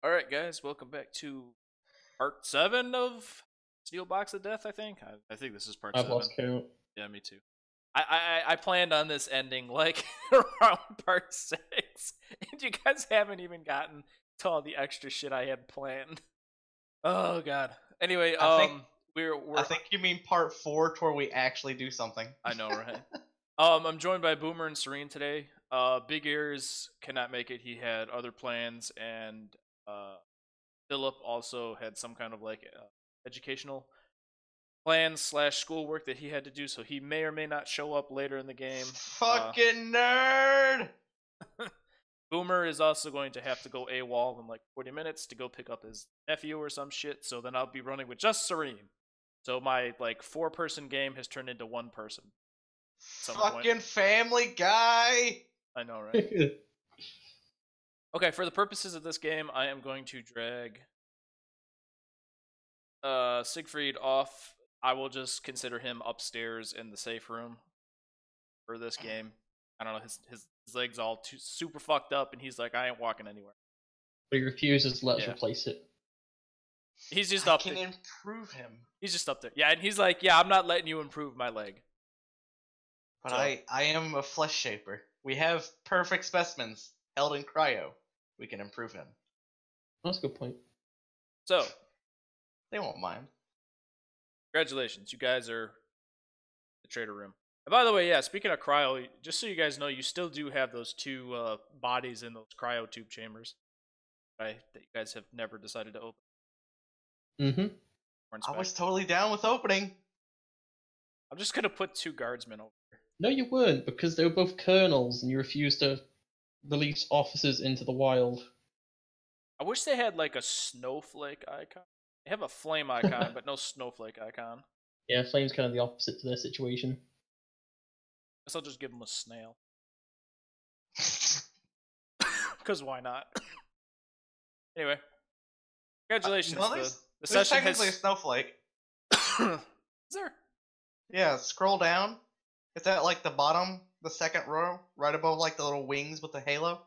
All right, guys, welcome back to part 7 of Steel Box of Death. I think this is part I've 7. lost count. Yeah, me too. I planned on this ending like around part 6, and you guys haven't even gotten to all the extra shit I had planned. Oh god. Anyway, I think we're I think you mean part 4 to where we actually do something. I know, right? I'm joined by Boomer and Serene today. Big Ears cannot make it. He had other plans, and Philip also had some kind of educational plans slash schoolwork that he had to do, so he may or may not show up later in the game. Fucking nerd! Boomer is also going to have to go AWOL in like 40 minutes to go pick up his nephew or some shit, so then I'll be running with just Serene. So my like 4-person game has turned into 1 person. Fucking Family Guy! I know, right? Okay, for the purposes of this game, I am going to drag Siegfried off. I will just consider him upstairs in the safe room for this game. I don't know, his legs all super fucked up, and he's like, I ain't walking anywhere. But he refuses to let us replace it. He's just I up can there. improve him. He's just up there. Yeah, and he's like, yeah, I'm not letting you improve my leg. But so, I am a flesh shaper. We have perfect specimens held in cryo. We can improve him. That's a good point. So, they won't mind. Congratulations, you guys are in the trader room. And by the way, yeah, speaking of cryo, just so you guys know, you still do have those 2 bodies in those cryo tube chambers, right? That you guys have never decided to open. Mm-hmm. I was totally down with opening. I'm just gonna put 2 guardsmen over here. No, you weren't, because they were both colonels, and you refused to release officers into the wild. I wish they had like a snowflake icon. They have a flame icon, but no snowflake icon. Yeah, flame's kind of the opposite to their situation. Guess I'll just give them a snail. Because why not? Anyway, congratulations. The session technically a snowflake. Is there? Yeah, scroll down. Is that like the bottom, the second row, right above like the little wings with the halo?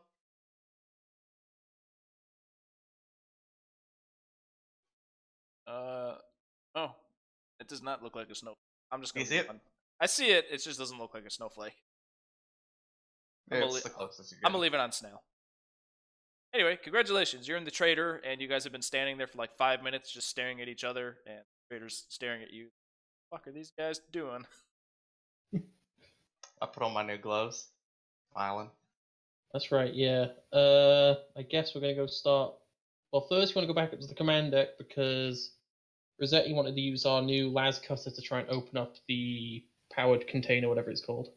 Oh, it does not look like a snowflake. I'm just gonna. You see it? I see it. It just doesn't look like a snowflake. It's the closest you get. I'm gonna leave it on snail. Anyway, congratulations. You're in the trader, and you guys have been standing there for like 5 minutes just staring at each other, and the trader's staring at you. What the fuck are these guys doing? I put on my new gloves. Smiling. That's right, yeah. I guess we're going to go start. Well, first we want to go back up to the command deck because Rossetti wanted to use our new las cutter to try and open up the powered container, whatever it's called.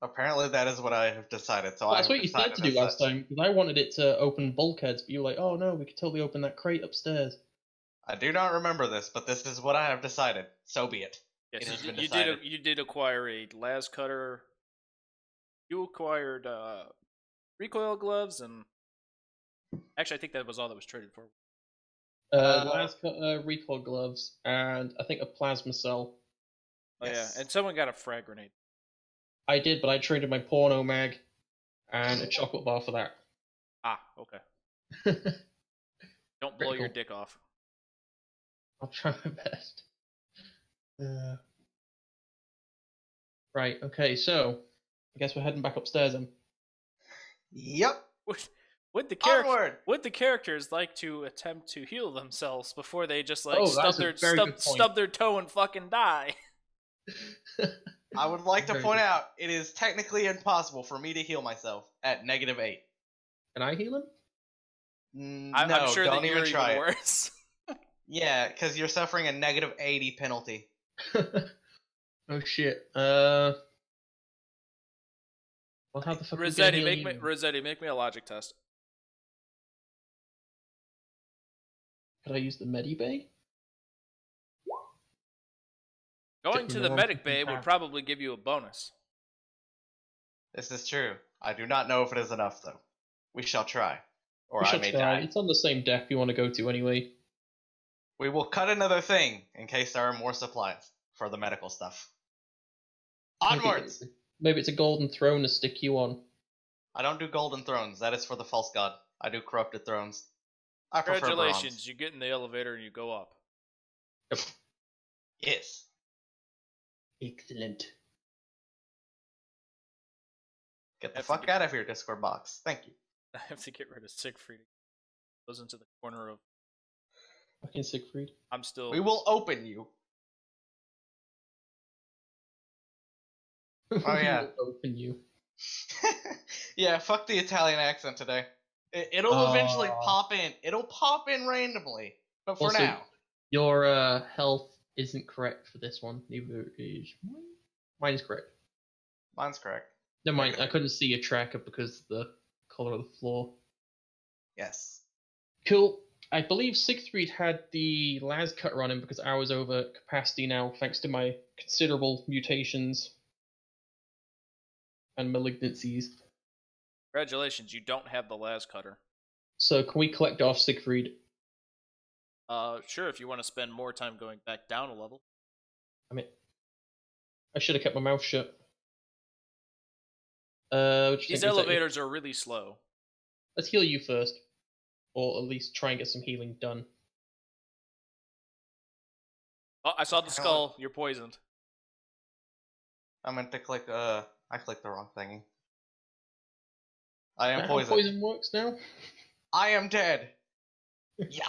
Apparently that is what I have decided. So that's what you said to do last time, because I wanted it to open bulkheads, but you were like, oh no, we could totally open that crate upstairs. I do not remember this, but this is what I have decided. So be it. Yes, you did acquire a las cutter. You acquired recoil gloves, and actually I think that was all that was traded for. Las cutter, recoil gloves, and I think a plasma cell. Oh yes. Yeah, and someone got a frag grenade. I did, but I traded my porno mag and a chocolate bar for that. Ah, okay. Don't blow your dick off. I'll try my best. Right, okay, so I guess we're heading back upstairs then. Yep. Would the characters like to attempt to heal themselves before they just like stub their toe and fucking die? I would like to point out, it is technically impossible for me to heal myself at -8. Can I heal him? No, I'm sure don't that even try it. Worse. Yeah, because you're suffering a -80 penalty. Oh shit. Well, how the fuck Rossetti, make me a logic test. Could I use the medibay? Going to the medic bay would probably give you a bonus. This is true. I do not know if it is enough, though. We shall try. Or I may die. It's on the same deck you want to go to anyway. We will cut another thing in case there are more supplies for the medical stuff. Onwards! Maybe it's a golden throne to stick you on. I don't do golden thrones. That is for the false god. I do corrupted thrones. I prefer Congratulations, bronze. you get in the elevator and you go up. Yes. Excellent. Get the Have to fuck get- out of here, Discord box. Thank you. I have to get rid of Siegfried. Goes into the corner of. Fucking Siegfried. I'm still. We will open you. Oh, yeah. Open you. Yeah, fuck the Italian accent today. It'll eventually pop in. It'll pop in randomly. But for Also, now. Your health isn't correct for this one. Neither is mine. Mine's correct. Mine's correct. Never mind. I couldn't see your tracker because of the color of the floor. Yes. Cool. I believe Siegfried had the las cutter on him because I was over capacity now, thanks to my considerable mutations and malignancies. Congratulations, you don't have the las cutter. So can we collect off Siegfried? Sure, if you want to spend more time going back down a level. I mean, I should have kept my mouth shut. These elevators are really slow. Let's heal you first. Or at least try and get some healing done. Oh, I saw the skull. You're poisoned. I meant to click, I clicked the wrong thingy. I am How poisoned. poison works now? I am dead. Yeah.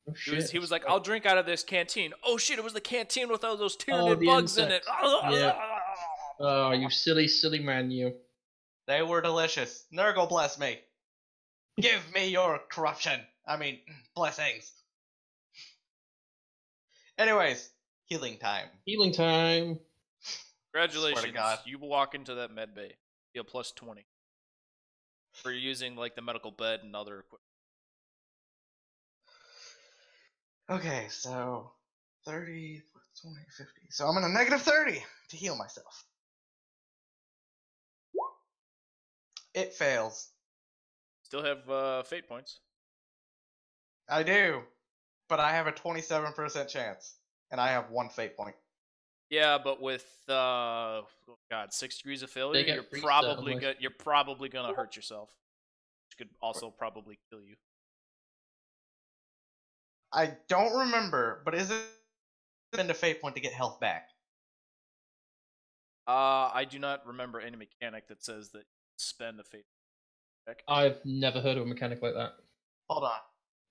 Oh, He was like, I'll drink out of this canteen. Oh shit, it was the canteen with all those tyrannid the bugs in it. insects. Yeah. Oh, you silly, silly man, you. They were delicious. Nurgle bless me. Give me your corruption. I mean, blessings. Anyways, healing time. Healing time. Congratulations. Swear to God. You walk into that med bay. You have plus 20. For using like the medical bed and other equipment. Okay, so 30 plus 20, 50. So I'm in a negative 30 to heal myself. It fails. Still have fate points. I do, but I have a 27% chance, and I have 1 fate point. Yeah, but with 6 degrees of failure, get you're free probably stuff, you're probably gonna hurt yourself, which could also probably kill you. I don't remember, but is it spend a fate point to get health back? I do not remember any mechanic that says that you spend a fate back. I've never heard of a mechanic like that. Hold on.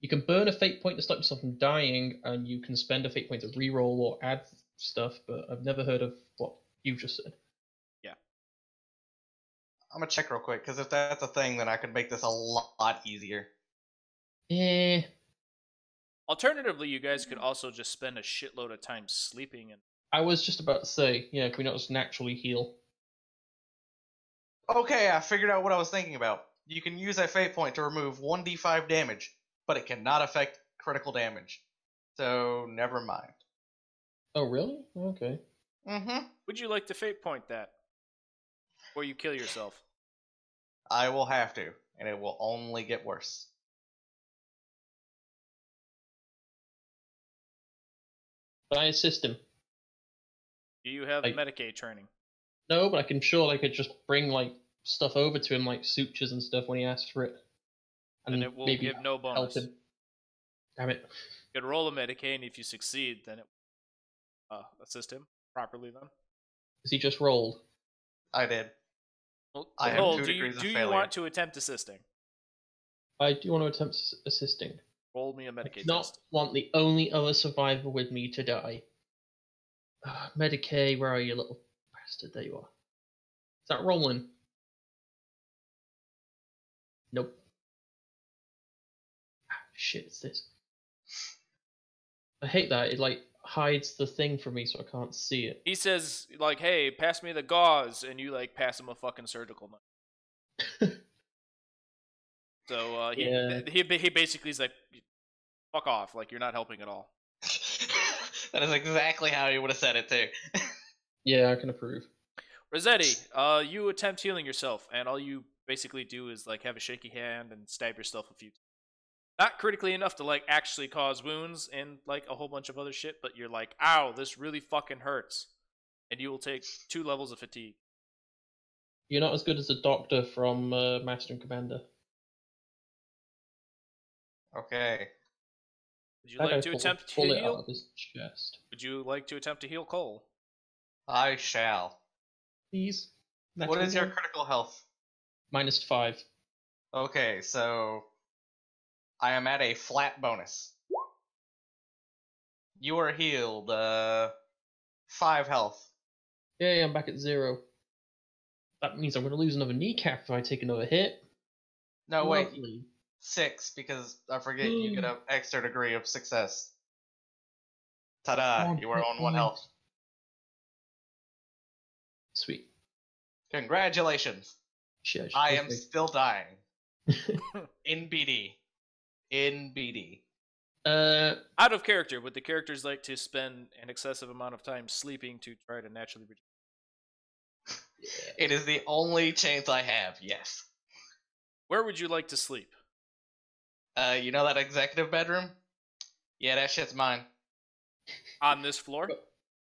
You can burn a fate point to stop yourself from dying, and you can spend a fate point to reroll or add stuff, but I've never heard of what you just said. Yeah. I'm gonna check real quick, because if that's a thing, then I could make this a lot easier. Eh. Alternatively, you guys could also just spend a shitload of time sleeping and. I was just about to say, yeah, can we not just naturally heal? Okay, I figured out what I was thinking about. You can use a fate point to remove 1d5 damage, but it cannot affect critical damage. So, never mind. Oh, really? Okay. Mm-hmm. Would you like to fate point that? Or you kill yourself? I will have to, and it will only get worse. But I assist him. Do you have Medicaid training? No, but I can just bring like stuff over to him, like sutures and stuff when he asks for it. And it will maybe give no bonus. Help him. Damn it. You could roll a Medicaid, and if you succeed, then it assist him properly then. Is he just rolled? I did. Well, I have Cole, 2 do degrees of you failure. want to attempt assisting? I do want to attempt assisting. Roll me a Medicaid Not test. want the only other survivor with me to die. Medicaid, where are you, little bastard? There you are. Is that rolling? Nope. Shit, it's this. I hate that. It like hides the thing from me so I can't see it. He says, like, hey, pass me the gauze, and you, like, pass him a fucking surgical knife. So, he basically is like, fuck off, like, you're not helping at all. That is exactly how you would have said it, too. Yeah, I can approve. Rossetti, you attempt healing yourself, and all you basically do is, like, have a shaky hand and stab yourself a few times. Not critically enough to, like, actually cause wounds and, like, a whole bunch of other shit, but you're like, ow, this really fucking hurts. And you will take 2 levels of fatigue. You're not as good as the doctor from Master and Commander. Okay. Would you That guy like to pulled a attempt to bullet out heal? of his chest. Would you like to attempt to heal Cole? I shall. Please. What is your Natural one? critical health? -5. Okay, so I am at a flat bonus. You are healed, 5 health. Yeah, I'm back at 0. That means I'm going to lose another kneecap if I take another hit. No, wait, Lovely. 6, because I forget you get an extra degree of success. Ta-da, One you are hit on 1 point. health. Sweet. Congratulations. Shit, I am still dying. In BD. Out of character, would the characters like to spend an excessive amount of time sleeping to try to naturally regenerate? It is the only chance I have, yes. Where would you like to sleep? You know that executive bedroom? Yeah, that shit's mine. On this floor?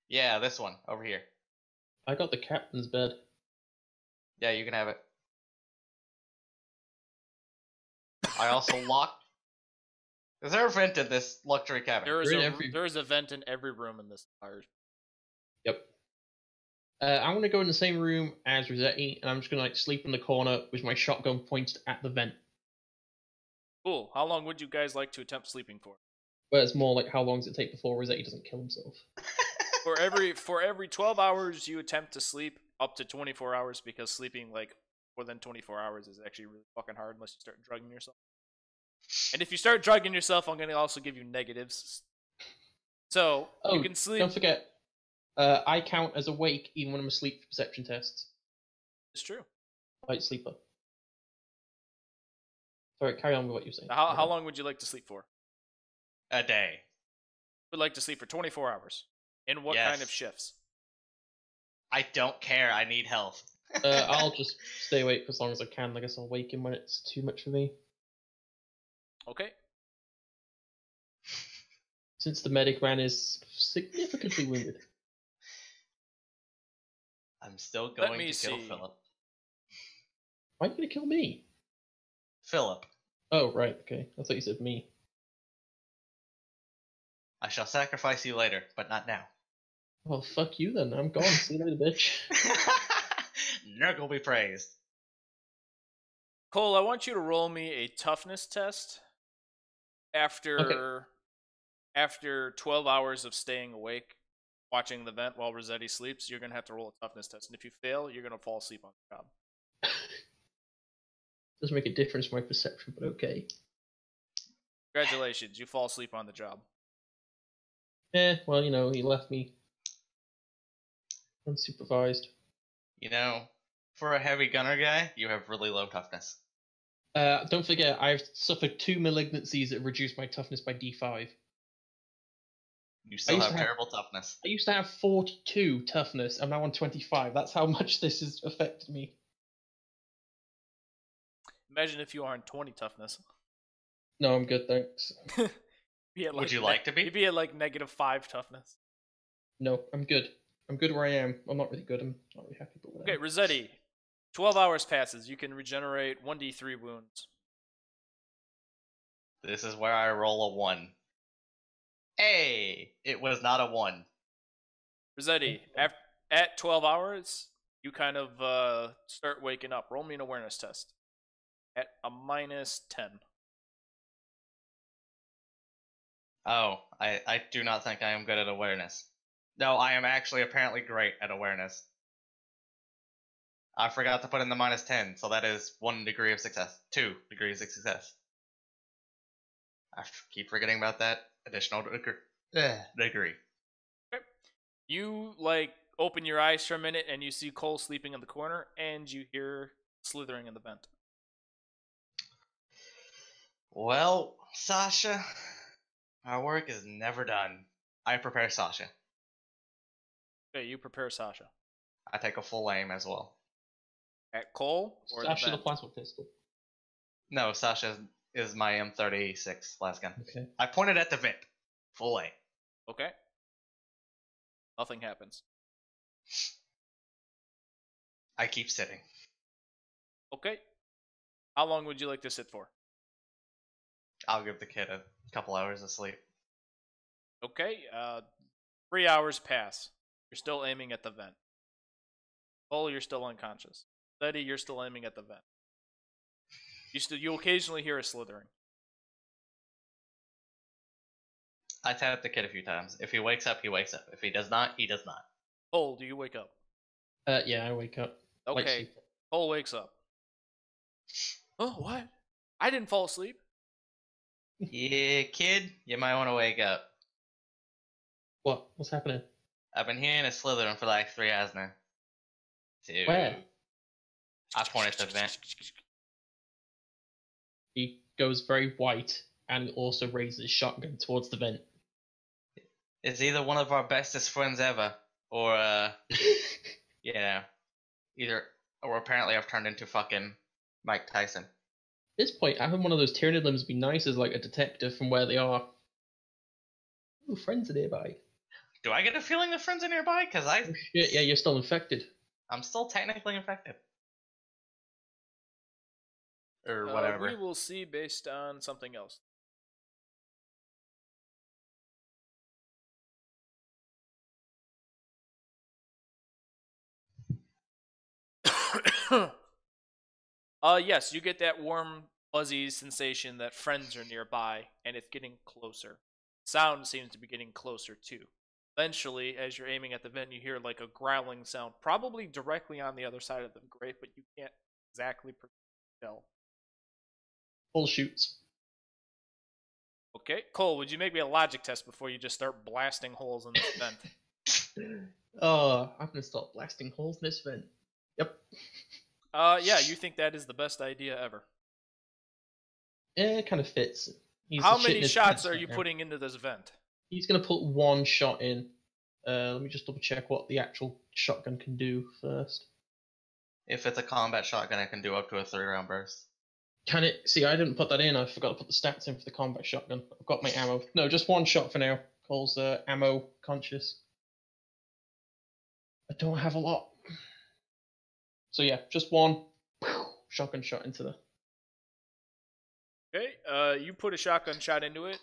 Yeah, this one, over here. I got the captain's bed. Yeah, you can have it. I also locked... Is there a vent in this luxury cabin? There is a vent in every room in this fire. Yep. I'm going to go in the same room as Rossetti, and I'm just going to sleep in the corner with my shotgun pointed at the vent. Cool. How long would you guys like to attempt sleeping for? But it's more like how long does it take before Rossetti doesn't kill himself? For every 12 hours you attempt to sleep, up to 24 hours, because sleeping like more than 24 hours is actually really fucking hard unless you start drugging yourself. And if you start drugging yourself, I'm going to also give you negatives. So, you can sleep... Don't forget, I count as awake even when I'm asleep for perception tests. It's true. Light sleeper. Sorry, carry on with what you're saying. How long would you like to sleep for? A day. Would like to sleep for 24 hours. In what kind of shifts? I don't care. I need health. I'll just stay awake for as long as I can. I guess I'll wake him when it's too much for me. Okay. Since the medic man is significantly wounded. I'm still going to kill see. Philip. Why are you going to kill me? Philip. Oh, right, okay. I thought you said me. I shall sacrifice you later, but not now. Well, fuck you then. I'm gone. See you later, bitch. Nurgle be praised. Cole, I want you to roll me a toughness test after 12 hours of staying awake, watching the vent while Rossetti sleeps. You're going to have to roll a toughness test, and if you fail, you're going to fall asleep on the job. Doesn't make a difference in my perception, but okay. Congratulations, you fall asleep on the job. Yeah, well, you know, he left me unsupervised. You know, for a heavy gunner guy, you have really low toughness. Don't forget, I've suffered 2 malignancies that reduced my toughness by D5. You still have terrible toughness. I used to have 42 toughness. I'm now on 25. That's how much this has affected me. Imagine if you are on 20 toughness. No, I'm good, thanks. Would you like to be? You'd be at like -5 toughness. No, I'm good. I'm good where I am. I'm not really good. I'm not really happy, but whatever. Okay, Rossetti. 12 hours passes. You can regenerate 1d3 wounds. This is where I roll a 1. Hey! It was not a 1. Rossetti, at 12 hours, you kind of start waking up. Roll me an awareness test. At a -10. Oh, I do not think I am good at awareness. No, I am actually apparently great at awareness. I forgot to put in the -10, so that is 1 degree of success. 2 degrees of success. I keep forgetting about that additional degree. Okay. You, like, open your eyes for a minute, and you see Cole sleeping in the corner, and you hear slithering in the vent. Well, Sasha, our work is never done. I prepare Sasha. Okay, you prepare Sasha. I take a full aim as well. At Cole or Sasha the plasma pistol. No, Sasha is my M36 lasgun. Okay. I pointed at the vent. Full aim. Okay. Nothing happens. I keep sitting. Okay. How long would you like to sit for? I'll give the kid a couple hours of sleep. Okay, 3 hours pass. You're still aiming at the vent. Cole, you're still unconscious. Betty, you're still aiming at the vent. You occasionally hear a slithering. I tap the kid a few times. If he wakes up, he wakes up. If he does not, he does not. Cole, do you wake up? Yeah, I wake up. Okay, Cole wakes up. Oh, what? I didn't fall asleep. Yeah, kid, you might want to wake up. What? What's happening? I've been hearing a Slytherin for like 3 hours now. Dude. Where? I point at the vent. He goes very white and also raises his shotgun towards the vent. It's either one of our bestest friends ever, or, yeah, or apparently I've turned into fucking Mike Tyson. At this point, having one of those Tyranid limbs would be nice as like a detective from where they are. Ooh, friends are nearby. Do I get a feeling the friends are nearby? Because Oh, shit, yeah, you're still infected. I'm still technically infected. Or whatever. We will see based on something else. Yes, you get that warm, fuzzy sensation that friends are nearby, and it's getting closer. Sound seems to be getting closer too. Eventually, as you're aiming at the vent, you hear like a growling sound, probably directly on the other side of the grate, but you can't exactly tell. Full shoots. Okay, Cole, would you make me a logic test before you just start blasting holes in this vent? Oh, I'm gonna start blasting holes in this vent. Yep. Yeah, you think that is the best idea ever. It kind of fits. How many shots are you putting into this vent? He's gonna put one shot in. Let me just double check what the actual shotgun can do first. If it's a combat shotgun, it can do up to a 3-round burst. Can it? See, I didn't put that in. I forgot to put the stats in for the combat shotgun. I've got my ammo. No, just one shot for now. Cole's ammo conscious. I don't have a lot. So yeah, just one shotgun shot into the... Okay, you put a shotgun shot into it.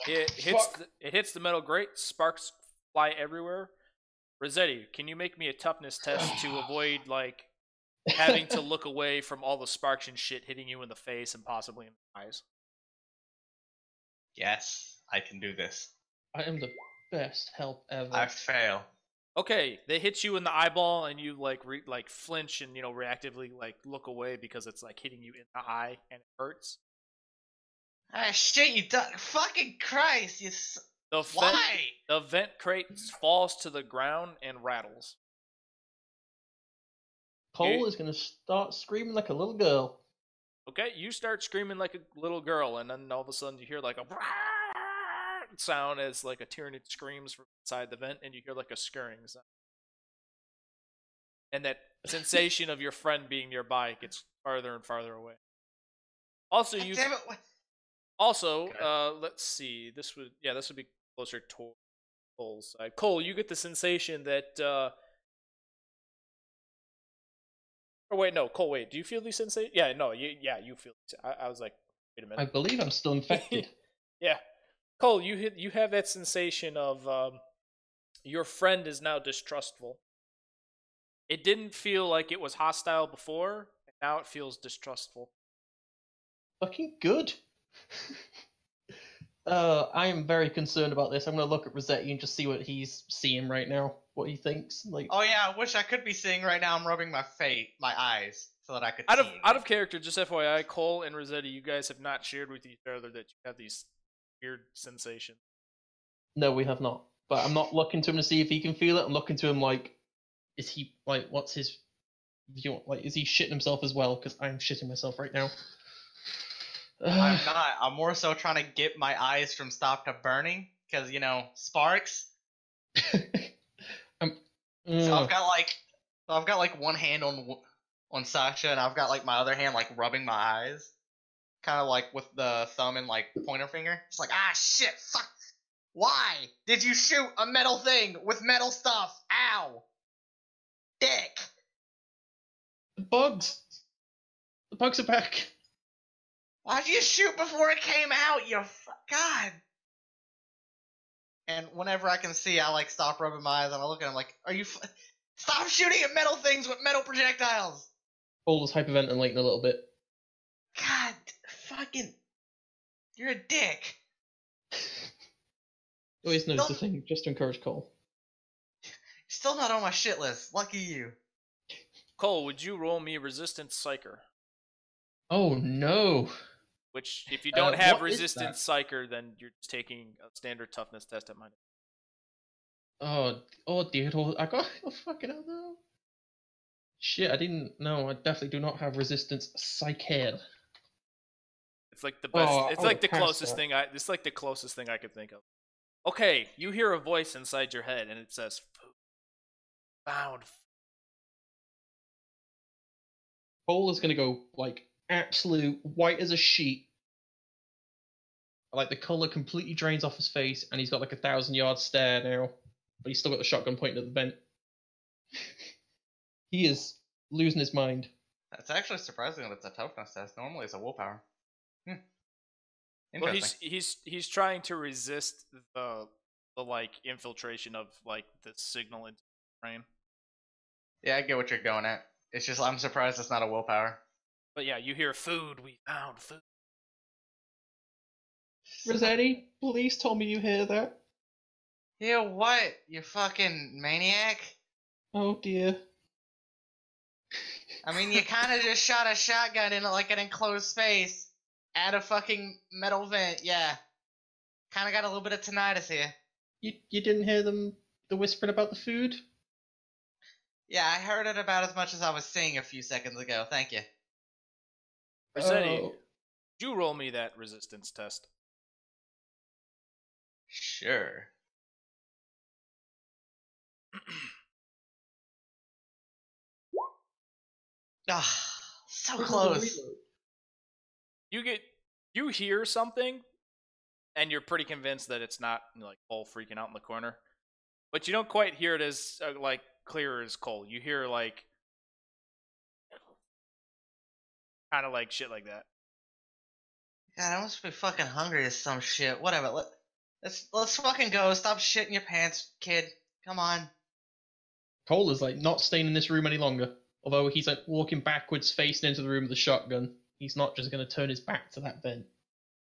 It hits the metal grate. Sparks fly everywhere. Rossetti, can you make me a toughness test to avoid like having to look away from all the sparks and shit hitting you in the face and possibly in the eyes? Yes, I can do this. I am the best help ever. I fail. Okay, they hit you in the eyeball and you like flinch and reactively like look away because it's like hitting you in the eye and it hurts. Ah, shit, you duck. Fucking Christ, you. Why? The vent crate falls to the ground and rattles. Cole is going to start screaming like a little girl. Okay, you start screaming like a little girl, and then all of a sudden you hear like a sound as like a Tyranid screams from inside the vent, and you hear like a scurrying sound. And that sensation of your friend being nearby gets farther and farther away. Also, let's see. This would be closer to Cole's side. Cole, you get the sensation that. Or wait, no, Cole. Wait, do you feel these sensations? Yeah, no, you feel. I was like, wait a minute. I believe I'm still infected. Yeah, Cole, you have that sensation of your friend is now distrustful. It didn't feel like it was hostile before, and now it feels distrustful. Fucking good. I am very concerned about this. I'm going to look at Rossetti and just see what he's seeing right now. What he thinks. Like, oh yeah, I wish I could be seeing right now. I'm rubbing my eyes, so that I could see. Out of character, just FYI, Cole and Rossetti, you guys have not shared with each other that you have these weird sensations. No, we have not. But I'm not looking to him to see if he can feel it. I'm looking to him like, is he, like, what's his view? Like, is he shitting himself as well? Because I'm shitting myself right now. I'm not. I'm more so trying to get my eyes from stop to burning, because, sparks. So I've got like one hand on Sasha, and I've got like my other hand like rubbing my eyes, kind of like with the thumb and like pointer finger. It's like, ah, shit, fuck. Why did you shoot a metal thing with metal stuff? Ow, dick. The bugs are back. Why'd you shoot before it came out? God. And whenever I can see, I like stop rubbing my eyes and I look at him like, "Are you? Stop shooting at metal things with metal projectiles!" Cole is hyperventilating a little bit. God, fucking, you're a dick. Always knows the thing, just to encourage Cole. Still not on my shit list. Lucky you. Cole, would you roll me Resistance Psyker? Oh no! Which, if you don't have what is Resistance Psyker, then you're just taking a standard toughness test at minus. Oh dear! I got fucking hell no! Shit! I didn't know. I definitely do not have resistance psyche. It's like the best. Oh, it's I like the would pass closest that. thing I. It's like the closest thing I could think of. Okay, you hear a voice inside your head, and it says, "Found." Cole is gonna go like absolute white as a sheet. Like the color completely drains off his face, and he's got like 1,000-yard stare now. But he's still got the shotgun pointing at the vent. He is losing his mind. That's actually surprising that it's a toughness test. Normally it's a willpower. Well, Interesting. he's trying to resist the like infiltration of like the signal into the brain. Yeah, I get what you're going at. It's just I'm surprised it's not a willpower. But yeah, you hear food. We found food. Rossetti, police told me you hear that. Yeah, what? You fucking maniac? Oh dear. I mean, you kind of just shot a shotgun in like an enclosed space at a fucking metal vent. Yeah, kind of got a little bit of tinnitus here. You didn't hear the whispering about the food? Yeah, I heard it about as much as I was seeing a few seconds ago. Thank you. Rossetti, Oh. you roll me that resistance test. Sure. Ah, so close. You hear something, and you're pretty convinced that it's not like Cole freaking out in the corner, but you don't quite hear it as like clear as Cole. You hear like kind of like shit like that. God, I must be fucking hungry as some shit. Whatever. Let's fucking go. Stop shitting your pants, kid. Come on. Cole is like not staying in this room any longer. Although he's like walking backwards, facing into the room with the shotgun. He's not just going to turn his back to that vent.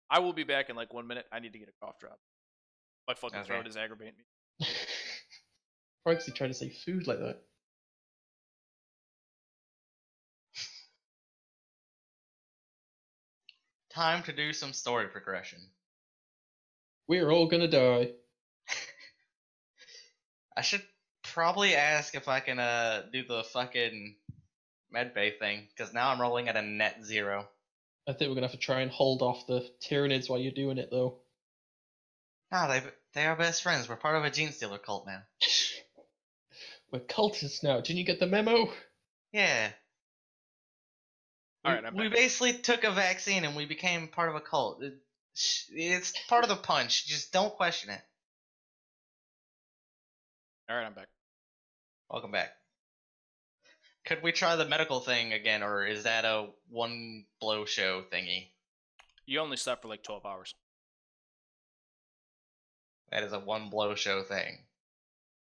I will be back in like 1 minute. I need to get a cough drop. My fucking throat is aggravating me. Why is he trying to say food like that? Time to do some story progression. We're all gonna die. I should probably ask if I can do the fucking medbay thing, because now I'm rolling at a net 0. I think we're gonna have to try and hold off the Tyranids while you're doing it, though. No, they are best friends. We're part of a gene stealer cult now. We're cultists now. Didn't you get the memo? Yeah. Alright, we basically took a vaccine and we became part of a cult. It's part of the punch. Just don't question it. Alright, I'm back. Welcome back. Could we try the medical thing again, or is that a one blow show thingy? You only slept for like 12 hours. That is a one blow show thing.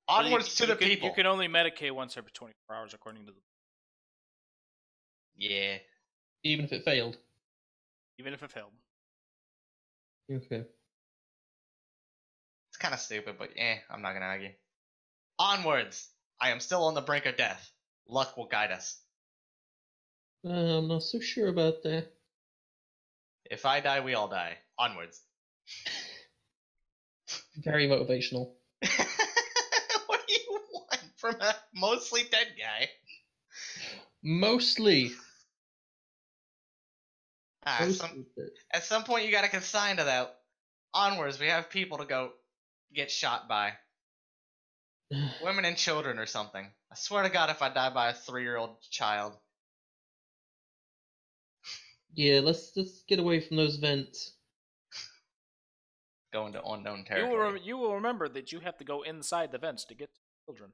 Onwards to the people. You can only medicate once every 24 hours, according to the. Yeah. Even if it failed. Even if it failed. Okay. It's kind of stupid, but I'm not gonna argue. Onwards! I am still on the brink of death. Luck will guide us. I'm not so sure about that. If I die, we all die. Onwards. Very motivational. What do you want from a mostly dead guy? Mostly. At some point, you gotta consign to that. Onwards, we have people to go get shot by. Women and children or something. I swear to God, if I die by a 3-year-old child. Yeah, let's get away from those vents. Go into unknown territory. You will remember that you have to go inside the vents to get to children.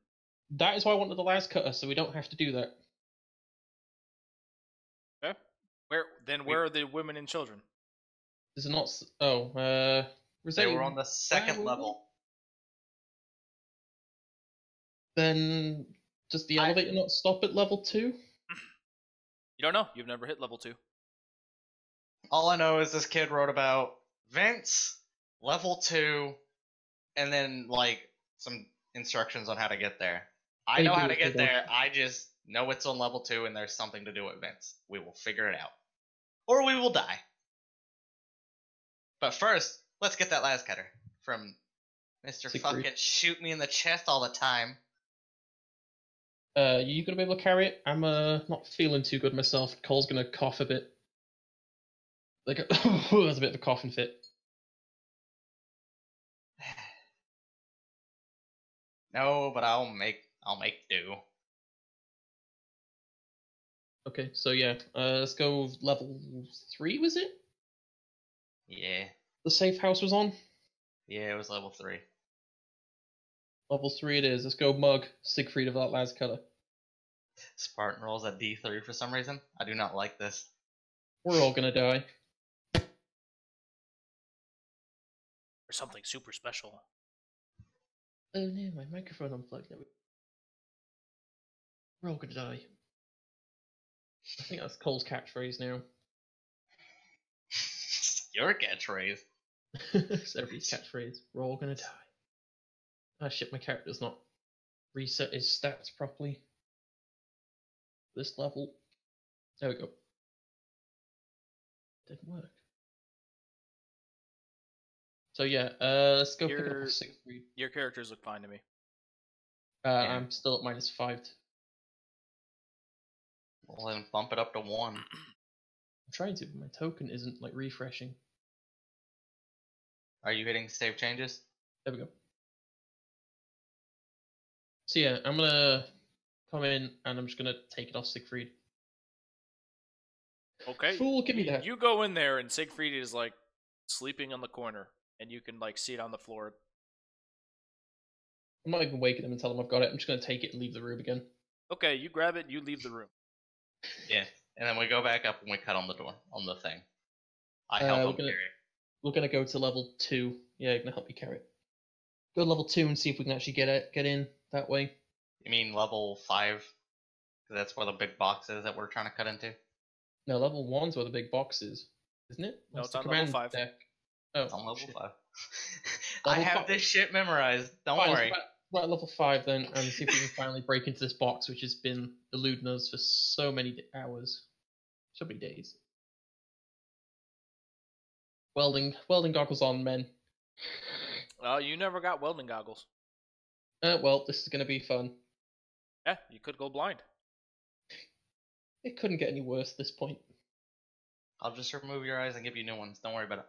That is why I wanted the last cutter, so we don't have to do that. Okay. Where are the women and children? Is it not? Oh, They were on the second level. Then does the elevator not stop at level 2? You don't know. You've never hit level 2. All I know is this kid wrote about vents, level 2, and then like some instructions on how to get there. I know how to get there. I just know it's on level 2 and there's something to do with vents. We will figure it out. Or we will die. But first, let's get that last cutter from Mr. Fucking shoot me in the chest all the time. You gonna be able to carry it? I'm not feeling too good myself. Cole's gonna cough a bit. Like there's a bit of a coughing fit. No, but I'll make do. Okay, so yeah, let's go level 3. Was it? Yeah. The safe house was on. Yeah, it was level 3. Level 3 it is. Let's go mug Siegfried of that last color. Spartan rolls at D3 for some reason. I do not like this. We're all gonna die. Or something super special. Oh no, my microphone unplugged. We're all gonna die. I think that's Cole's catchphrase now. Your catchphrase. It's everybody's catchphrase. We're all gonna die. Ah shit, my character's not reset his stats properly. This level. There we go. Didn't work. So yeah, let's go pick it up with Siegfried. Your characters look fine to me. Yeah. I'm still at -5. Well, then bump it up to 1. I'm trying to, but my token isn't like refreshing. Are you hitting save changes? There we go. So yeah, I'm gonna come in and I'm just gonna take it off Siegfried. Okay. Fool, give me that. You go in there and Siegfried is like sleeping on the corner, and you can like see it on the floor. I'm not even waking him and tell him I've got it. I'm just gonna take it and leave the room again. Okay, you grab it, you leave the room. Yeah, and then we go back up and we cut on the door, on the thing. I help him carry it. We're gonna go to level 2. Yeah, you're gonna help me carry it. Go to level 2 and see if we can actually get in that way. You mean level 5? Because that's where the big box is that we're trying to cut into? No, level 1's where the big box is, isn't it? No, it's on level 5. Deck. Oh, it's on level 5. Level I have 5. This shit memorized. Don't worry. We're at level 5 then, and see if we can finally break into this box, which has been eluding us for so many hours, so many days. Welding goggles on, men. You never got welding goggles. Well, this is gonna be fun. Yeah, you could go blind. It couldn't get any worse at this point. I'll just remove your eyes and give you new ones. Don't worry about it.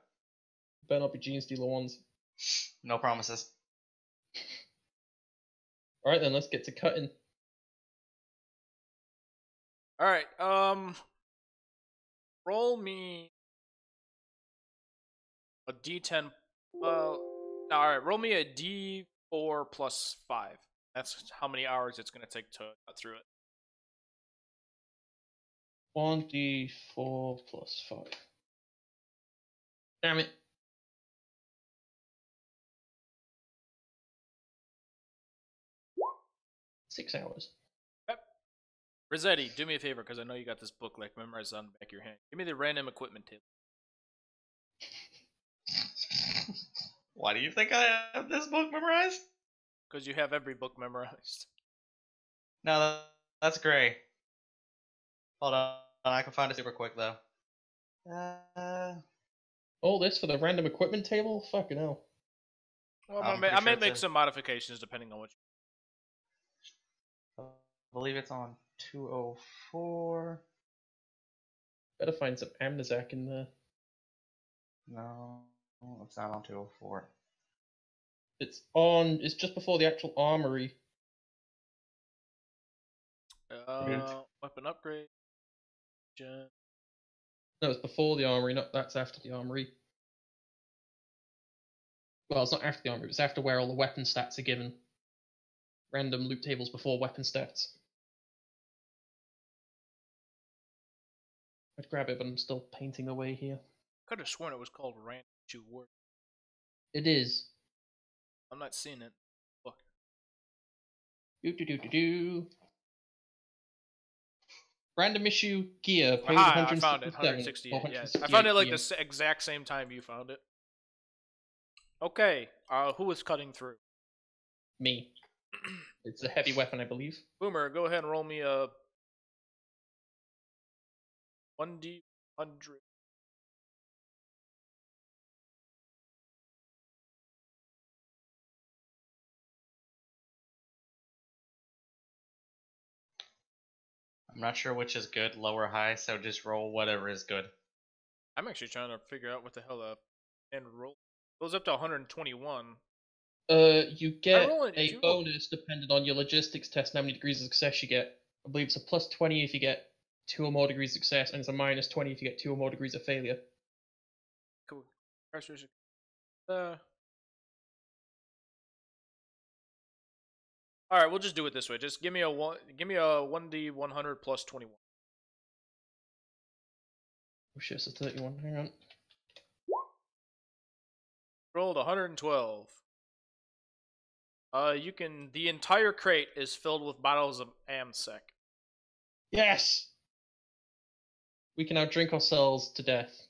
Better not be Gene Stealer ones. No promises. Alright then, let's get to cutting. Alright, roll me a d10. Alright, roll me a d4 plus 5. That's how many hours it's going to take to cut through it. 1d4 plus 5. Damn it. Six hours. Yep. Rossetti, do me a favor, because I know you got this book like memorized on the back of your hand. Give me the random equipment table. Why do you think I have this book memorized? Because you have every book memorized. No, that's gray. Hold on, I can find it super quick though. All this for the random equipment table? Fucking hell. Well, I may make some modifications depending on what I believe it's on 204. Better find some Amnesiac in there. No, it's not on 204. It's just before the actual armory. Weapon upgrade. No, it's before the armory, that's after the armory. Well, it's not after the armory, it's after where all the weapon stats are given. Random loot tables before weapon stats. I'd grab it, but I'm still painting away here. Could have sworn it was called Random Issue War. It is. I'm not seeing it. Look. Do. Random issue gear, page Aha, I found it. 167. 168. Yeah, I found it like the exact same time you found it. Okay, who was cutting through? Me. It's a heavy weapon, I believe. Boomer, go ahead and roll me a 1d100. I'm not sure which is good, low or high, so just roll whatever is good. I'm actually trying to figure out what the hell and roll. It goes up to 121. You get a bonus depending on your logistics test and how many degrees of success you get. I believe it's a plus 20 if you get 2 or more degrees of success, and it's a minus 20 if you get 2 or more degrees of failure. Cool. All right, we'll just do it this way. Just give me a 1d100 plus 21. Oh shit, it's a 31. Hang on. Rolled 112. The entire crate is filled with bottles of AMSEC. Yes! We can now drink ourselves to death.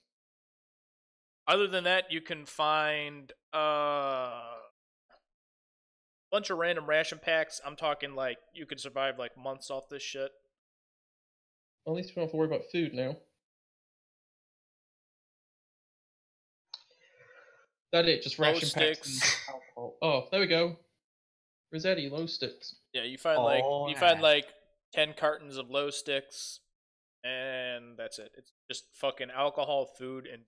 Other than that, you can find bunch of random ration packs. I'm talking like you could survive like months off this shit. Well, at least we don't have to worry about food now. That it, just ration packs and alcohol. Oh, there we go. Rossetti, low sticks. Yeah, you find like 10 cartons of low sticks, and that's it. It's just fucking alcohol, food, and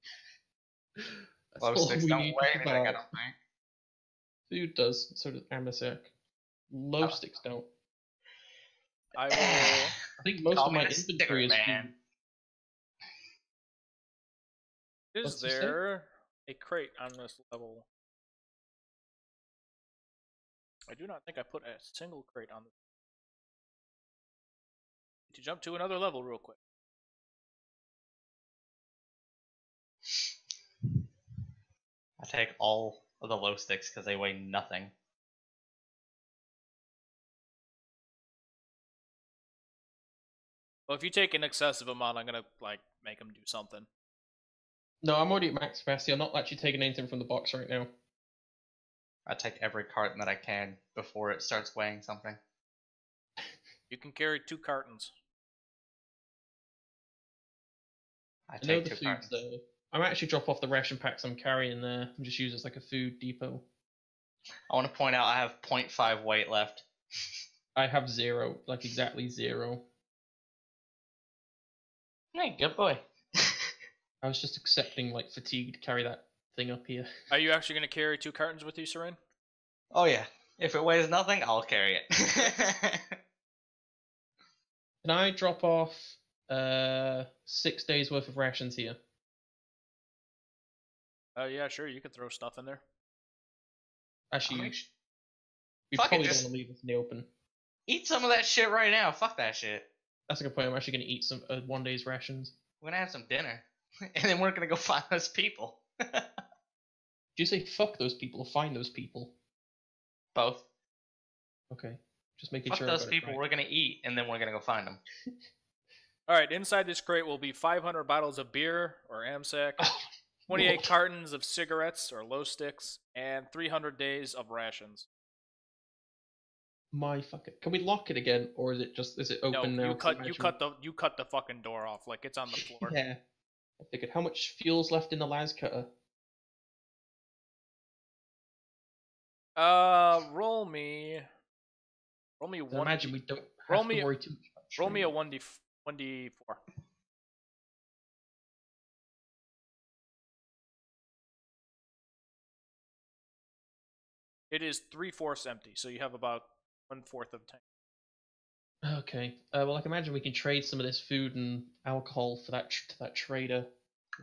low sticks don't weigh anything, I don't think. Food does, so does AMSEC. Low sticks don't. I think most of my inventory is food. Is there a crate on this level? I do not think I put a single crate on this. To jump to another level real quick. I take all of the low sticks because they weigh nothing. Well, if you take an excessive amount, I'm gonna like make them do something. No, I'm already at max capacity. I'm not actually taking anything from the box right now. I take every carton that I can before it starts weighing something. You can carry 2 cartons. I take 2 cartons. I might actually drop off the ration packs I'm carrying there and just use it as like a food depot. I want to point out I have 0.5 weight left. I have 0, like exactly 0. Hey, good boy. I was just accepting like fatigue to carry that thing up here. Are you actually going to carry 2 cartons with you, Seren? Oh yeah. If it weighs nothing, I'll carry it. Can I drop off 6 days worth of rations here? Yeah, sure. You could throw stuff in there. Actually, we probably don't want to leave this in the open. Eat some of that shit right now. Fuck that shit. That's a good point. I'm actually going to eat some 1 day's rations. We're going to have some dinner. And then we're going to go find those people. Did you say fuck those people or find those people? Both. Okay. Just making fuck sure. Fuck those people. Right. We're going to eat, and then we're going to go find them. Alright, inside this crate will be 500 bottles of beer, or AMSEC, 28 cartons of cigarettes, or low sticks, and 300 days of rations. My fucking. Can we lock it again, or is it open now? You cut the fucking door off, like it's on the floor. Yeah. I figured. How much fuel's left in the las cutter? Roll me one. Imagine we don't have to worry too much. Roll me a 1d4. It is 3/4 empty, so you have about 1/4 of tank. Okay. Well, I can imagine we can trade some of this food and alcohol for that to that trader.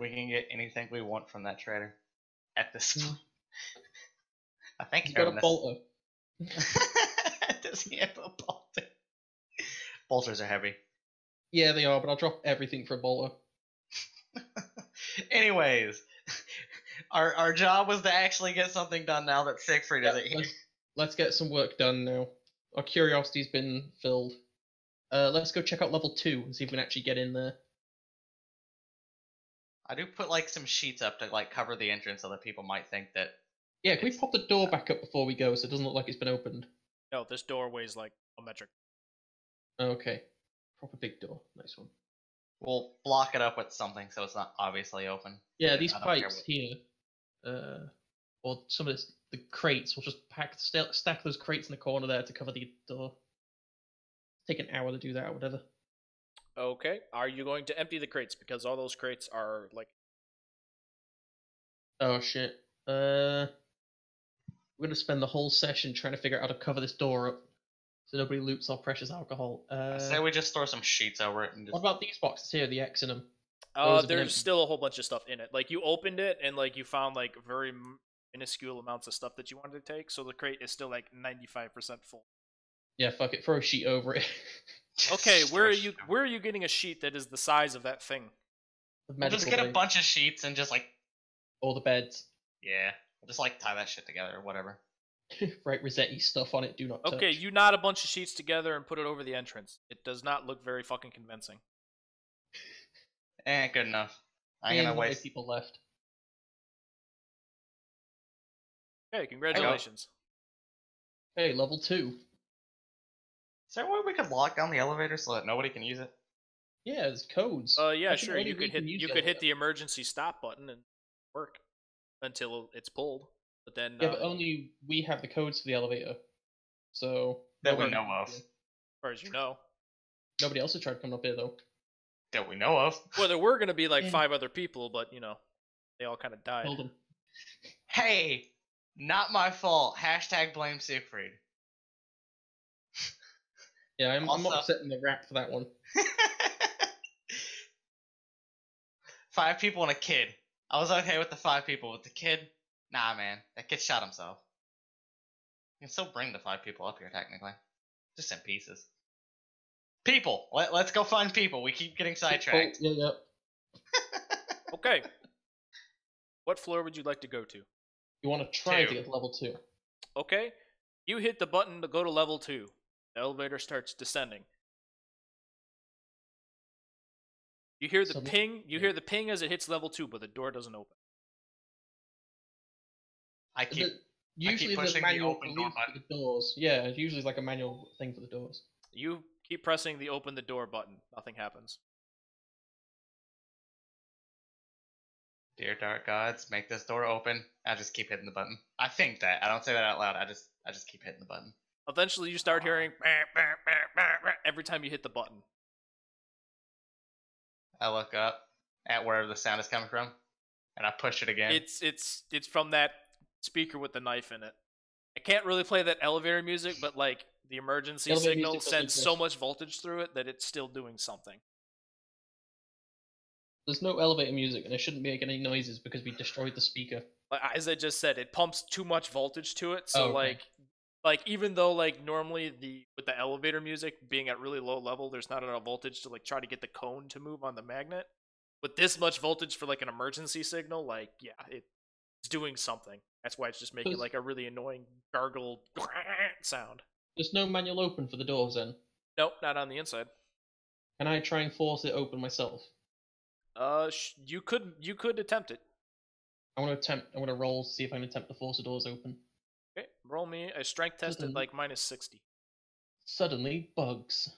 We can get anything we want from that trader at this point. I think he's got a bolter. Does he have a bolter? Bolters are heavy. Yeah, they are, but I'll drop everything for a bolter. Anyways, our job was to actually get something done now that Siegfried isn't here. Let's get some work done now. Our curiosity's been filled. Let's go check out level 2 and see if we can actually get in there. I do put like some sheets up to like cover the entrance so that people might think that. Yeah, can we pop the door back up before we go so it doesn't look like it's been opened? No, this door weighs like a metric. Okay. Proper big door. Nice one. We'll block it up with something so it's not obviously open. Yeah, these pipes here, or some of the crates, we'll just stack those crates in the corner there to cover the door. Take an hour to do that or whatever. Okay, are you going to empty the crates? Because all those crates are like... Oh shit. We're gonna spend the whole session trying to figure out how to cover this door up so nobody loots our precious alcohol. I say we just throw some sheets over it and just... What about these boxes here, the X in them? There's still a whole bunch of stuff in it. Like, you opened it, and, like, you found, like, very minuscule amounts of stuff that you wanted to take, so the crate is still, like, 95% full. Yeah, fuck it. Throw a sheet over it. Okay, where are you getting a sheet that is the size of that thing? We'll just get a bunch of sheets and just, like... All the beds. Yeah. We'll just, like, tie that shit together or whatever. Write Rossetti stuff on it, do not touch. Okay, you knot a bunch of sheets together and put it over the entrance. It does not look very fucking convincing. Good enough. I'm gonna waste... people left. Hey, congratulations. Hey, level 2. Is there a way we could lock down the elevator so that nobody can use it? Yeah, there's codes. Yeah, sure. You could hit the emergency stop button and work until it's pulled. But then yeah, but only we have the codes for the elevator. So that we know of. As far as you know. Nobody else has tried coming up here though. That we know of. Well, there were gonna be like 5 other people, but you know, they all kind of died. Hold them. Hey, not my fault. # blame Siegfried. Yeah, I'm not setting the rap for that one. 5 people and a kid. I was okay with the 5 people, but the kid, nah, man, that kid shot himself. You can still bring the 5 people up here, technically, just in pieces. People, let's go find people. We keep getting sidetracked. Yeah. Okay. What floor would you like to go to? You want to try to get to level 2. Okay. You hit the button to go to level 2. The elevator starts descending. You hear the ping. You hear the ping as it hits level 2, but the door doesn't open. Usually there's a manual for the doors. Yeah, usually it's like a manual thing for the doors. You keep pressing the open the door button. Nothing happens. Dear dark gods, make this door open. I just keep hitting the button. I think that. I don't say that out loud. I just keep hitting the button. Eventually, you start hearing every time you hit the button. I look up at wherever the sound is coming from, and I push it again. It's from that speaker with the knife in it. I can't really play that elevator music, but like the emergency signal sends so much voltage through it that it's still doing something. There's no elevator music, and it shouldn't be making any noises because we destroyed the speaker. As I just said, it pumps too much voltage to it, so like even though like normally with the elevator music being at really low level, there's not enough voltage to like try to get the cone to move on the magnet. With this much voltage for like an emergency signal, like yeah, it's doing something. That's why it's just making like a really annoying gargle sound. There's no manual open for the doors then? Nope, not on the inside. Can I try and force it open myself? You could attempt it. I want to roll to see if I can attempt to force the doors open. Okay, roll me a strength test at like -60. Suddenly, bugs.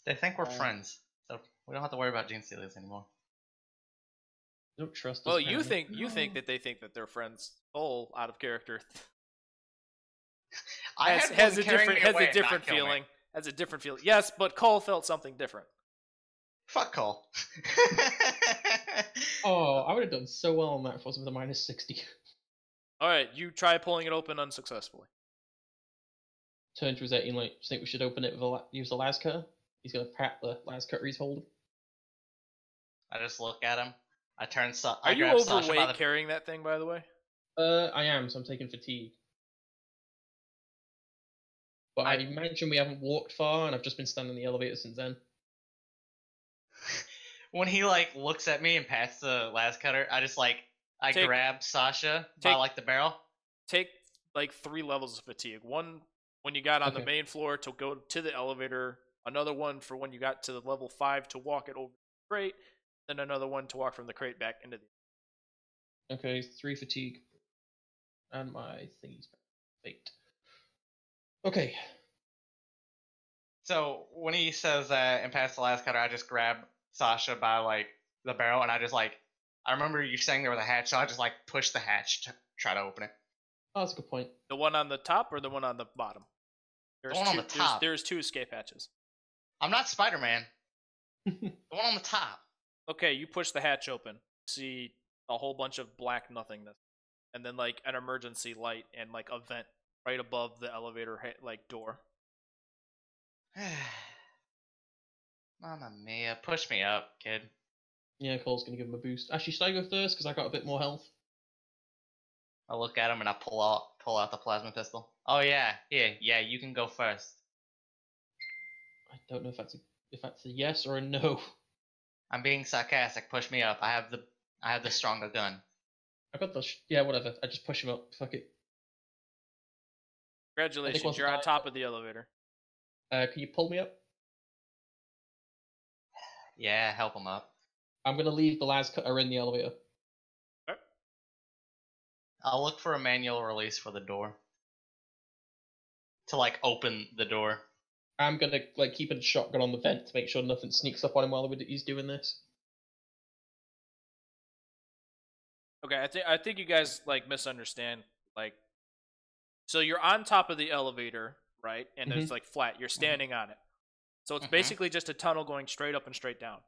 They think we're friends, so we don't have to worry about Gene Stealers anymore. Don't trust us. Well, you think that they think that they're friends. Cole, out of character, has a different feeling. Has a different feeling. Yes, but Cole felt something different. Fuck Cole. Oh, I would have done so well on that if it wasn't with a -60. Alright, you try pulling it open unsuccessfully. Turn to Rossetti and like, do you think we should open it with use the las cutter? He's gonna pat the las cutter he's holding. I just look at him. I turn. Are you overweight carrying that thing, by the way? I am, so I'm taking fatigue. But I imagine we haven't walked far, and I've just been standing in the elevator since then. when he like looks at me and pats the las cutter, I grab Sasha by like the barrel. Take like 3 levels of fatigue. One when you got on the Okay. main floor to go to the elevator. Another one for when you got to the level 5 to walk it over the crate. Then another one to walk from the crate back into the. Okay, 3 fatigue. And my thingy's faked. Okay. So when he says that and pats the las cutter, I just grab Sasha by like the barrel, and I remember you saying there was a hatch, so I just like push the hatch to try to open it. Oh, that's a good point. The one on the top or the one on the bottom? The one on the top. There's 2 escape hatches. I'm not Spider-Man. The one on the top. Okay, you push the hatch open. See a whole bunch of black nothingness, and then like an emergency light and like a vent right above the elevator like door. Mamma mia, push me up, kid. Yeah, Cole's gonna give him a boost. Actually, should I go first because I got a bit more health? I look at him and I pull out the plasma pistol. Oh yeah, yeah, you can go first. I don't know if that's a yes or a no. I'm being sarcastic. Push me up. I have the stronger gun. I got the yeah, whatever. I just push him up. Fuck it. Congratulations, you're on top of the elevator. Can you pull me up? Yeah, help him up. I'm gonna leave the las cutter in the elevator. Okay. I'll look for a manual release for the door. To like open the door. I'm gonna like keep a shotgun on the vent to make sure nothing sneaks up on him while he's doing this. Okay, I think you guys like misunderstand. Like, so you're on top of the elevator, right? And it's like flat. You're standing on it. So it's basically just a tunnel going straight up and straight down.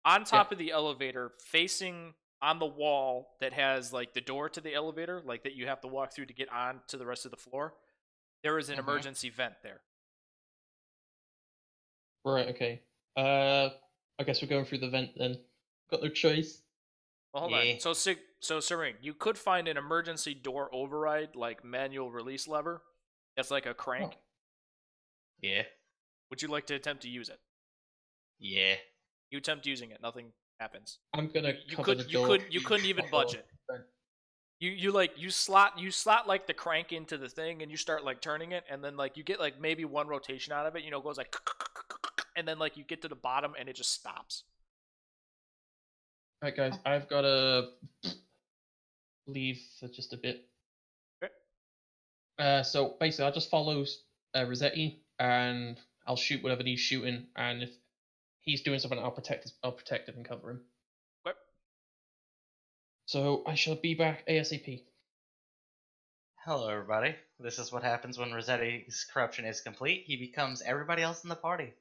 On top of the elevator, facing on the wall that has like the door to the elevator, like that you have to walk through to get on to the rest of the floor, there is an emergency vent there. Right, okay. I guess we're going through the vent then. Got no choice. Well, hold on. So Serene, you could find an emergency door override, like manual release lever. That's like a crank. Oh. Yeah. Would you like to attempt to use it? Yeah. You attempt using it, nothing happens. I'm gonna You couldn't even budge it. You slot like the crank into the thing and you start like turning it, and then like you get like maybe one rotation out of it, it goes like, and then like you get to the bottom and it just stops. Alright guys, I've gotta leave for just a bit. Okay. So basically I'll just follow Rossetti and I'll shoot whatever he's shooting, and if he's doing something I'll protect him and cover him. Okay. So I shall be back ASAP. Hello, everybody. This is what happens when Rossetti's corruption is complete. He becomes everybody else in the party.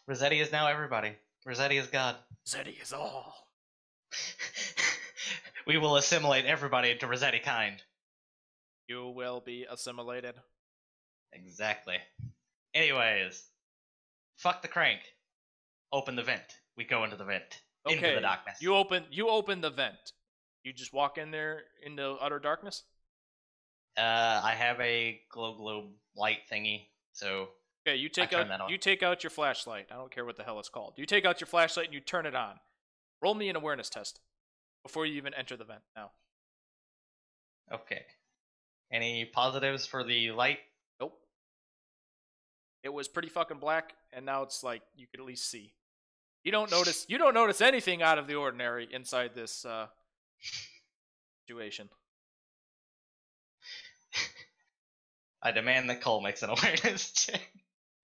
Rossetti is now everybody. Rossetti is God. Rossetti is all. We will assimilate everybody into Rossetti kind. You will be assimilated. Exactly. Anyways, fuck the crank. Open the vent. We go into the vent. Okay. Into the darkness. You open the vent. You just walk in there into utter darkness? I have a globe light thingy, so okay, you take out your flashlight. I don't care what the hell it's called. You take out your flashlight and you turn it on. Roll me an awareness test before you even enter the vent now. Okay. Any positives for the light? Nope. It was pretty fucking black, and now it's like you could at least see. You don't notice anything out of the ordinary inside this situation. I demand that Cole makes an awareness check.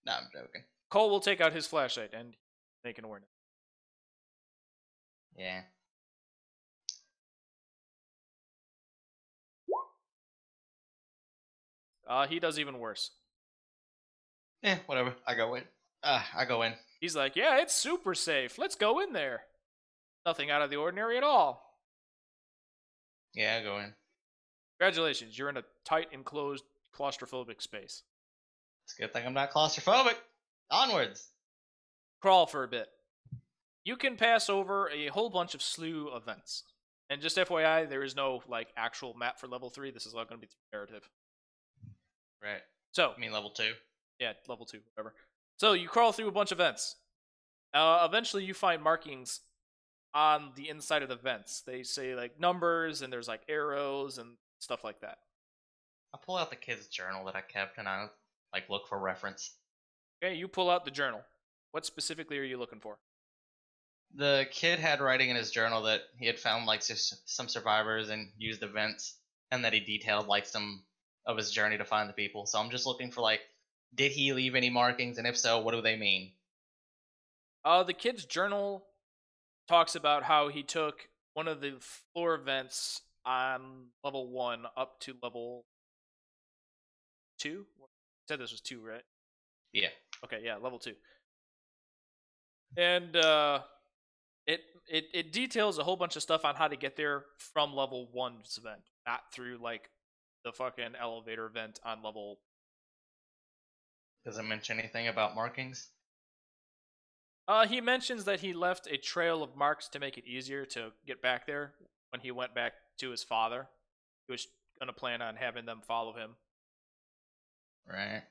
No, I'm joking. Cole will take out his flashlight and make an awareness. Yeah. He does even worse. Whatever. I go in. He's like, yeah, it's super safe. Let's go in there. Nothing out of the ordinary at all. Yeah, I go in. Congratulations, you're in a tight, enclosed, claustrophobic space. It's a good thing I'm not claustrophobic. Onwards. Crawl for a bit. You can pass over a whole bunch of slew events. And just FYI, there is no like actual map for level 3. This is all going to be narrative. Right. So, I mean level 2. Yeah, level 2, whatever. So you crawl through a bunch of vents. Eventually you find markings on the inside of the vents. They say like numbers and there's like arrows and stuff like that. I pull out the kid's journal that I kept and I like look for reference. Okay, you pull out the journal. What specifically are you looking for? The kid had writing in his journal that he had found like some survivors and used events, and that he detailed like some of his journey to find the people. So I'm just looking for like, did he leave any markings, and if so, what do they mean? The kid's journal talks about how he took one of the floor vents on level 1 up to level 2. You said this was 2, right? Yeah. Okay, yeah, level 2. And it details a whole bunch of stuff on how to get there from level 1's vent, not through like the fucking elevator vent on level. Does it mention anything about markings? He mentions that he left a trail of marks to make it easier to get back there when he went back to his father. He was gonna plan on having them follow him. Right.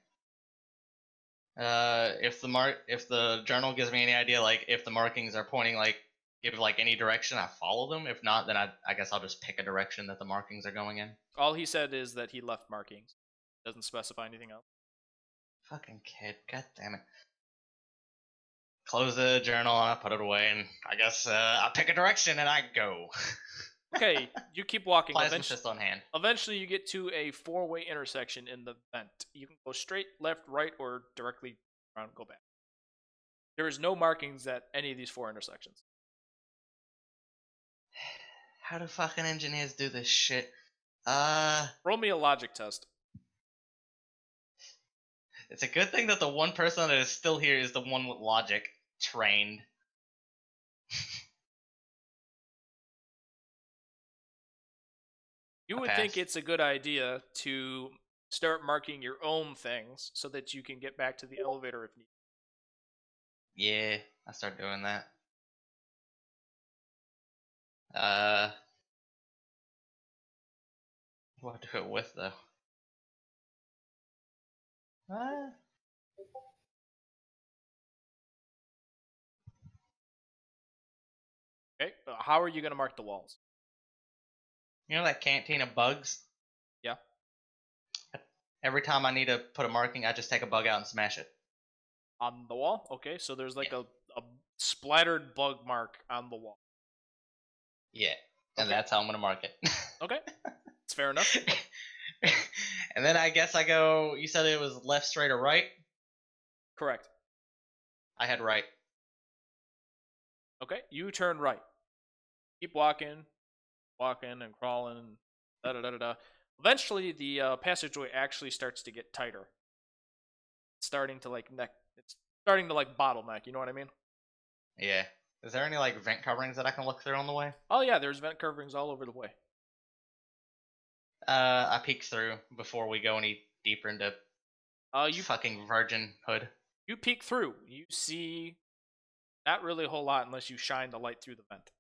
If the journal gives me any idea, like if the markings are pointing like give like any direction, I follow them. If not, then I guess I'll just pick a direction that the markings are going in. All he said is that he left markings. Doesn't specify anything else. Fucking kid, god damn it. Close the journal and I put it away, and I guess I pick a direction and I go. Okay, you keep walking. Plasma fist on hand. Eventually, you get to a 4-way intersection in the vent. You can go straight, left, right, or directly around and go back. There is no markings at any of these 4 intersections. How do fucking engineers do this shit? Roll me a logic test. It's a good thing that the one person that is still here is the one with logic trained. You would think it's a good idea to start marking your own things so that you can get back to the elevator if needed. Yeah, I start doing that. What do I do it with though? Okay, how are you going to mark the walls? You know that canteen of bugs? Yeah. Every time I need to put a marking, I just take a bug out and smash it. On the wall? Okay, so there's like a splattered bug mark on the wall. Yeah, and that's how I'm going to mark it. Okay, it's fair enough. And then I guess I go, you said it was left, straight, or right? Correct. I had right. Okay, you turn right. Keep walking and crawling, da-da-da-da-da. Eventually, the passageway actually starts to get tighter. It's starting to like bottleneck, you know what I mean? Yeah. Is there any like vent coverings that I can look through on the way? Oh yeah, there's vent coverings all over the way. I peek through before we go any deeper into you fucking virgin hood. You peek through. You see not really a whole lot unless you shine the light through the vent.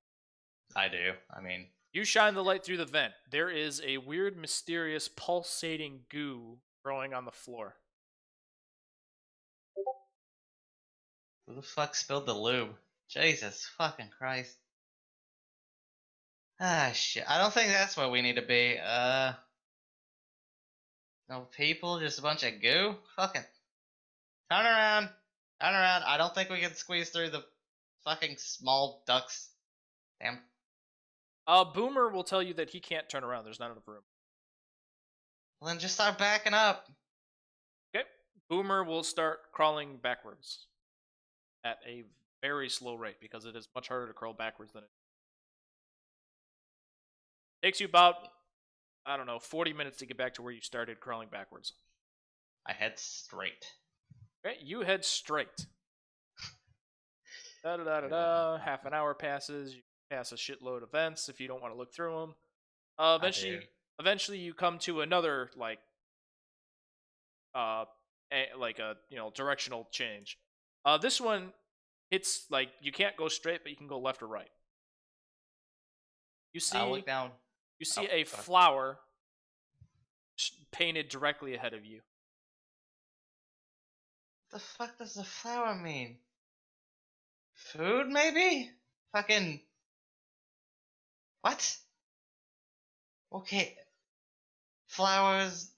I do. I mean, you shine the light through the vent. There is a weird, mysterious, pulsating goo growing on the floor. Who the fuck spilled the lube? Jesus fucking Christ. Ah, shit. I don't think that's where we need to be. No people, just a bunch of goo? Fucking. Turn around. Turn around. I don't think we can squeeze through the fucking small ducts. Damn. Boomer will tell you that he can't turn around. There's not enough room. Well, then just start backing up. Okay. Boomer will start crawling backwards at a very slow rate because it is much harder to crawl backwards than it takes you about, 40 minutes to get back to where you started crawling backwards. I head straight. Okay, you head straight. Da-da-da-da-da. Half an hour passes. You pass a shitload of vents if you don't want to look through them. Eventually you come to another directional change. This one, it's like you can't go straight, but you can go left or right. You see, I'll look down. You see a flower painted directly ahead of you. What the fuck does the flower mean? Food, maybe? Fucking What? Okay. Flowers.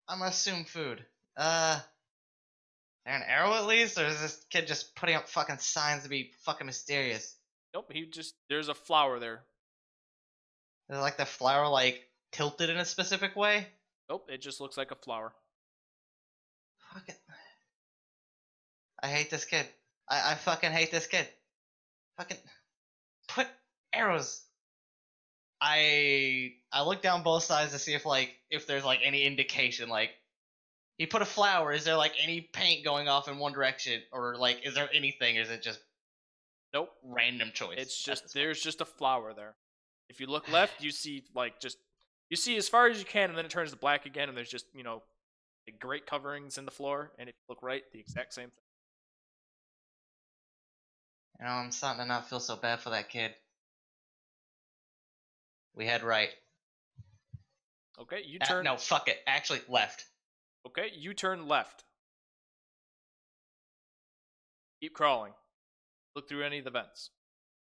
I'm gonna assume food. Is there an arrow at least, or is this kid just putting up fucking signs to be fucking mysterious? Nope, there's a flower there. Is like the flower like tilted in a specific way? Nope, it just looks like a flower. Fuck it. I hate this kid. I fucking hate this kid. Fucking put arrows. I look down both sides to see if there's like any indication, like he put a flower, is there like any paint going off in one direction, or like is there anything, or is it just Nope, random choice? it's just there's just a flower there. If you look left, you see you see as far as you can, and then it turns to black again, and there's just like great coverings in the floor. And if you look right, the exact same thing. I'm starting to not feel so bad for that kid. We head right. Okay, you turn. No, fuck it. Actually, left. Okay, you turn left. Keep crawling. Look through any of the vents.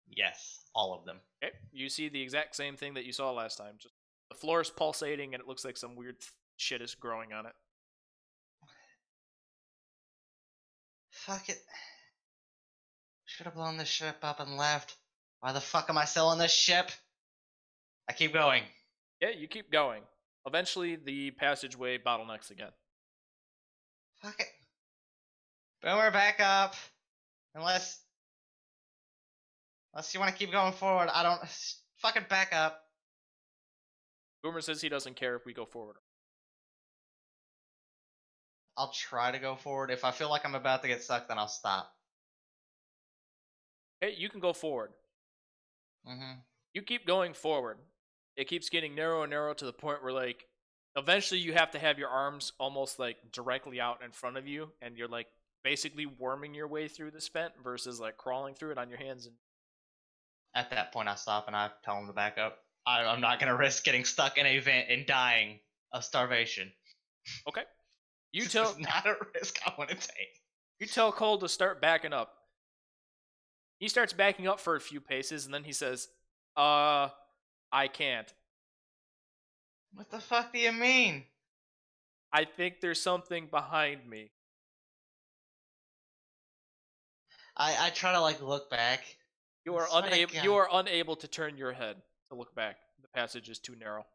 Yes, all of them. Okay, you see the exact same thing that you saw last time. Just the floor is pulsating, and it looks like some weird shit is growing on it. Fuck it. Should have blown this ship up and left. Why the fuck am I still on this ship? I keep going. Yeah, you keep going. Eventually, the passageway bottlenecks again. Fuck it. Boomer, back up. Unless you want to keep going forward, I don't. Fucking back up. Boomer says he doesn't care if we go forward. I'll try to go forward. If I feel like I'm about to get stuck, then I'll stop. Hey, you can go forward. Mm-hmm. You keep going forward. It keeps getting narrow and narrow to the point where, like, eventually you have to have your arms almost, like, directly out in front of you, and you're, like, basically worming your way through this vent versus, like, crawling through it on your hands. And At that point, I stop and I tell him to back up. I'm not going to risk getting stuck in a vent and dying of starvation. Okay. This is not a risk I want to take. You tell Cole to start backing up. He starts backing up for a few paces, and then he says, I can't. What the fuck do you mean? I think there's something behind me. I try to, like, look back. You are unable to turn your head to look back. The passage is too narrow.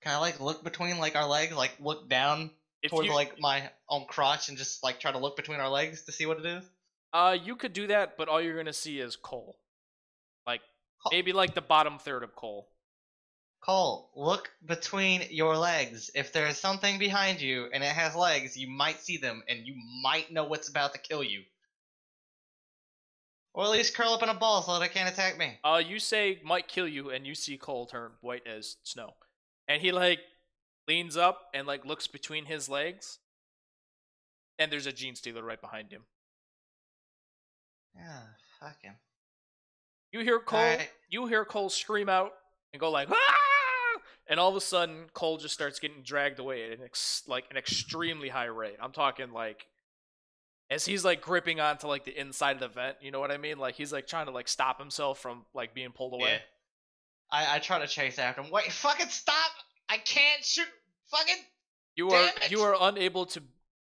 Can I, like, look between, like, our legs? Like, look down toward, like, my own crotch and just, like, try to look between our legs to see what it is? You could do that, but all you're gonna see is Cole. Like, maybe, like, the bottom third of Cole. Cole, look between your legs. If there is something behind you and it has legs, you might see them, and you might know what's about to kill you. Or at least curl up in a ball so that it can't attack me. You say might kill you, and you see Cole turn white as snow. And he, like, leans up and, like, looks between his legs. And there's a gene stealer right behind him. Yeah, fuck him. You hear Cole scream out and go like, "Ah!" And all of a sudden, Cole just starts getting dragged away at an extremely high rate. I'm talking, like, as he's, like, gripping onto, like, the inside of the vent, you know what I mean? Like, he's, like, trying to, like, stop himself from, like, being pulled away. Yeah. I try to chase after him. Wait, fucking stop! I can't shoot! Fucking You are unable to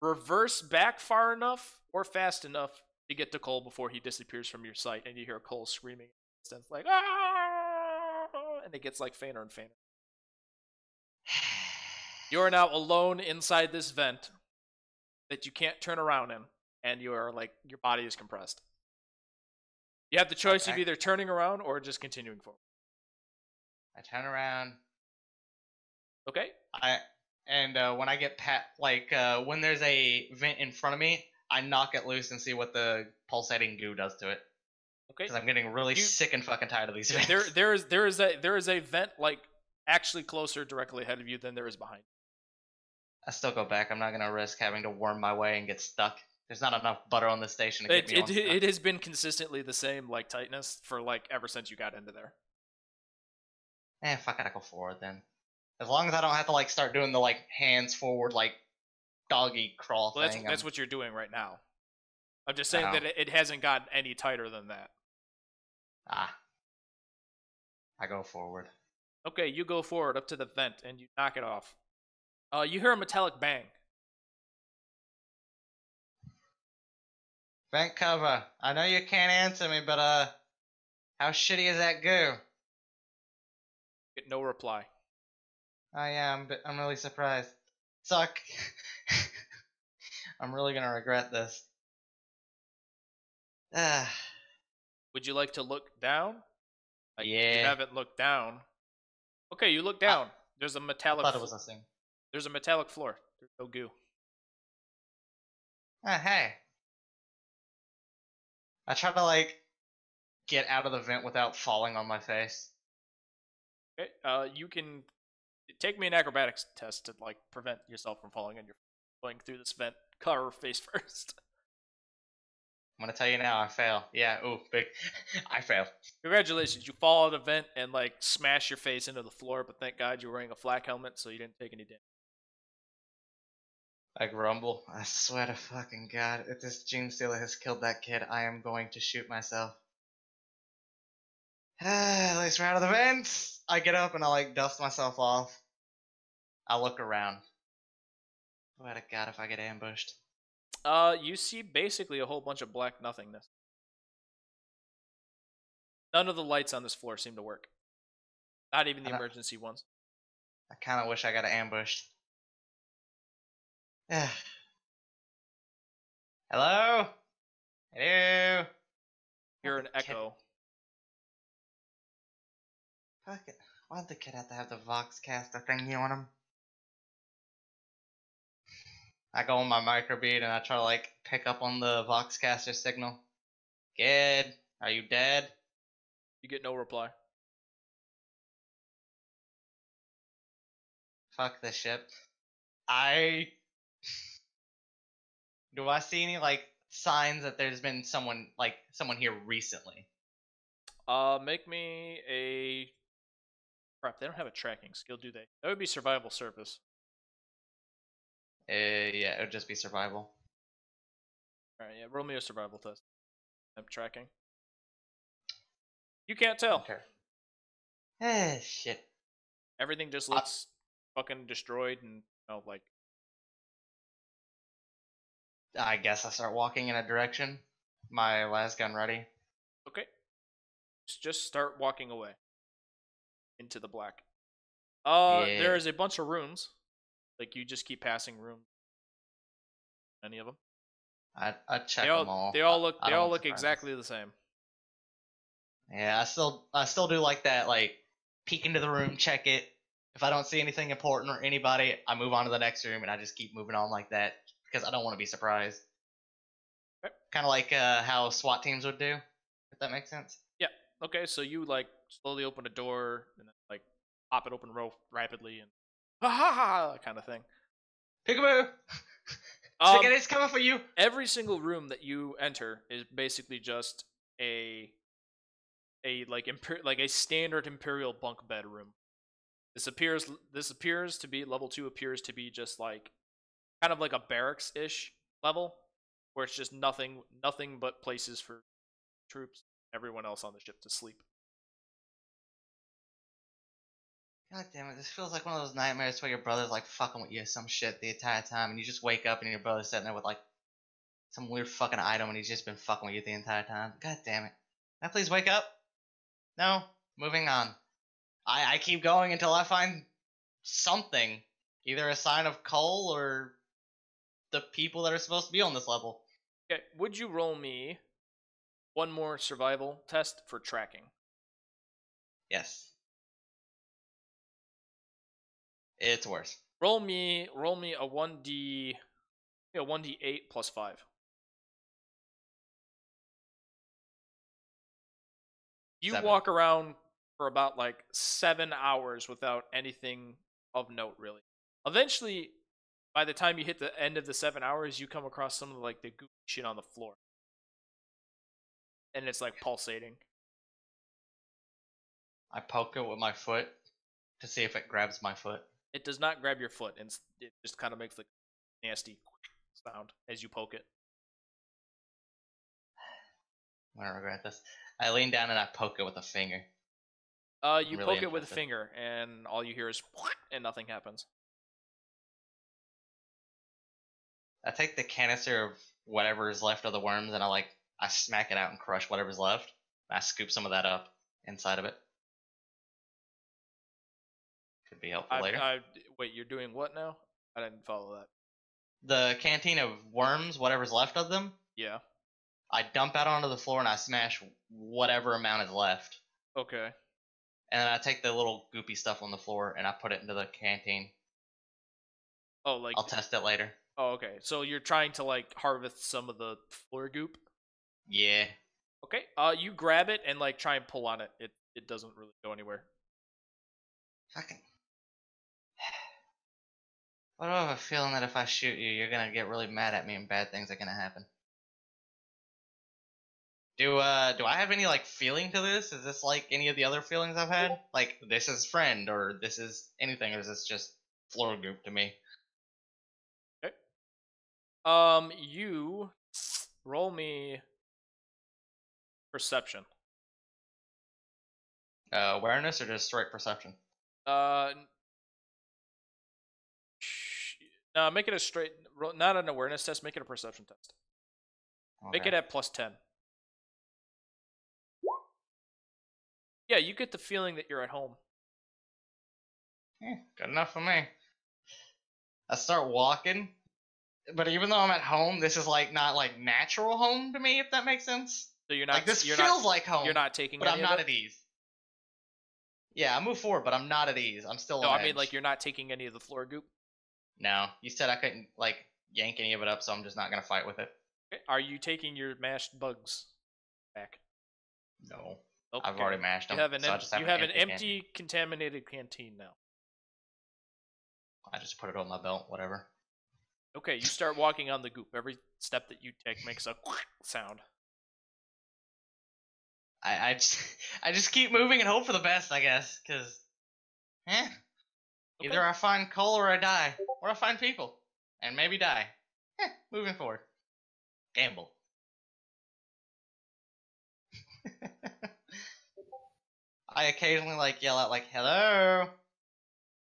reverse back far enough or fast enough to get to Cole before he disappears from your sight, and you hear Cole screaming, like, "Ah!" And it gets, like, fainter and fainter. You are now alone inside this vent that you can't turn around in, and you are, like, your body is compressed. You have the choice of either turning around or just continuing forward. I turn around. Okay. When I get when there's a vent in front of me, I knock it loose and see what the pulsating goo does to it. Okay. Because I'm getting really sick and fucking tired of these vents. There is a vent, like, actually closer directly ahead of you than there is behind. I still go back. I'm not gonna risk having to worm my way and get stuck. There's not enough butter on this station to get me on stuck. It has been consistently the same, like, tightness for, like, ever since you got into there. Fuck it, I go forward then. As long as I don't have to, like, start doing the, like, hands forward, like, doggy crawl thing. That's what you're doing right now. I'm just saying that it hasn't gotten any tighter than that. I go forward. Okay, you go forward up to the vent and you knock it off. You hear a metallic bang. Vent cover. I know you can't answer me, but how shitty is that goo? Get no reply. Oh yeah, I'm really surprised. Suck. I'm really gonna regret this. Ah, Would you like to look down? You yeah. haven't looked down. Okay, you look I down. There's a I metallic. thought it was a thing. There's a metallic floor. There's no goo. Ah, hey. I try to like get out of the vent without falling on my face. Okay. You can take me an acrobatics test to like prevent yourself from falling and you're going through this vent cover face first. I'm gonna tell you now, I fail. Yeah, ooh, big. I fail. Congratulations, you fall out of the vent and like smash your face into the floor, but thank God you're wearing a flak helmet so you didn't take any damage. I grumble. I swear to fucking God, if this Gene Stealer has killed that kid, I am going to shoot myself. At least we're out of the vents. I get up and I like dust myself off. I look around. Swear to God, if I get ambushed. You see basically a whole bunch of black nothingness. None of the lights on this floor seem to work. Not even the emergency ones. I kind of wish I got ambushed. Hello? Hello? You're an echo. Fuck it. Why'd the kid have to have the Voxcaster thingy on him? I go on my microbead and I try to like pick up on the Voxcaster signal. Kid, are you dead? You get no reply. Fuck this shit. Do I see any like signs that there's been someone here recently? Make me a. Crap, they don't have a tracking skill, do they? That would be survival service. Yeah, it would just be survival. Alright, yeah, roll me a survival test. I'm tracking. You can't tell. Okay. Eh, shit. Everything just looks fucking destroyed and, you know, like. I guess I start walking in a direction. My last gun ready. Okay. Just start walking away. Into the black. There is a bunch of rooms. Like, you just keep passing rooms. Any of them? I check them all. They all look exactly the same. Yeah, I still do like that, like peek into the room, check it. If I don't see anything important or anybody, I move on to the next room and I just keep moving on like that because I don't want to be surprised. Okay. Kind of like how SWAT teams would do, if that makes sense. Yeah. Okay, so you like slowly open a door and then, like pop it open real rapidly and ha ha ha kind of thing. Peekaboo! Chicken is coming for you. Every single room that you enter is basically just a like a standard Imperial bunk bed room. This appears to be level 2 appears to be just like kind of like a barracks-ish level where it's just nothing but places for troops, everyone else on the ship to sleep. God damn it, this feels like one of those nightmares where your brother's like fucking with you some shit the entire time and you just wake up and your brother's sitting there with like some weird fucking item and he's just been fucking with you the entire time. God damn it. Can I please wake up? No? Moving on. I keep going until I find something. Either a sign of Cole or the people that are supposed to be on this level. Okay, would you roll me one more survival test for tracking? Yes. It's worse. Roll me a 1d 1d8 plus 5. You 7. walk around for about like 7 hours without anything of note, really. Eventually, by the time you hit the end of the 7 hours, you come across some of like the goofy shit on the floor, and it's like pulsating. I poke it with my foot to see if it grabs my foot. It does not grab your foot, and it just kind of makes like nasty sound as you poke it. I'm gonna regret this. I lean down and I poke it with a finger. You I'm really poke it with a interested. finger, and all you hear is and nothing happens. I take the canister of whatever is left of the worms and I smack it out and crush whatever's left. I scoop some of that up inside of it. Could be helpful later. Wait, you're doing what now? I didn't follow that. The canteen of worms, whatever's left of them, Yeah. I dump out onto the floor and I smash whatever amount is left. Okay. And then I take the little goopy stuff on the floor and I put it into the canteen. Oh, like I'll test it later. Oh, okay. So you're trying to like harvest some of the floor goop. Yeah. Okay. You grab it and like try and pull on it. It doesn't really go anywhere. Fucking. What do I have a feeling that if I shoot you, you're gonna get really mad at me and bad things are gonna happen? Do I have any like feeling to this? Is this like any of the other feelings I've had? Like this is friend or this is anything, or is this just floor goop to me? Okay. You roll me perception. Awareness or just straight perception? Make it a straight, not an awareness test. Make it a perception test. Make it at +10. Yeah, you get the feeling that you're at home. Good enough for me. I start walking, but even though I'm at home, this is like not like natural home to me, if that makes sense. So you're not. Like this feels like home. You're not taking. But I'm not at ease. Yeah, I move forward, but I'm not at ease. I'm still. No, on I mean edge. like you're not taking any of the floor goop. No, you said I couldn't like yank any of it up, so I'm just not gonna fight with it. Okay. Are you taking your mashed bugs back? No, okay. I've already mashed them. You have an, so you have an empty contaminated canteen now. I just put it on my belt, whatever. Okay, you start walking on the goop. Every step that you take makes a sound. I just keep moving and hope for the best, I guess, because, either I find coal or I die, or I find people, and maybe die. Moving forward. Gamble. I occasionally yell out hello.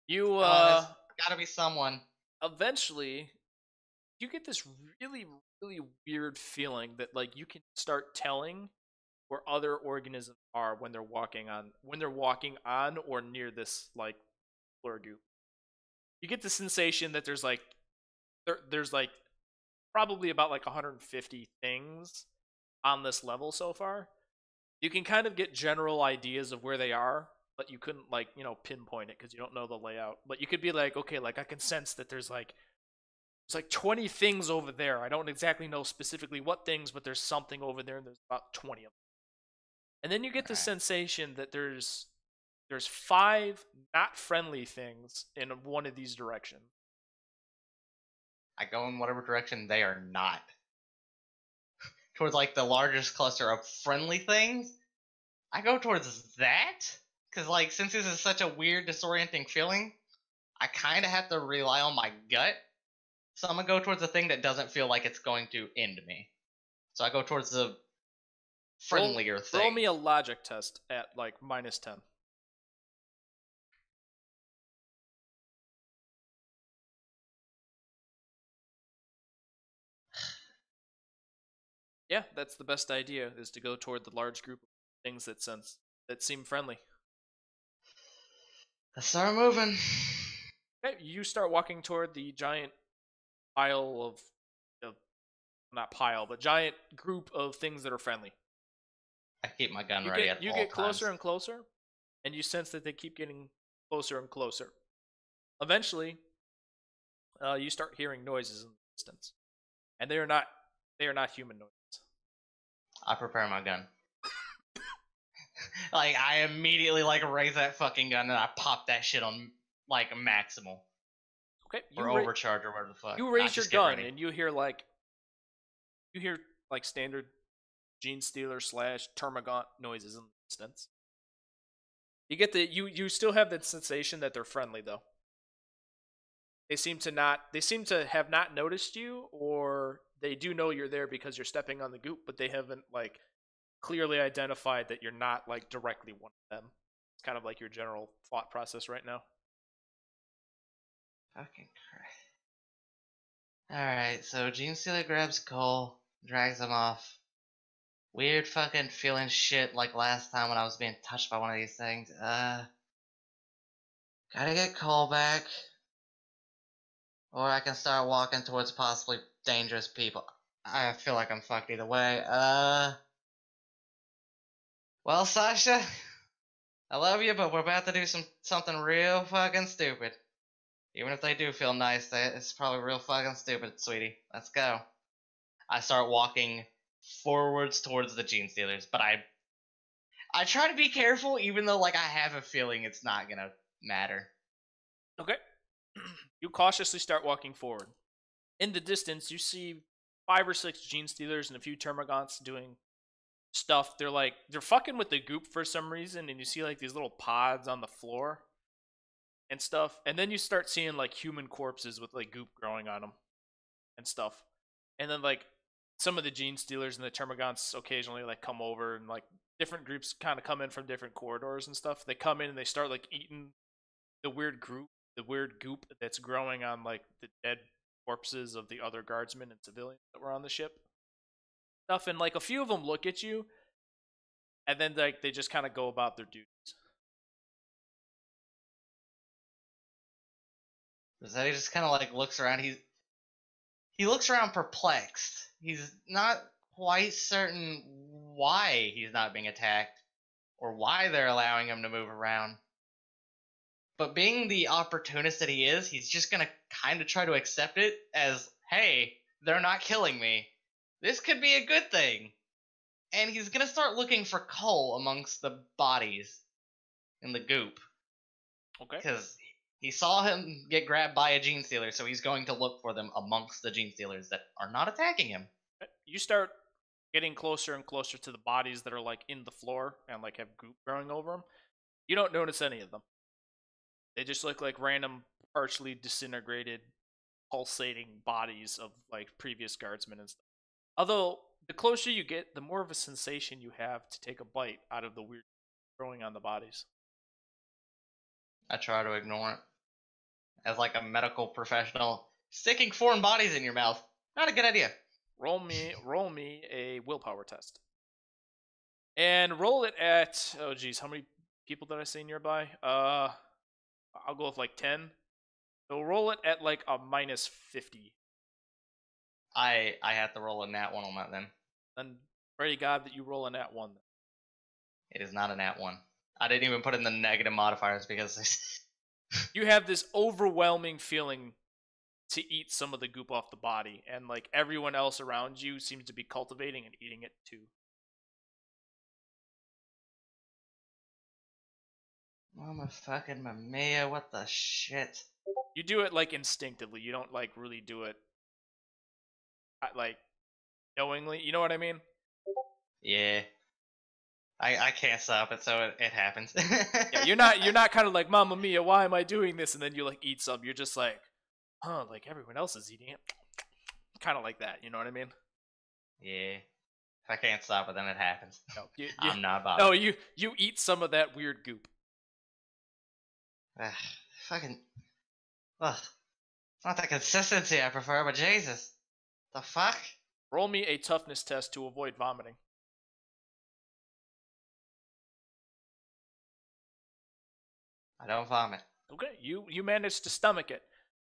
You there's gotta be someone. Eventually, you get this really, really weird feeling that you can start telling where other organisms are when they're walking on or near this floor goop. You get the sensation that there's there's probably about 150 things on this level so far. You can kind of get general ideas of where they are, but you couldn't pinpoint it because you don't know the layout. But you could be okay, I can sense that there's 20 things over there. I don't exactly know specifically what things, but there's something over there, and there's about 20 of them. And then you get the sensation that there's 5 not friendly things in one of these directions. I go in whatever direction they are not. Towards the largest cluster of friendly things. I go towards that because since this is such a weird, disorienting feeling, I kind of have to rely on my gut. So I'm gonna go towards the thing that doesn't feel like it's going to end me. So I go towards the friendlier thing. Roll me a logic test at -10. Yeah, that's the best idea, is to go toward the large group of things that seem friendly. Let's start moving. Okay, you start walking toward the giant pile of not pile, but giant group of things that are friendly. I keep my gun ready at all times. You get closer and closer, and you sense that they keep getting closer and closer. Eventually, you start hearing noises in the distance, and they are not human noises. I prepare my gun. I immediately raise that fucking gun and I pop that shit on maximal. Okay. Or overcharge or whatever the fuck. You raise your gun and you hear standard Gene Stealer / Termagant noises in the distance. You get you still have the sensation that they're friendly though. They seem to have not noticed you, or they do know you're there because you're stepping on the goop, but they haven't clearly identified that you're not directly one of them. It's kind of like your general thought process right now. Fucking Christ. Alright, so Gene Stealer grabs Cole, drags him off. Weird fucking feeling shit like last time when I was being touched by one of these things. Gotta get Cole back. Or I can start walking towards possibly dangerous people. I feel like I'm fucked either way. Well, Sasha, I love you, but we're about to do something real fucking stupid. Even if they do feel nice, it's probably real fucking stupid, sweetie. Let's go. I start walking forwards towards the Gene Stealers, but I try to be careful, even though like I have a feeling it's not gonna matter. Okay. You cautiously start walking forward. In the distance, you see 5 or 6 Gene Stealers and a few Termagants doing stuff. They're fucking with the goop for some reason, and you see like these little pods on the floor and stuff. And then you start seeing like human corpses with like goop growing on them and stuff. And then like some of the Gene Stealers and the Termagants occasionally like come over, and like different groups kind of come in from different corridors and stuff. They come in and they start like eating the weird goop that's growing on like the dead corpses of the other guardsmen and civilians that were on the ship. Stuff, and like a few of them look at you, and then like they just kind of go about their duties. Rossetti just kind of like looks around. He looks around perplexed. He's not quite certain why he's not being attacked or why they're allowing him to move around. But being the opportunist that he is, he's just gonna kind of try to accept it as, hey, they're not killing me. This could be a good thing. And he's gonna start looking for Cole amongst the bodies in the goop. Okay. Because he saw him get grabbed by a Gene Stealer, so he's going to look for them amongst the Gene Stealers that are not attacking him. You start getting closer and closer to the bodies that are like in the floor and like have goop growing over them. You don't notice any of them. They just look like random, partially disintegrated, pulsating bodies of like previous guardsmen and stuff. Although the closer you get, the more of a sensation you have to take a bite out of the weird growing on the bodies. I try to ignore it. As like a medical professional, sticking foreign bodies in your mouth, not a good idea. Roll me a willpower test. And roll it at, oh geez, how many people did I say nearby? I'll go with like 10. So roll it at like a minus 50. I have to roll a nat 1 on that then. And pray to God that you roll a nat 1. It is not a nat 1. I didn't even put in the negative modifiers because You have this overwhelming feeling to eat some of the goop off the body, and like everyone else around you seems to be cultivating and eating it too. Mama fucking Mamiya, what the shit? You do it like instinctively. You don't like really do it like knowingly. You know what I mean? Yeah. I can't stop it, so it happens. Yeah, you're not kind of like, Mamma Mia, why am I doing this? And then you like eat some. You're just like, huh, like everyone else is eating it. Kind of like that. You know what I mean? Yeah. If I can't stop it, then it happens. No, I'm not bothered. No, you eat some of that weird goop. Fucking. Ugh. It's not the consistency I prefer, but Jesus. The fuck? Roll me a toughness test to avoid vomiting. I don't vomit. Okay, you managed to stomach it.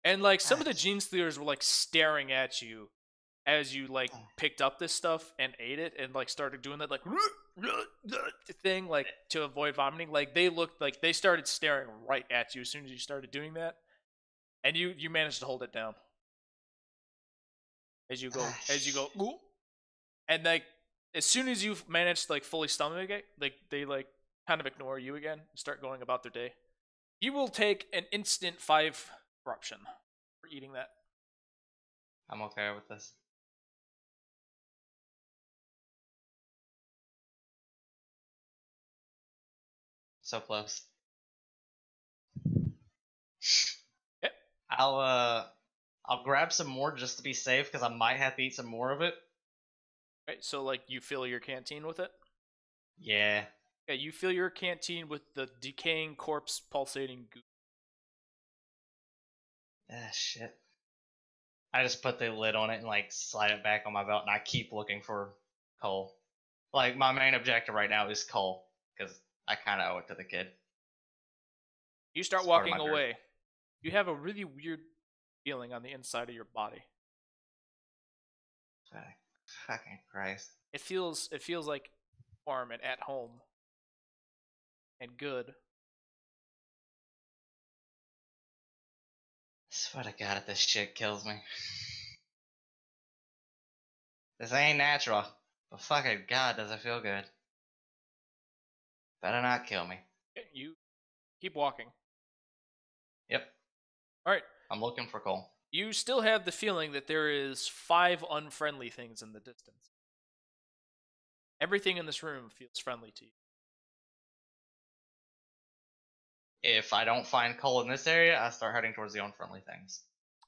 And like some of the Gene Stealers were like staring at you as you like picked up this stuff and ate it and like started doing that like thing like to avoid vomiting. Like they looked like they started staring right at you as soon as you started doing that. And you managed to hold it down. As you go ooh, and like as soon as you've managed to like fully stomach it, like they like kind of ignore you again and start going about their day. You will take an instant 5 corruption for eating that. I'm okay with this. So close. Yep. I'll grab some more just to be safe because I might have to eat some more of it. Right, so like you fill your canteen with it? Yeah. Okay, you fill your canteen with the decaying corpse pulsating goop. Ah, shit. I just put the lid on it and like slide it back on my belt, and I keep looking for coal. Like my main objective right now is coal because I kind of owe it to the kid. You start It's part of walking my away. You have a really weird feeling on the inside of your body. Fucking Christ. It feels like warm and at home and good. Swear to God, if this shit kills me. This ain't natural, but fucking God, does it feel good. Better not kill me. Okay, you keep walking. Yep, All right. I'm looking for coal. You still have the feeling that there is 5 unfriendly things in the distance. Everything in this room feels friendly to you. If I don't find coal in this area, I start heading towards the unfriendly things.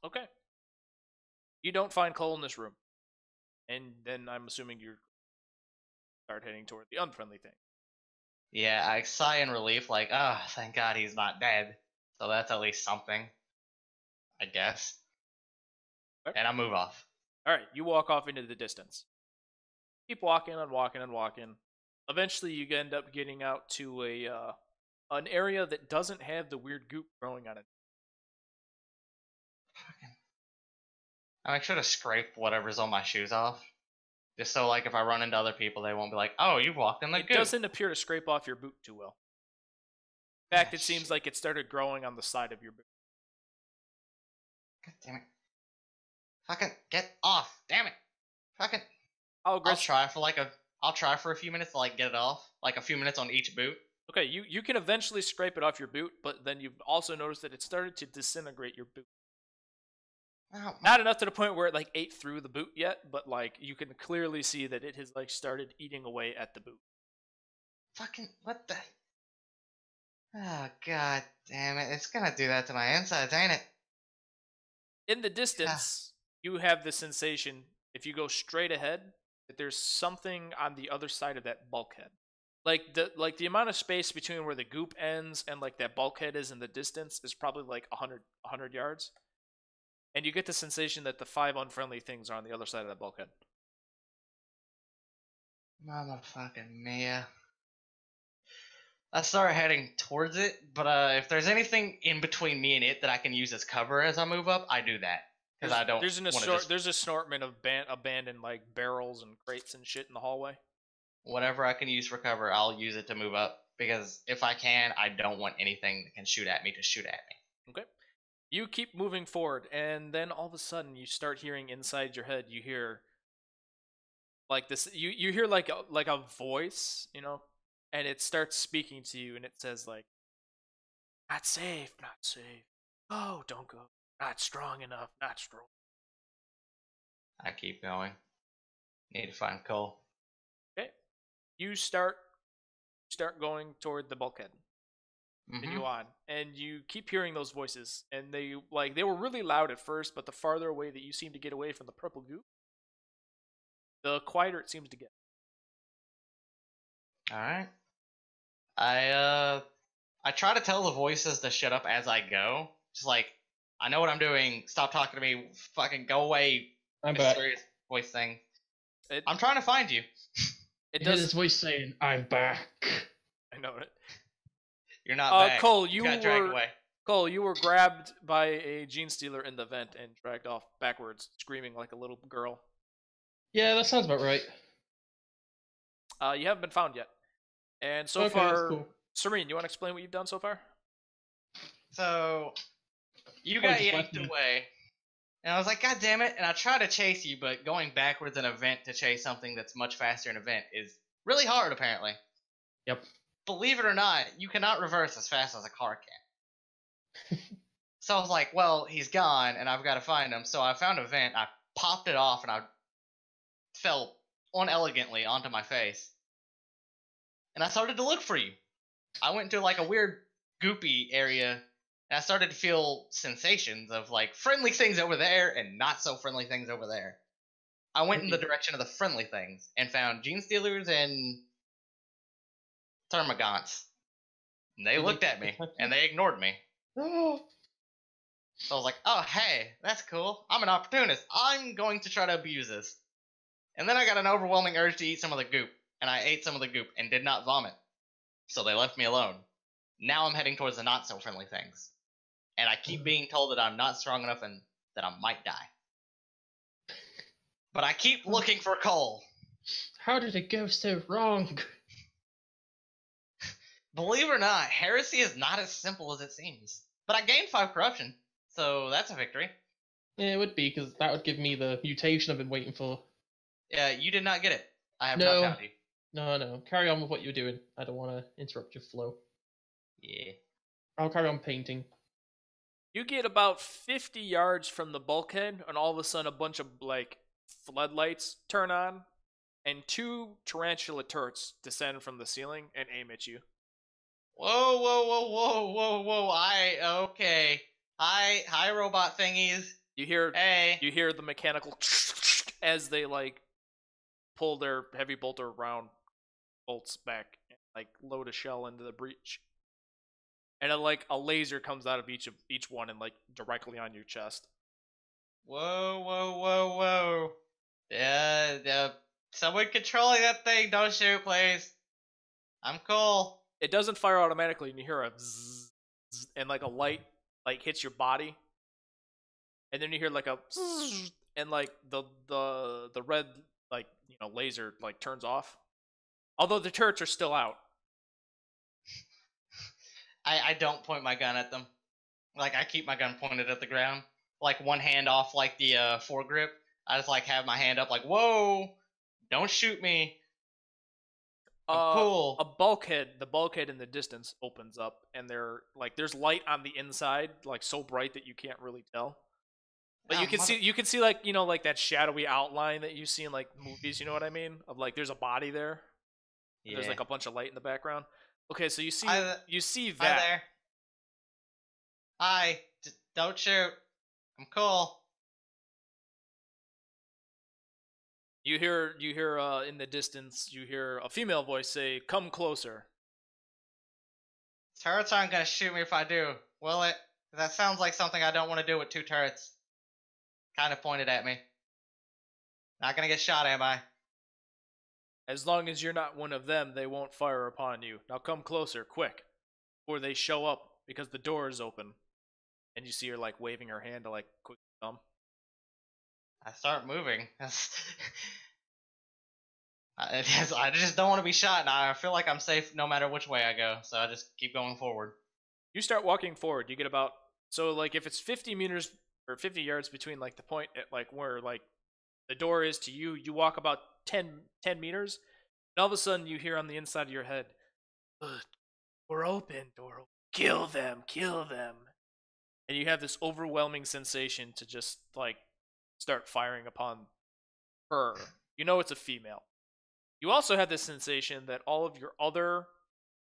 Okay. You don't find coal in this room. And then I'm assuming you start heading toward the unfriendly thing. Yeah, I sigh in relief, like, oh, thank God he's not dead. So that's at least something, I guess. Okay. And I move off. Alright, you walk off into the distance. Keep walking and walking and walking. Eventually you end up getting out to an area that doesn't have the weird goop growing on it. I make sure to scrape whatever's on my shoes off. Just so, like, if I run into other people, they won't be like, oh, you walked in the It goop. doesn't appear to scrape off your boot too well. In fact, it seems like it started growing on the side of your boot. God damn it. Fucking get off. Damn it. Fucking. I'll try for a few minutes to, like, get it off. Like, a few minutes on each boot. Okay, you can eventually scrape it off your boot, but then you've also noticed that it started to disintegrate your boot. Oh, Not enough to the point where it like ate through the boot yet, but like you can clearly see that it has like started eating away at the boot. fucking, what the? Oh, God damn it. It's gonna do that to my insides, ain't it? In the distance, you have the sensation, if you go straight ahead, that there's something on the other side of that bulkhead. Like the amount of space between where the goop ends and like that bulkhead is in the distance is probably like 100 yards. And you get the sensation that the 5 unfriendly things are on the other side of that bulkhead. Motherfucking Mia. I start heading towards it, but if there's anything in between me and it that I can use as cover as I move up, I do that. Because I don't There's an assortment of abandoned like barrels and crates and shit in the hallway. Whatever I can use for cover, I'll use it to move up. Because if I can, I don't want anything that can shoot at me to shoot at me. Okay. You keep moving forward, and then all of a sudden you start hearing inside your head, you hear like this, you hear like a voice, you know, and it starts speaking to you, and it says like, not safe, not safe. Oh, don't go. Not strong enough, not strong. I keep going. Need to find coal. Okay. You start going toward the bulkhead. Continue on, and you keep hearing those voices, and they were really loud at first, but the farther away that you seem to get away from the purple goop, the quieter it seems to get. All right. I try to tell the voices to shut up as I go. Just like, I know what I'm doing. Stop talking to me. Fucking go away. I'm back. Mysterious voice thing. I'm trying to find you. It does his voice saying, "I'm back." I know it. You're not back. Cole, you got dragged away. Cole, you were grabbed by a gene stealer in the vent and dragged off backwards, screaming like a little girl. Yeah, that sounds about right. You haven't been found yet. And so far, cool. Serene, you want to explain what you've done so far? So, you got yanked away. And I was like, God damn it. And I tried to chase you, but going backwards in a vent to chase something that's much faster in a vent is really hard, apparently. Yep. Believe it or not, you cannot reverse as fast as a car can. So I was like, well, he's gone, and I've got to find him. So I found a vent, I popped it off, and I fell unelegantly onto my face. And I started to look for you. I went into like a weird goopy area, and I started to feel sensations of like friendly things over there and not so friendly things over there. I went in the direction of the friendly things and found gene stealers and termagants. And they Did they looked at me, attack you? and they ignored me. Oh, So I was like, oh, hey, that's cool. I'm an opportunist. I'm going to try to abuse this. And then I got an overwhelming urge to eat some of the goop. And I ate some of the goop and did not vomit. So they left me alone. Now I'm heading towards the not-so-friendly things. And I keep being told that I'm not strong enough and that I might die. But I keep looking for coal. how did it go so wrong? Believe it or not, heresy is not as simple as it seems. But I gained 5 corruption, so that's a victory. Yeah, it would be, because that would give me the mutation I've been waiting for. Yeah, you did not get it. I have No. not found you. No. Carry on with what you're doing. I don't want to interrupt your flow. Yeah. I'll carry on painting. You get about 50 yards from the bulkhead, and all of a sudden a bunch of, like, floodlights turn on, and 2 tarantula turrets descend from the ceiling and aim at you. Whoa. Okay. Hi, robot thingies. You hear Hey. You hear the mechanical as they, like, pull their heavy bolter round bolts back and, like, load a shell into the breech. And then, like, a laser comes out of each one and, like, directly on your chest. Whoa. Yeah. Someone controlling that thing. Don't shoot, please. I'm cool. It doesn't fire automatically, and you hear a zzz, zzz, and, like, a light, like, hits your body. And then you hear, like, a zzz, and, like, the red, like, you know, laser, like, turns off. Although the turrets are still out. I don't point my gun at them. Like, I keep my gun pointed at the ground. Like, one hand off, like, the foregrip. I just, like, have my hand up, like, whoa! Don't shoot me! I'm cool. The bulkhead in the distance opens up, and there's light on the inside, like, so bright that you can't really tell. But you can see, like, you know, like, that shadowy outline that you see in, like, movies, you know what I mean? Of, like, there's a body there. Yeah. There's, like, a bunch of light in the background. Okay, so you see that. Hi there. Hi. Don't shoot. I'm cool. You hear in the distance, you hear a female voice say, "Come closer." Turrets aren't gonna shoot me if I do, will it? That sounds like something I don't want to do with 2 turrets. Kind of pointed at me. Not gonna get shot, am I? As long as you're not one of them, they won't fire upon you. Now come closer, quick, before they show up, because the door is open. And you see her, like, waving her hand to, like, quick come. I start moving. I just don't want to be shot, now. I feel like I'm safe no matter which way I go, so I just keep going forward. You start walking forward. You get about, so, like, if it's 50 meters or 50 yards between, like, the point at, like, where, like, the door is to you, you walk about 10 meters, and all of a sudden you hear on the inside of your head, "Door open, door open. Kill them. And you have this overwhelming sensation to just, like, start firing upon her. You know it's a female. You also have this sensation that all of your other,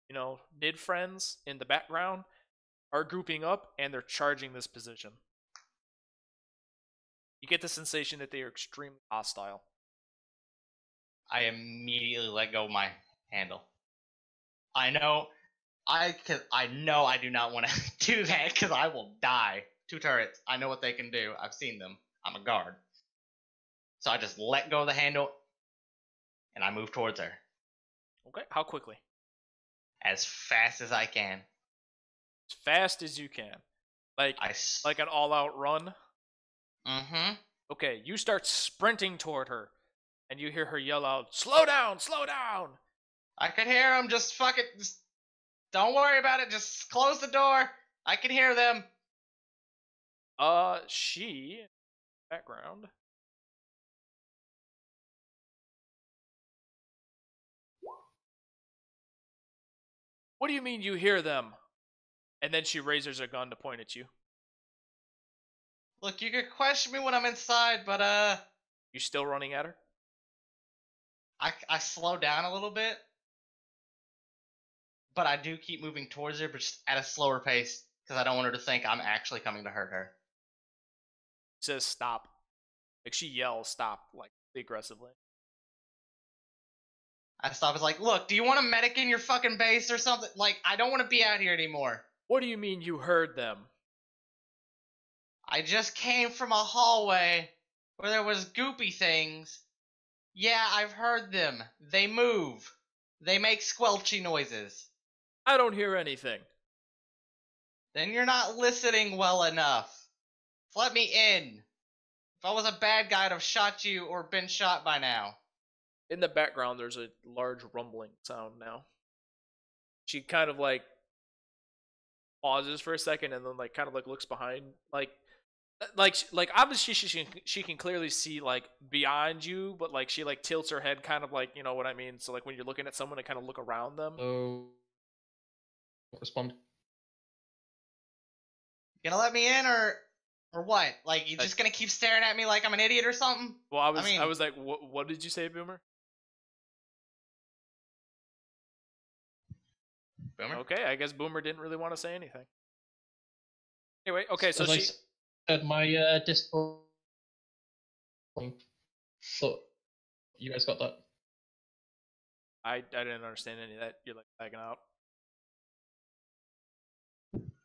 you know, NID friends in the background are grouping up and they're charging this position. You get the sensation that they are extremely hostile. I immediately let go of my handle. I know I do not want to do that because I will die. 2 turrets. I know what they can do. I've seen them. I'm a guard. So I just let go of the handle and I move towards her. Okay, how quickly? As fast as I can. As fast as you can. Like an all-out run? Mm-hmm. Okay, you start sprinting toward her, and you hear her yell out, "Slow down! Slow down!" I could hear them. Just fuck it. Just don't worry about it. Just close the door. I can hear them. She, background. What do you mean you hear them? And then she raises her gun to point at you. Look, you can question me when I'm inside, but You still running at her? I slow down a little bit. But I do keep moving towards her, but just at a slower pace, because I don't want her to think I'm actually coming to hurt her. She says stop. Like, she yells stop, like, aggressively. I stop. It's like, look, do you want a medic in your fucking base or something? Like, I don't want to be out here anymore. What do you mean you heard them? I just came from a hallway where there was goopy things. Yeah, I've heard them. They move. They make squelchy noises. I don't hear anything. Then you're not listening well enough. Let me in. If I was a bad guy, I'd have shot you or been shot by now. In the background, there's a large rumbling sound now. She kind of like pauses for a second and then like kind of like looks behind, like obviously she can clearly see like beyond you, but like she like tilts her head kind of like, you know what I mean? So like when you're looking at someone to kind of look around them. So, respond. You gonna let me in or what? Like, you just gonna keep staring at me like I'm an idiot or something? Well, I was like, what did you say, Boomer? Boomer? Okay, I guess Boomer didn't really want to say anything. Anyway, okay, so as she I said, my Discord. So, you guys got that? I didn't understand any of that. You're like lagging out.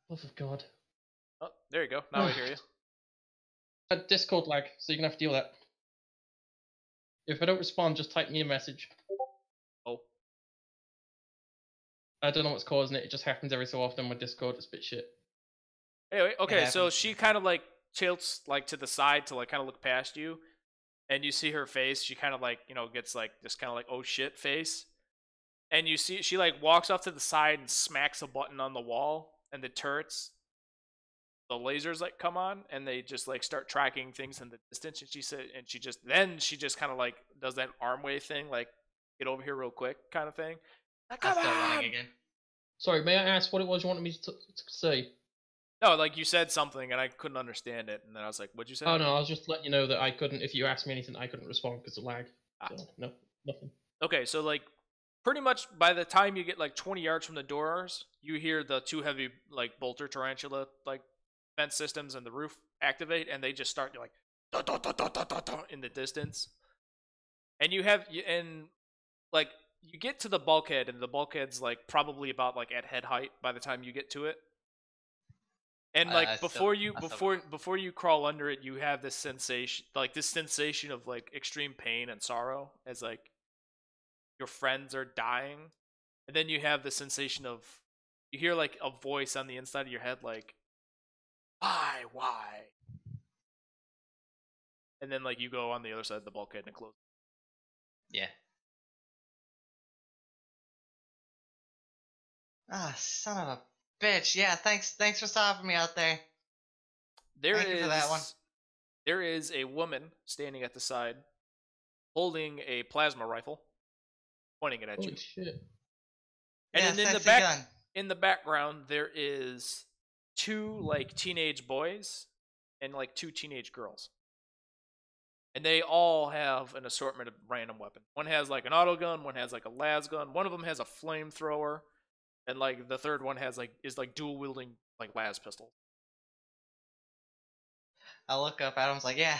Love of God. Oh, there you go. Now I hear you. Discord lag, so you're gonna have to deal with that. If I don't respond, just type me a message. Oh. I don't know what's causing it. It just happens every so often with Discord. It's a bit shit. Anyway, okay, so she kind of like tilts like to the side to like kind of look past you, and you see her face. She kind of like, you know, gets like this kind of like oh shit face, and you see she like walks off to the side and smacks a button on the wall, and the turrets, the lasers like come on, and they just like start tracking things in the distance. And she just kind of like does that arm wave thing, like get over here real quick kind of thing. Like, I start running again. Sorry, may I ask what it was you wanted me to say? No, like you said something and I couldn't understand it, and then I was like, "What'd you say?" Oh no, I was just letting you know that I couldn't. If you asked me anything, I couldn't respond because of lag. So, no, nothing. Okay, so like pretty much by the time you get like 20 yards from the doors, you hear the two heavy like bolter tarantula like fence systems and the roof activate, and they just start like dun, dun, dun, dun, dun, dun, dun, in the distance. And you get to the bulkhead, and the bulkhead's like probably about like at head height by the time you get to it. And like before you crawl under it, you have this sensation of like extreme pain and sorrow as like your friends are dying. And then you have the sensation of you hear like a voice on the inside of your head like why? And then like you go on the other side of the bulkhead and close. Yeah. Ah, son of a bitch. Yeah, thanks for stopping me out there. Thank you for that one. There is a woman standing at the side holding a plasma rifle, pointing it at you. Holy shit. And Yeah, then in the background there is two like teenage boys and like two teenage girls. And they all have an assortment of random weapons. One has like an auto gun, one has like a las gun, one of them has a flamethrower, and like the third one is dual wielding like las pistol. I look up at him, like, yeah,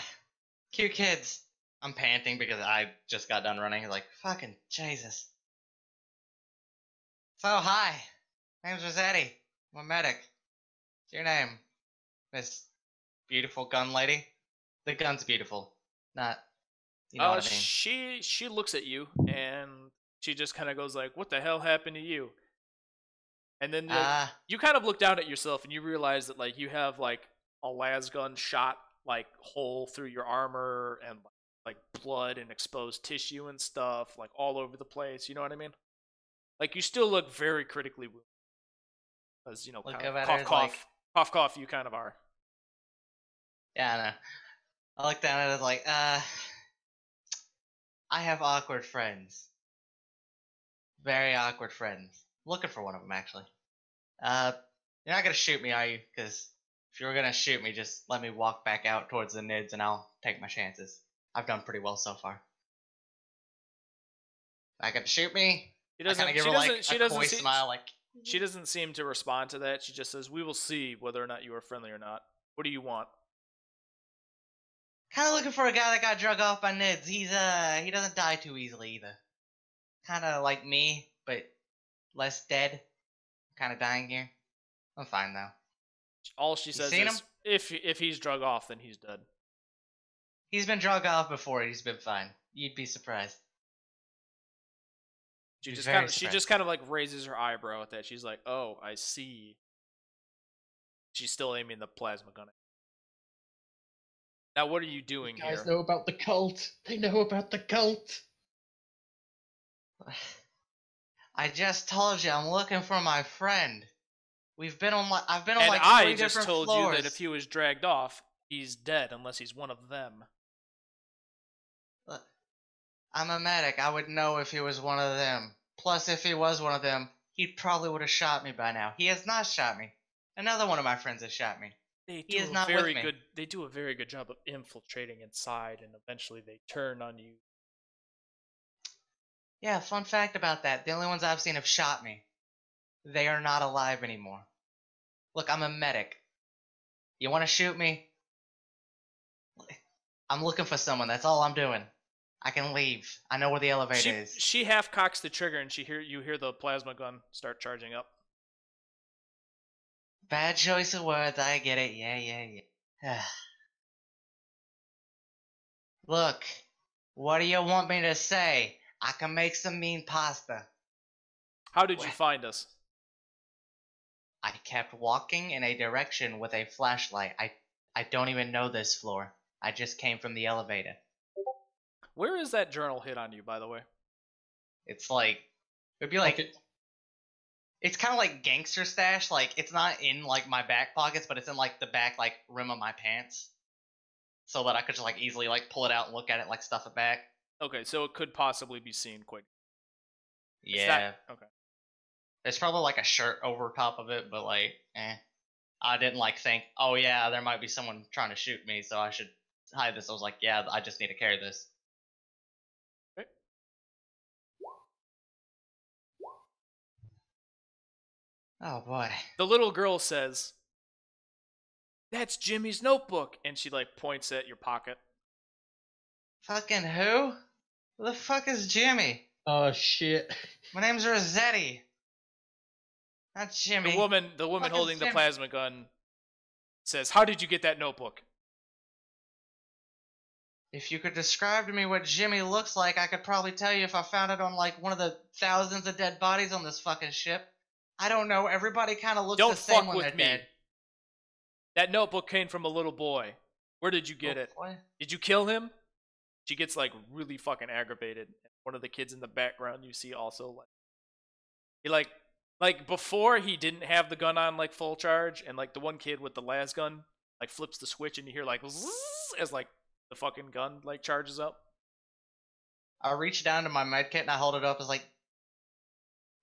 cute kids. I'm panting because I just got done running. He's like, fucking Jesus. So, hi. My name's Rossetti. I'm a medic. What's your name? Miss Beautiful Gun Lady? The gun's beautiful. Not, you know what I mean. She looks at you, and she just kind of goes like, what the hell happened to you? And then like, you kind of look down at yourself, and you realize that like you have like a las gun shot like hole through your armor, and like blood and exposed tissue and stuff like all over the place. You know what I mean? Like you still look very critically wounded, because you know, kind of cough. You kind of are. Yeah, I know. I look down at it like, I have awkward friends. Very awkward friends. Looking for one of them, actually. You're not gonna shoot me, are you? Because if you were gonna shoot me, just let me walk back out towards the nids and I'll take my chances. I've done pretty well so far. Not gonna shoot me? I kind of give her like a coy smile, like... She doesn't seem to respond to that. She just says, we will see whether or not you are friendly or not. What do you want? Kind of looking for a guy that got drug off by nids. He doesn't die too easily either. kind of like me, but less dead. Kind of dying here. I'm fine though. All she You says seen is, him? if he's drug off, then he's dead. He's been drug off before. He's been fine. You'd be surprised. She You'd be just very kind of surprised. like raises her eyebrow at that. She's like, "Oh, I see." She's still aiming the plasma gun. Now, what are you doing You guys here? know about the cult. They know about the cult. I just told you I'm looking for my friend. I've been on And like I 3 just different told you that if floors. he was dragged off, he's dead unless he's one of them. Look, I'm a medic. I would know if he was one of them. Plus, if he was one of them, he probably would have shot me by now. He has not shot me. Another one of my friends has shot me. He is not with me. They do a very good job of infiltrating inside, and eventually they turn on you. Yeah, fun fact about that. The only ones I've seen have shot me. They are not alive anymore. Look, I'm a medic. You want to shoot me? I'm looking for someone. That's all I'm doing. I can leave. I know where the elevator is. She half cocks the trigger, and you hear the plasma gun start charging up. Bad choice of words. I get it. Yeah. Look, what do you want me to say? I can make some mean pasta. How did you find us? I kept walking in a direction with a flashlight. I don't even know this floor. I just came from the elevator. Where is that journal hit on you, by the way? It's like, it'd be like, Okay. it's kind of like gangster stash. Like, it's not in like my back pockets, but it's in like the back like rim of my pants, so that I could just like easily like pull it out and look at it, like stuff it back. Okay, so it could possibly be seen quick. Yeah, Okay. there's probably like a shirt over top of it, but like, I didn't like think, oh yeah, there might be someone trying to shoot me, so I should hide this. I was like, yeah, I just need to carry this. Okay. Oh boy. The little girl says, "That's Jimmy's notebook," and she like points at your pocket. Fucking who? Who the fuck is Jimmy? Oh shit. My name's Rossetti. Not Jimmy. The woman Fuck is holding the Jimmy? plasma gun says, "How did you get that notebook?" If you could describe to me what Jimmy looks like, I could probably tell you if I found it on like one of the thousands of dead bodies on this fucking ship. I don't know. Everybody kind of looks Don't the same fuck when they're with me. dead. That notebook came from a little boy. Where did you get it? Boy. Did you kill him? She gets like really fucking aggravated. One of the kids in the background you see also like he like before he didn't have the gun on like full charge, and like the one kid with the las gun like flips the switch and you hear like zzz, as like the fucking gun like charges up. I reach down to my medkit and I hold it up as like,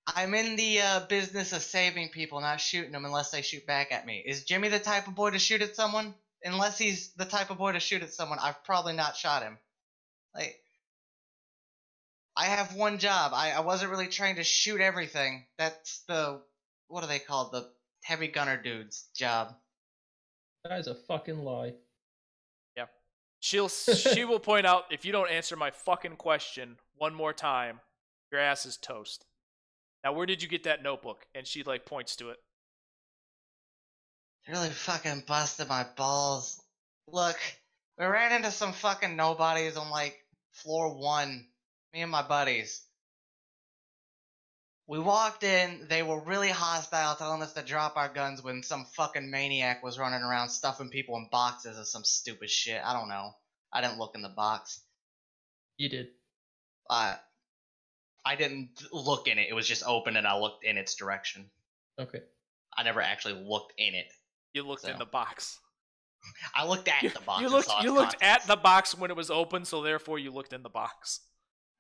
I'm in the business of saving people, not shooting them unless they shoot back at me. Is Jimmy the type of boy to shoot at someone? Unless he's the type of boy to shoot at someone, I've probably not shot him. Like, I have one job. I wasn't really trained to shoot everything. That's the, what are they called? The heavy gunner dude's job. That is a fucking lie. Yeah. She will point out, if you don't answer my fucking question one more time, your ass is toast. Now, where did you get that notebook? And she like points to it. Really fucking busted my balls. Look, we ran into some fucking nobodies on like floor 1. Me and my buddies. We walked in, they were really hostile, telling us to drop our guns when some fucking maniac was running around stuffing people in boxes or some stupid shit. I don't know. I didn't look in the box. You did. I didn't look in it. It was just open and I looked in its direction. Okay. I never actually looked in it. You looked in So. the box. I looked at the box. You and saw its looked contents. at the box when it was open, so therefore you looked in the box.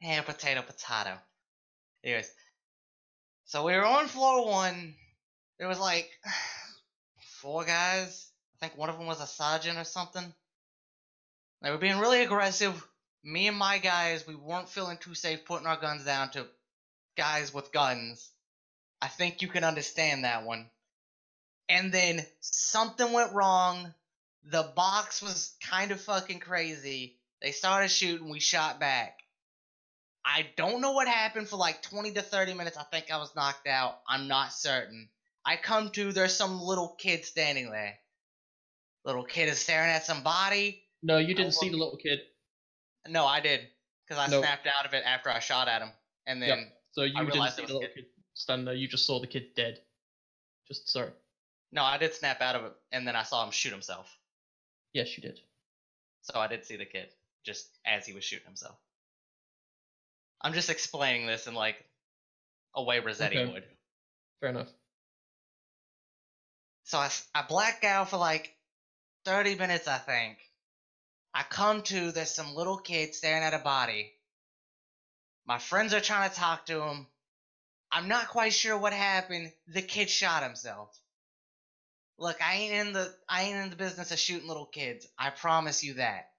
Yeah, potato. Anyways, so we were on floor 1. There was like 4 guys. I think one of them was a sergeant or something. They were being really aggressive. Me and my guys, we weren't feeling too safe putting our guns down to guys with guns. I think you can understand that one. And then something went wrong. The box was kind of fucking crazy. They started shooting. We shot back. I don't know what happened for like 20 to 30 minutes. I think I was knocked out. I'm not certain. I come to, there's some little kid standing there. Little kid is staring at some body. No, you didn't see the little kid. No, I did. Because I Nope. snapped out of it after I shot at him. And then Yep. So you I didn't realized see it the was little kid stand there. You just saw the kid dead. Just sorry. No, I did snap out of it, and then I saw him shoot himself. Yes, you did. So I did see the kid, just as he was shooting himself. I'm just explaining this in like a way Rossetti would. Fair enough. So I black out for like 30 minutes, I think. I come to, there's some little kid staring at a body. My friends are trying to talk to him. I'm not quite sure what happened. The kid shot himself. Look, I ain't in the business of shooting little kids. I promise you that.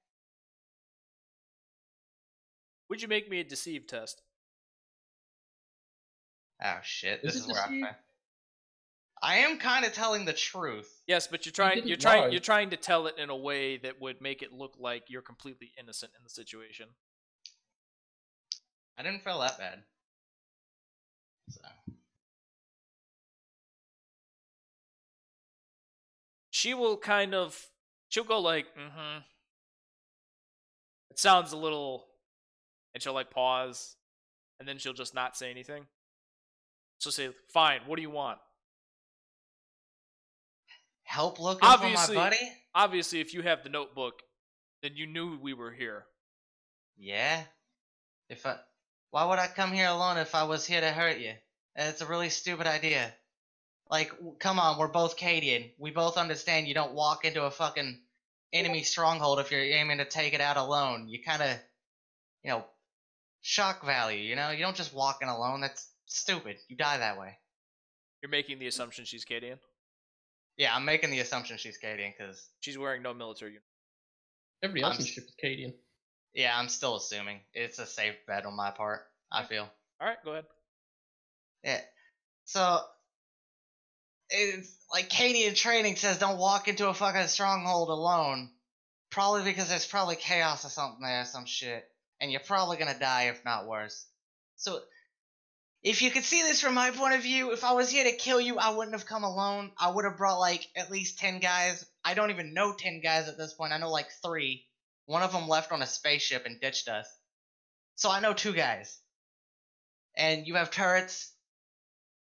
Would you make me a deceive test? Oh shit! This is where deceive? I am kind of telling the truth. Yes, but you're trying to tell it in a way that would make it look like you're completely innocent in the situation. I didn't feel that bad. So. She'll go like, mm-hmm. It sounds a little, and she'll like pause, and then she'll just not say anything. She'll say, fine, what do you want? Help looking for my buddy? Obviously, if you have the notebook, then you knew we were here. Yeah. Why would I come here alone if I was here to hurt you? It's a really stupid idea. Like, come on, we're both Cadian. We both understand you don't walk into a fucking enemy stronghold if you're aiming to take it out alone. You kind of, shock value, You don't just walk in alone. That's stupid. You die that way. You're making the assumption she's Cadian? Yeah, I'm making the assumption she's Cadian because she's wearing no military uniform. Everybody else in the ship is Cadian. Yeah, I'm still assuming. It's a safe bet on my part, I feel. Alright, go ahead. Yeah. So, it's like Cadian training says don't walk into a fucking stronghold alone. Probably because there's probably chaos or something there, some shit. And you're probably gonna die, if not worse. So, if you could see this from my point of view, if I was here to kill you, I wouldn't have come alone. I would have brought like at least 10 guys. I don't even know 10 guys at this point. I know like 3. One of them left on a spaceship and ditched us. So I know 2 guys. And you have turrets.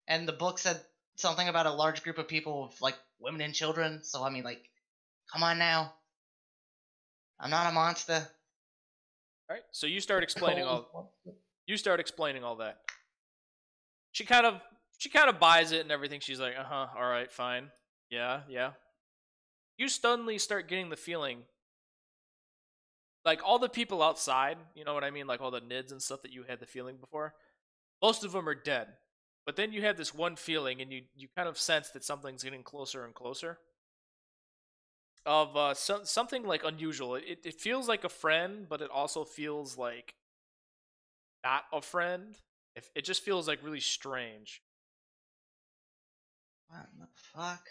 And the book said something about a large group of people with like women and children. So I mean, like, come on now. I'm not a monster. Alright, so you start explaining all that. She kind of buys it and everything. She's like, uh-huh, alright, fine. Yeah. You suddenly start getting the feeling like all the people outside, you know what I mean? Like all the Nids and stuff that you had the feeling before, most of them are dead. But then you have this one feeling and you kind of sense that something's getting closer and closer. Of something like unusual. It feels like a friend, but it also feels like not a friend. It just feels like really strange. What the fuck?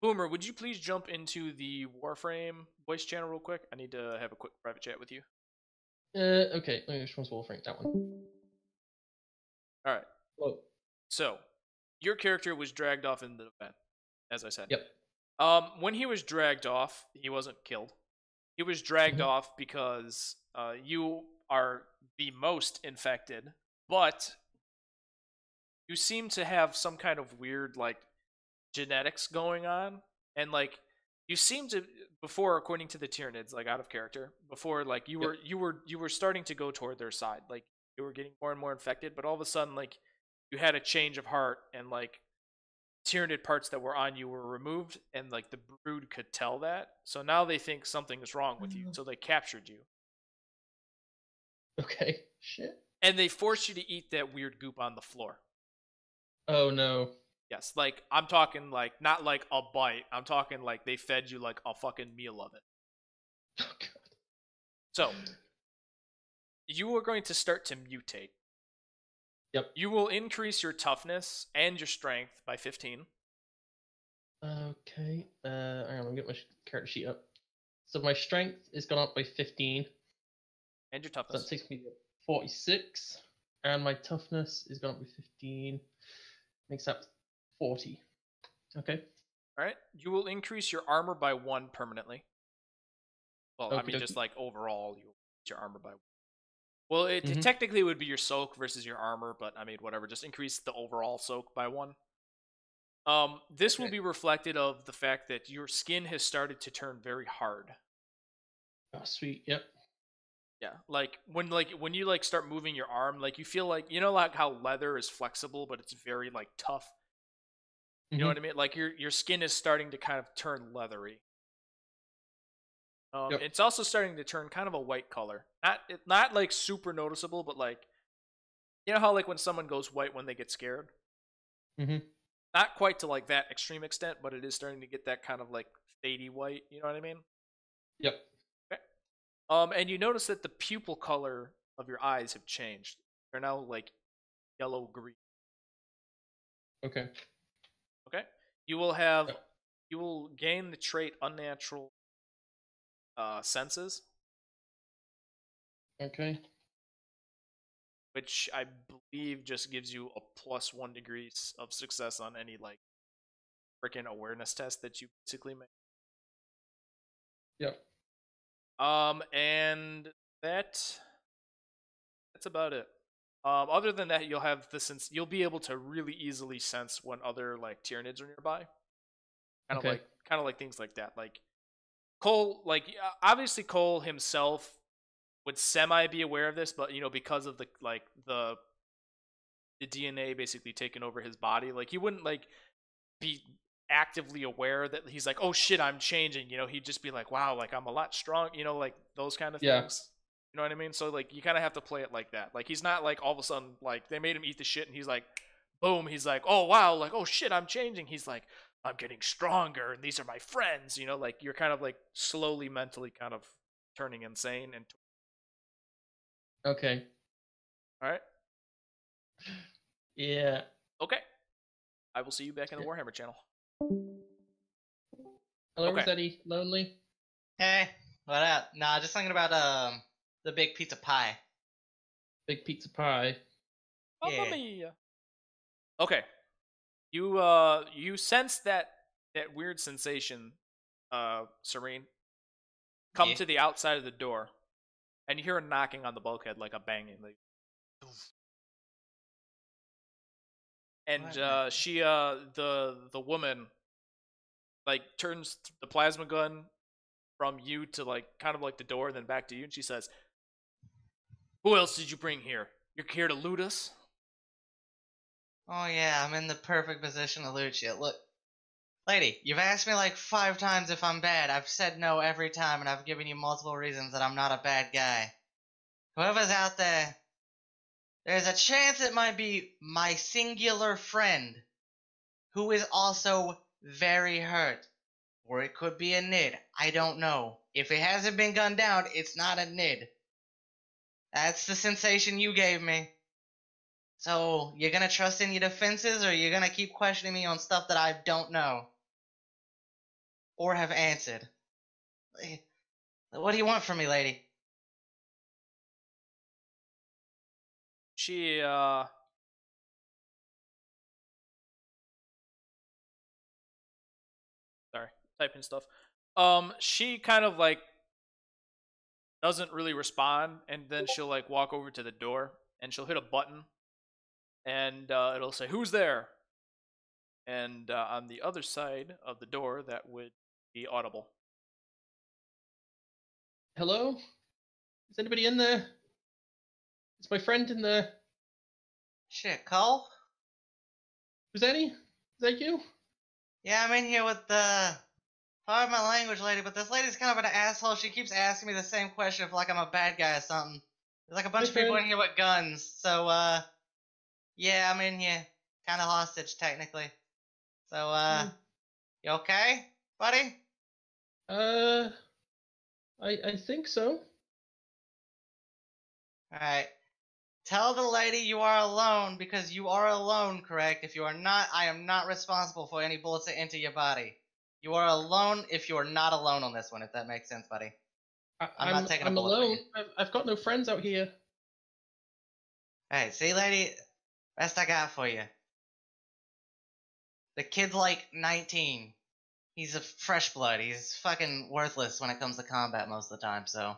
Boomer, would you please jump into the Warframe voice channel real quick? I need to have a quick private chat with you. Okay. Which one's Warframe? That one. Alright. Whoa. So, your character was dragged off in the event, as I said. Yep. When he was dragged off, he wasn't killed. He was dragged off because you are the most infected, but you seem to have some kind of weird like genetics going on, and like you seem to before, according to the Tyranids, like out of character, before like you were starting to go toward their side, like you were getting more and more infected, but all of a sudden like you had a change of heart and like Tyranid parts that were on you were removed, and like the brood could tell that, so now they think something is wrong with you, so they captured you. Okay, shit. And they forced you to eat that weird goop on the floor. Oh no. Yes, like I'm talking like not like a bite. I'm talking like they fed you like a fucking meal of it. Oh god. So you are going to start to mutate. Yep. You will increase your toughness and your strength by 15. Okay. Hang on, I'm gonna get my character sheet up. So my strength is gone up by 15. And your toughness. So that takes me to 46. And my toughness is going to be 15. Makes that 40. Okay. All right. You will increase your armor by 1 permanently. Well, I mean, just like overall, you will increase your armor by 1. Well, it technically would be your soak versus your armor, but I mean, whatever. Just increase the overall soak by 1. This will be reflected of the fact that your skin has started to turn very hard. Oh, sweet. Yep. Yeah, like when you like start moving your arm, like you feel like, you know, like how leather is flexible, but it's very like tough. You know what I mean? Like your skin is starting to kind of turn leathery. It's also starting to turn kind of a white color. Not like super noticeable, but like, you know how like when someone goes white when they get scared. Not quite to like that extreme extent, but it is starting to get that kind of like fadey white. You know what I mean? Yep. Okay. And you notice that the pupil color of your eyes have changed. They're now like yellow green. Okay. Okay. You will gain the trait unnatural senses. Okay. Which I believe just gives you a +1 degrees of success on any like freaking awareness test that you basically make. Yep. And that's about it. Other than that, you'll have you'll be able to really easily sense when other like Tyranids are nearby. Kind of like things like that. Like Cole, like obviously Cole himself would semi be aware of this, but you know, because of the DNA basically taking over his body, like he wouldn't like be actively aware that he's like, oh shit, I'm changing. You know, he'd just be like, wow, like I'm a lot strong. You know, like those kind of things. You know what I mean? So like you kind of have to play it like that. Like he's not like all of a sudden like they made him eat the shit and he's like, boom, he's like, oh wow, like oh shit, I'm changing. He's like, I'm getting stronger and these are my friends. You know, like you're kind of like slowly mentally kind of turning insane and. Okay. All right. Yeah. Okay. I will see you back in the Warhammer channel. Hello, Rossetti. Lonely? Hey, what up? Nah, just thinking about the big pizza pie. Big pizza pie. Yeah. Okay. You sense that weird sensation, Serene, come to the outside of the door, and you hear a knocking on the bulkhead, like a banging, like. And she the woman like turns the plasma gun from you to like kind of like the door and then back to you, and she says, who else did you bring here? You're here to loot us? Oh yeah, I'm in the perfect position to loot you. Look, lady, you've asked me like 5 times if I'm bad. I've said no every time, and I've given you multiple reasons that I'm not a bad guy. Whoever's out there, there's a chance it might be my singular friend, who is also very hurt. Or it could be a Nid. I don't know. If it hasn't been gunned down, it's not a Nid. That's the sensation you gave me. So, you're gonna trust in your defenses, or you're gonna keep questioning me on stuff that I don't know? Or have answered? What do you want from me, lady? She sorry, typing stuff. She kind of like doesn't really respond, and then she'll like walk over to the door and she'll hit a button, and it'll say, who's there? And on the other side of the door, that would be audible. Hello? Is anybody in there? Is my friend in there? Shit, Cole? Rossetti? Is that you? Yeah, I'm in here with the... Pardon my language, lady, but this lady's kind of an asshole. She keeps asking me the same question if like I'm a bad guy or something. There's like a bunch of people in here with guns, so yeah, I'm in here. Kinda hostage, technically. So, you okay, buddy? I think so. Alright. Tell the lady you are alone, because you are alone, correct? If you are not, I am not responsible for any bullets that enter your body. You are alone if you are not alone on this one, if that makes sense, buddy. I'm not taking a bullet alone. I've got no friends out here. Alright, see, lady? Best I got for you. The kid's like 19. He's a fresh blood. He's fucking worthless when it comes to combat most of the time, so.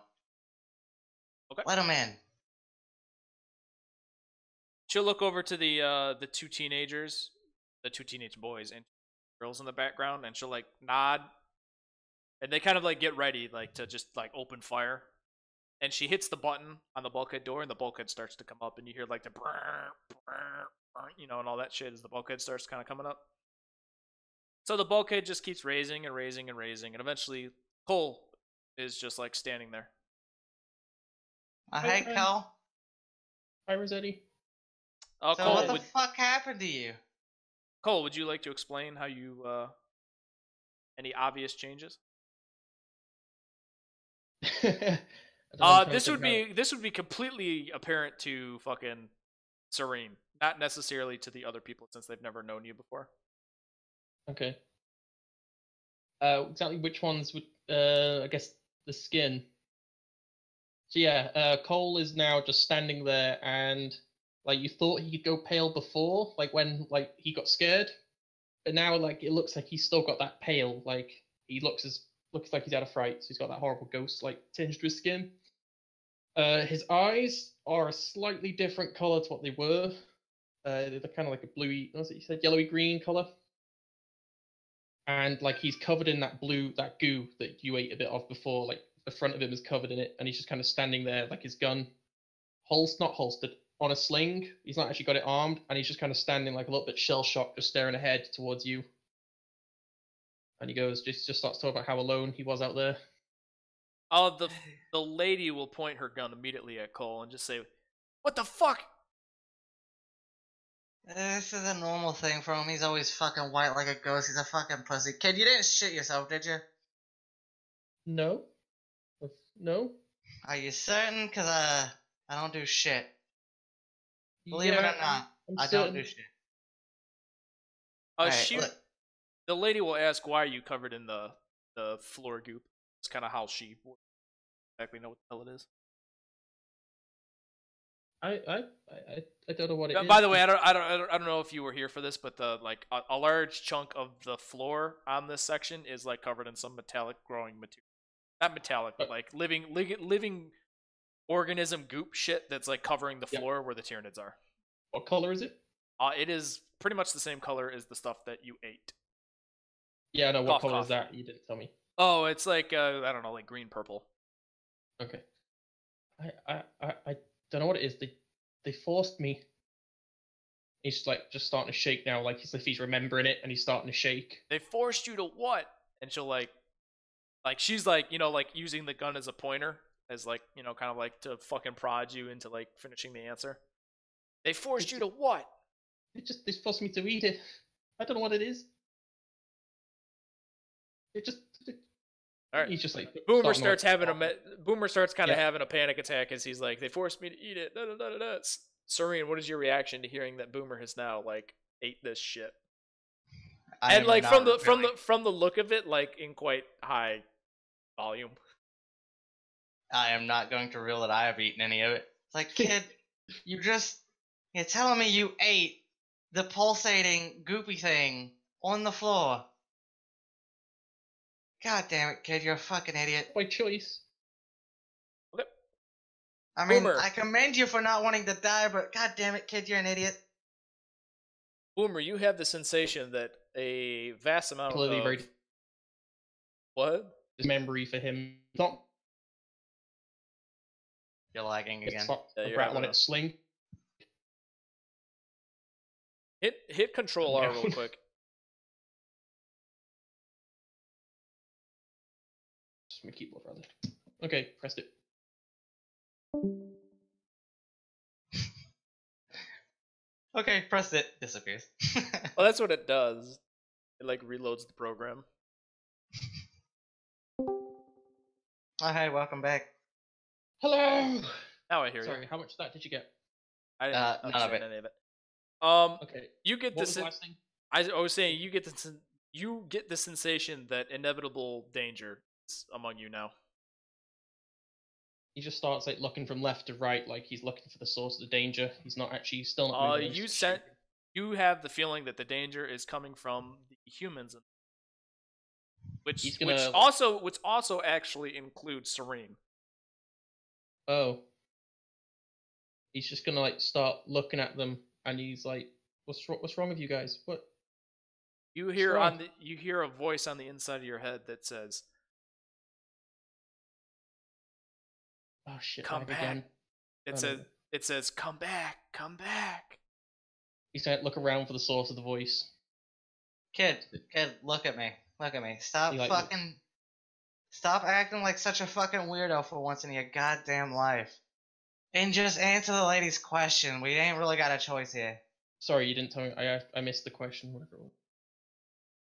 Okay. Let him in. She'll look over to the two teenagers, the two teenage boys and girls in the background, and she'll like nod, and they kind of like get ready like to just like open fire. And she hits the button on the bulkhead door, and the bulkhead starts to come up, and you hear like the you know, and all that shit as the bulkhead starts kind of coming up. So the bulkhead just keeps raising and raising and raising, and eventually Cole is just like standing there. Hey, Cole. Hi, Rossetti. So Cole, what the fuck happened to you? Cole, would you like to explain how you any obvious changes? This would be completely apparent to fucking Serene, not necessarily to the other people since they've never known you before. Okay. Exactly which ones would I guess the skin. So yeah, Cole is now just standing there, and like you thought he could go pale before, like when like he got scared, but now like it looks like he's still got that pale. Like he looks like he's had a fright, so he's got that horrible ghost like tinge to his skin. His eyes are a slightly different color to what they were. They're kind of like a bluey, what was it you said, yellowy green color. And like he's covered in that goo that you ate a bit of before. Like the front of him is covered in it, and he's just kind of standing there, like his gun, not holstered, on a sling. He's not actually got it armed, and he's just kind of standing like a little bit shell shocked, just staring ahead towards you. And he goes, just starts talking about how alone he was out there. The lady will point her gun immediately at Cole and just say, "What the fuck?" This is a normal thing for him. He's always fucking white like a ghost. He's a fucking pussy. Kid, you didn't shit yourself, did you? No. No? Are you certain? Cause I don't do shit. Believe it or not, I don't do shit. The lady will ask, "Why are you covered in the floor goop?" It's kind of how she exactly know what the hell it is. I don't know what it is. By the way, I don't know if you were here for this, but the like a large chunk of the floor on this section is like covered in some metallic growing material. Not metallic, but like living organism goop shit that's like covering the floor where the Tyranids are. What color is it? It is pretty much the same color as the stuff that you ate. Yeah, no. What color is that? You didn't tell me. Oh, it's like I don't know, like green purple. Okay. I don't know what it is. They forced me. He's like just starting to shake now, like as if he's remembering it, and he's starting to shake. They forced you to what? And she'll like she's like, you know, like using the gun as a pointer, as like, you know, kind of like to fucking prod you into like finishing the answer. They forced you to what? They forced me to eat it. I don't know what it is. All right. He's just like Boomer starts having kind of having a panic attack as he's like, they forced me to eat it. Da, da, da, da, da. Serene, what is your reaction to hearing that Boomer has now like ate this shit? And like from the look of it, like in quite high volume. I am not going to reel that I have eaten any of it. It's like, kid, you're telling me you ate the pulsating goopy thing on the floor. God damn it, kid, you're a fucking idiot. By choice. Okay. I mean, Boomer. I commend you for not wanting to die, but god damn it, kid, you're an idiot. Boomer, you have the sensation that a vast amount of... What? Memory for him. Not... You're lagging again. You're rattle on its sling. Hit Control R real quick. Just my keyboard, rather. Okay, pressed it. Okay, pressed it. Disappears. Well, that's what it does. It like reloads the program. Oh, hey, welcome back. Hello. Now I hear you. Sorry, how much of that did you get? I didn't understand any of it. Okay. You get this. Last thing? I was saying you get the sensation that inevitable danger is among you now. He just starts like looking from left to right, like he's looking for the source of the danger. He's not actually still not moving. He's just shooting. You have the feeling that the danger is coming from the humans, which also actually includes Serene. Oh. He's just gonna like start looking at them, and he's like, "What's wrong with you guys? What?" You hear a voice on the inside of your head that says, "Oh shit! Come back." Again. It says, "Come back, come back." He's gonna look around for the source of the voice. Kid, look at me. Look at me. Stop like, Stop acting like such a fucking weirdo for once in your goddamn life. And just answer the lady's question. We ain't really got a choice here. Sorry, you didn't tell me. I missed the question. Whatever.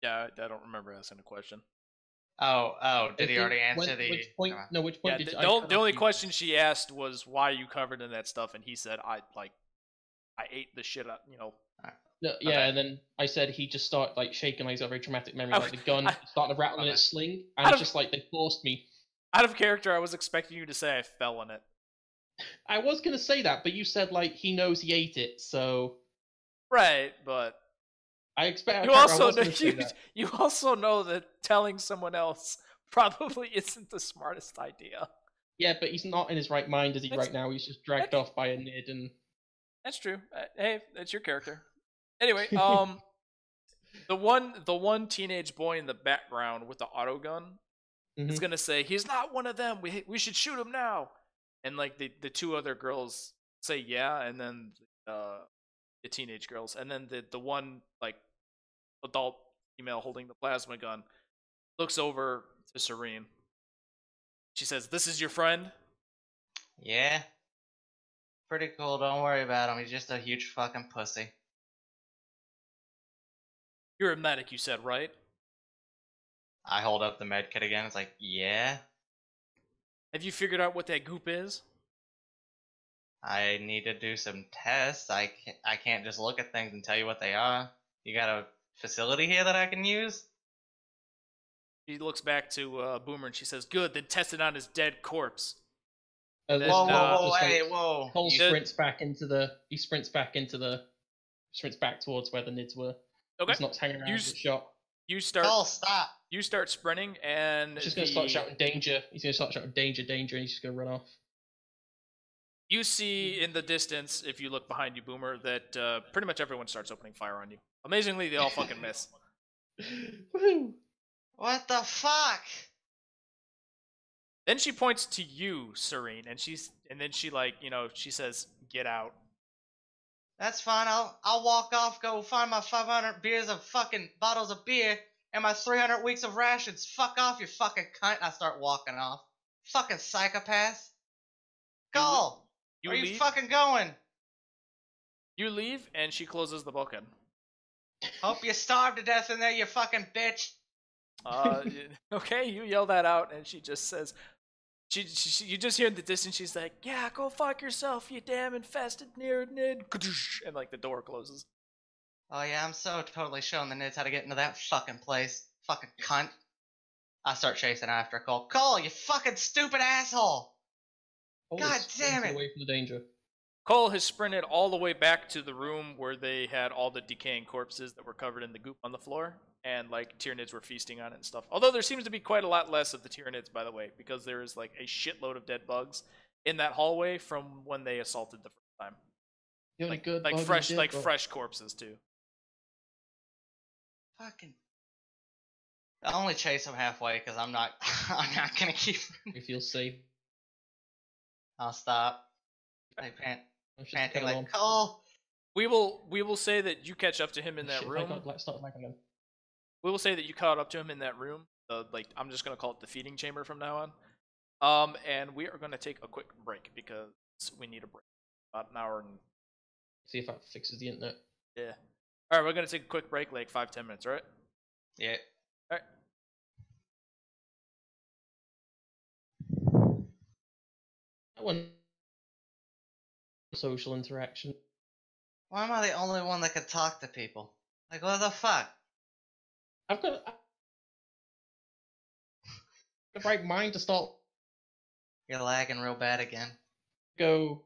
Yeah, I don't remember asking a question. Oh, did he already answer which point? No, which point did the only question she asked was why you covered in that stuff, and he said I ate the shit out, No, yeah, okay. And then I said he just started like shaking, like he's got a very traumatic memory, like the gun started rattling in its sling, and it's just like they forced me. Out of character, I was expecting you to say I fell in it. I was gonna say that, but you said like he knows he ate it, so. Right, but I expect you also know that telling someone else probably isn't the smartest idea. Yeah, but he's not in his right mind, is he? Right now, he's just dragged off by a nid, and. That's true. Hey, that's your character. Anyway, the one teenage boy in the background with the auto gun is gonna say he's not one of them. We should shoot him now. And like the two other girls say yeah, and then the teenage girls, and then the one like adult female holding the plasma gun looks over to Serene. She says, "This is your friend?" Yeah. Pretty cool. Don't worry about him. He's just a huge fucking pussy. You're a medic, you said, right? I hold up the med kit again. It's like, yeah. Have you figured out what that goop is? I need to do some tests. I can't just look at things and tell you what they are. You got a facility here that I can use? She looks back to Boomer and she says, "Good, then test it on his dead corpse." Whoa! Cole sprints back towards where the nids were. Okay. He's not hanging around with shot. Cole, stop! You start sprinting, and he's just gonna start shouting danger. He's gonna start shouting danger, danger, and he's just gonna run off. You see in the distance, if you look behind you, Boomer, that pretty much everyone starts opening fire on you. Amazingly, they all fucking miss. Woohoo! What the fuck? Then she points to you, Serene, and then she she says, "Get out." That's fine. I'll walk off, go find my 500 beers of fucking bottles of beer and my 300 weeks of rations. Fuck off, you fucking cunt. I start walking off. Fucking psychopath. Cole, where are you fucking going? You leave, and she closes the bulkhead. Hope you starve to death in there, you fucking bitch. Okay, you yell that out, and she just says, you just hear in the distance, she's like, "Yeah, go fuck yourself, you damn infested nid." And like the door closes. Oh yeah, I'm so totally showing the nids how to get into that fucking place. Fucking cunt. I start chasing after Cole. Cole, you fucking stupid asshole! God damn it! Away from the danger. Cole has sprinted all the way back to the room where they had all the decaying corpses that were covered in the goop on the floor, and like Tyranids were feasting on it and stuff. Although there seems to be quite a lot less of the Tyranids, by the way, because there is like a shitload of dead bugs in that hallway from when they assaulted the first time. Fresh corpses too. Fucking. I'll only chase him halfway because I'm not gonna keep. You feel safe. I'll stop. Panting like Cole. We will say that you catch up to him in that room. We will say that you caught up to him in that room. I'm just gonna call it the feeding chamber from now on. And we are gonna take a quick break because we need a break. About an hour and. See if that fixes the internet. Yeah. All right, we're gonna take a quick break, like 5-10 minutes, right? Yeah. All right. That one. Social interaction. Why am I the only one that can talk to people? Like, what the fuck? I've got the right mind to start You're lagging real bad again. Go.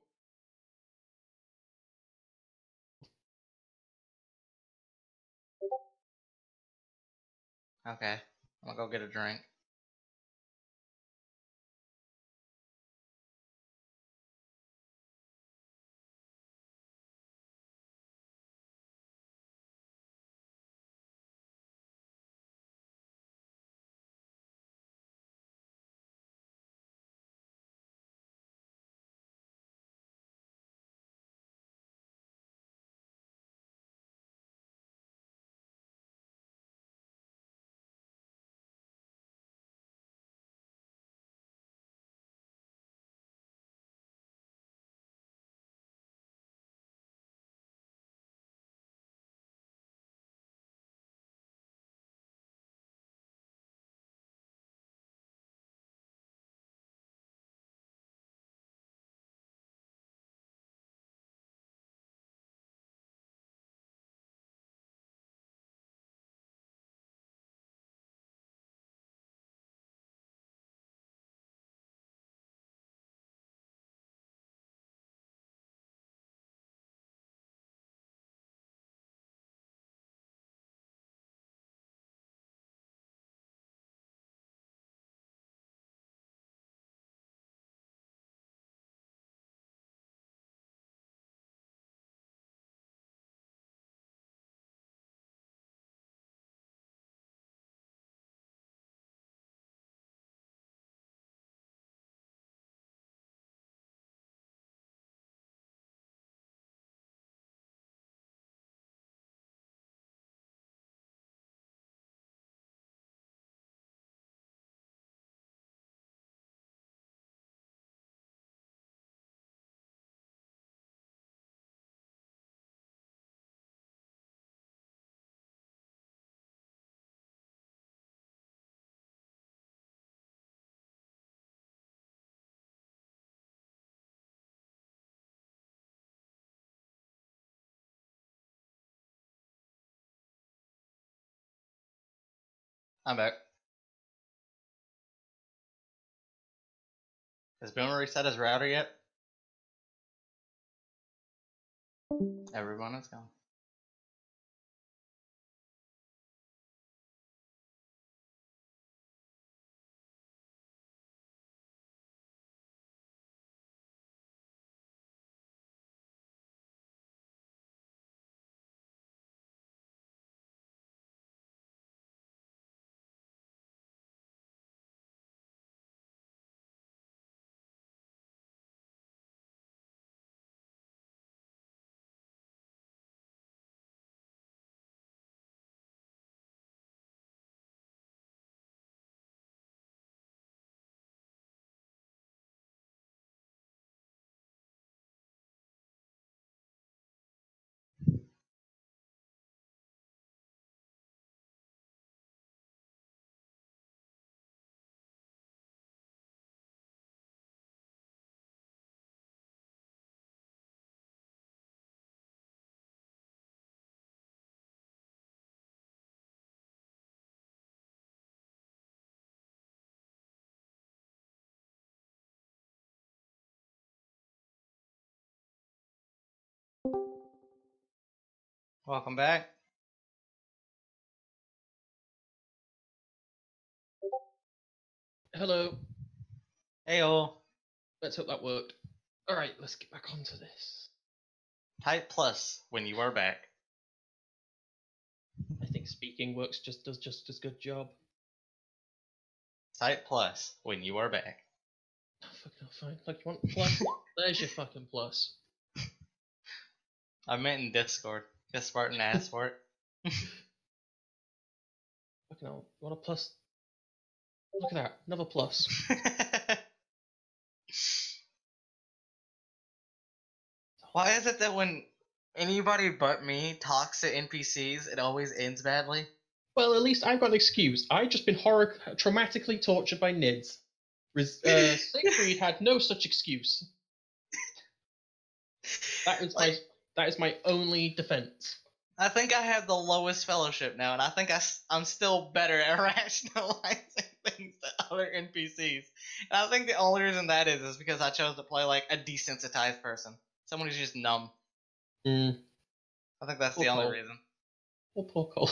Okay. I'm gonna go get a drink. I'm back. Has Boomer reset his router yet? Everyone is gone. Welcome back. Hello. Heyo. Let's hope that worked. Alright, let's get back onto this. Type plus when you are back. I think speaking works does just as good job. Type plus when you are back. Oh, fucking fine. Like, you want plus? There's your fucking plus. I meant in Discord. Just Spartan asked for it. Fucking hell. You want a plus? Look at that. Another plus. Why is it that when anybody but me talks to NPCs, it always ends badly? Well, at least I've got an excuse. I've just been traumatically tortured by Nids. Siegfried had no such excuse. That is my only defense. I think I have the lowest fellowship now, and I think I'm still better at rationalizing. things to other NPCs. And I think the only reason that is because I chose to play like a desensitized person. Someone who's just numb. Mm. I think that's Poor the only Cole. reason. Oh, poor Cole.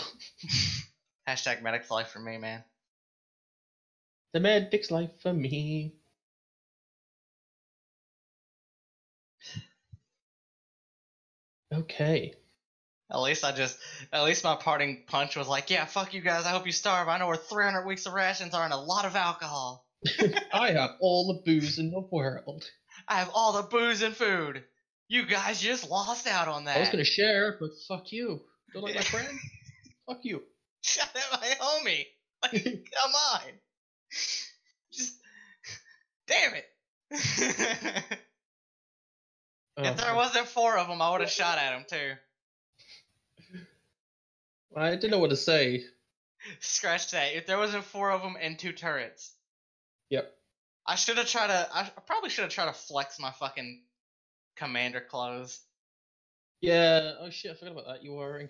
Hashtag medic's life for me, man. The medic's life for me. Okay. At least my parting punch was like, yeah, fuck you guys, I hope you starve. I know where 300 weeks of rations are and a lot of alcohol. I have all the booze in the world. I have all the booze and food. You guys just lost out on that. I was gonna share, but fuck you. Don't like my friend? Fuck you. Shut up, my homie. Like, come on. Just, damn it. If there wasn't 4 of them, I would have shot at him too. I didn't know what to say. Scratch that. If there wasn't 4 of them and 2 turrets. Yep. I probably should have tried to flex my fucking commander clothes. Yeah. Oh shit! I forgot about that. You were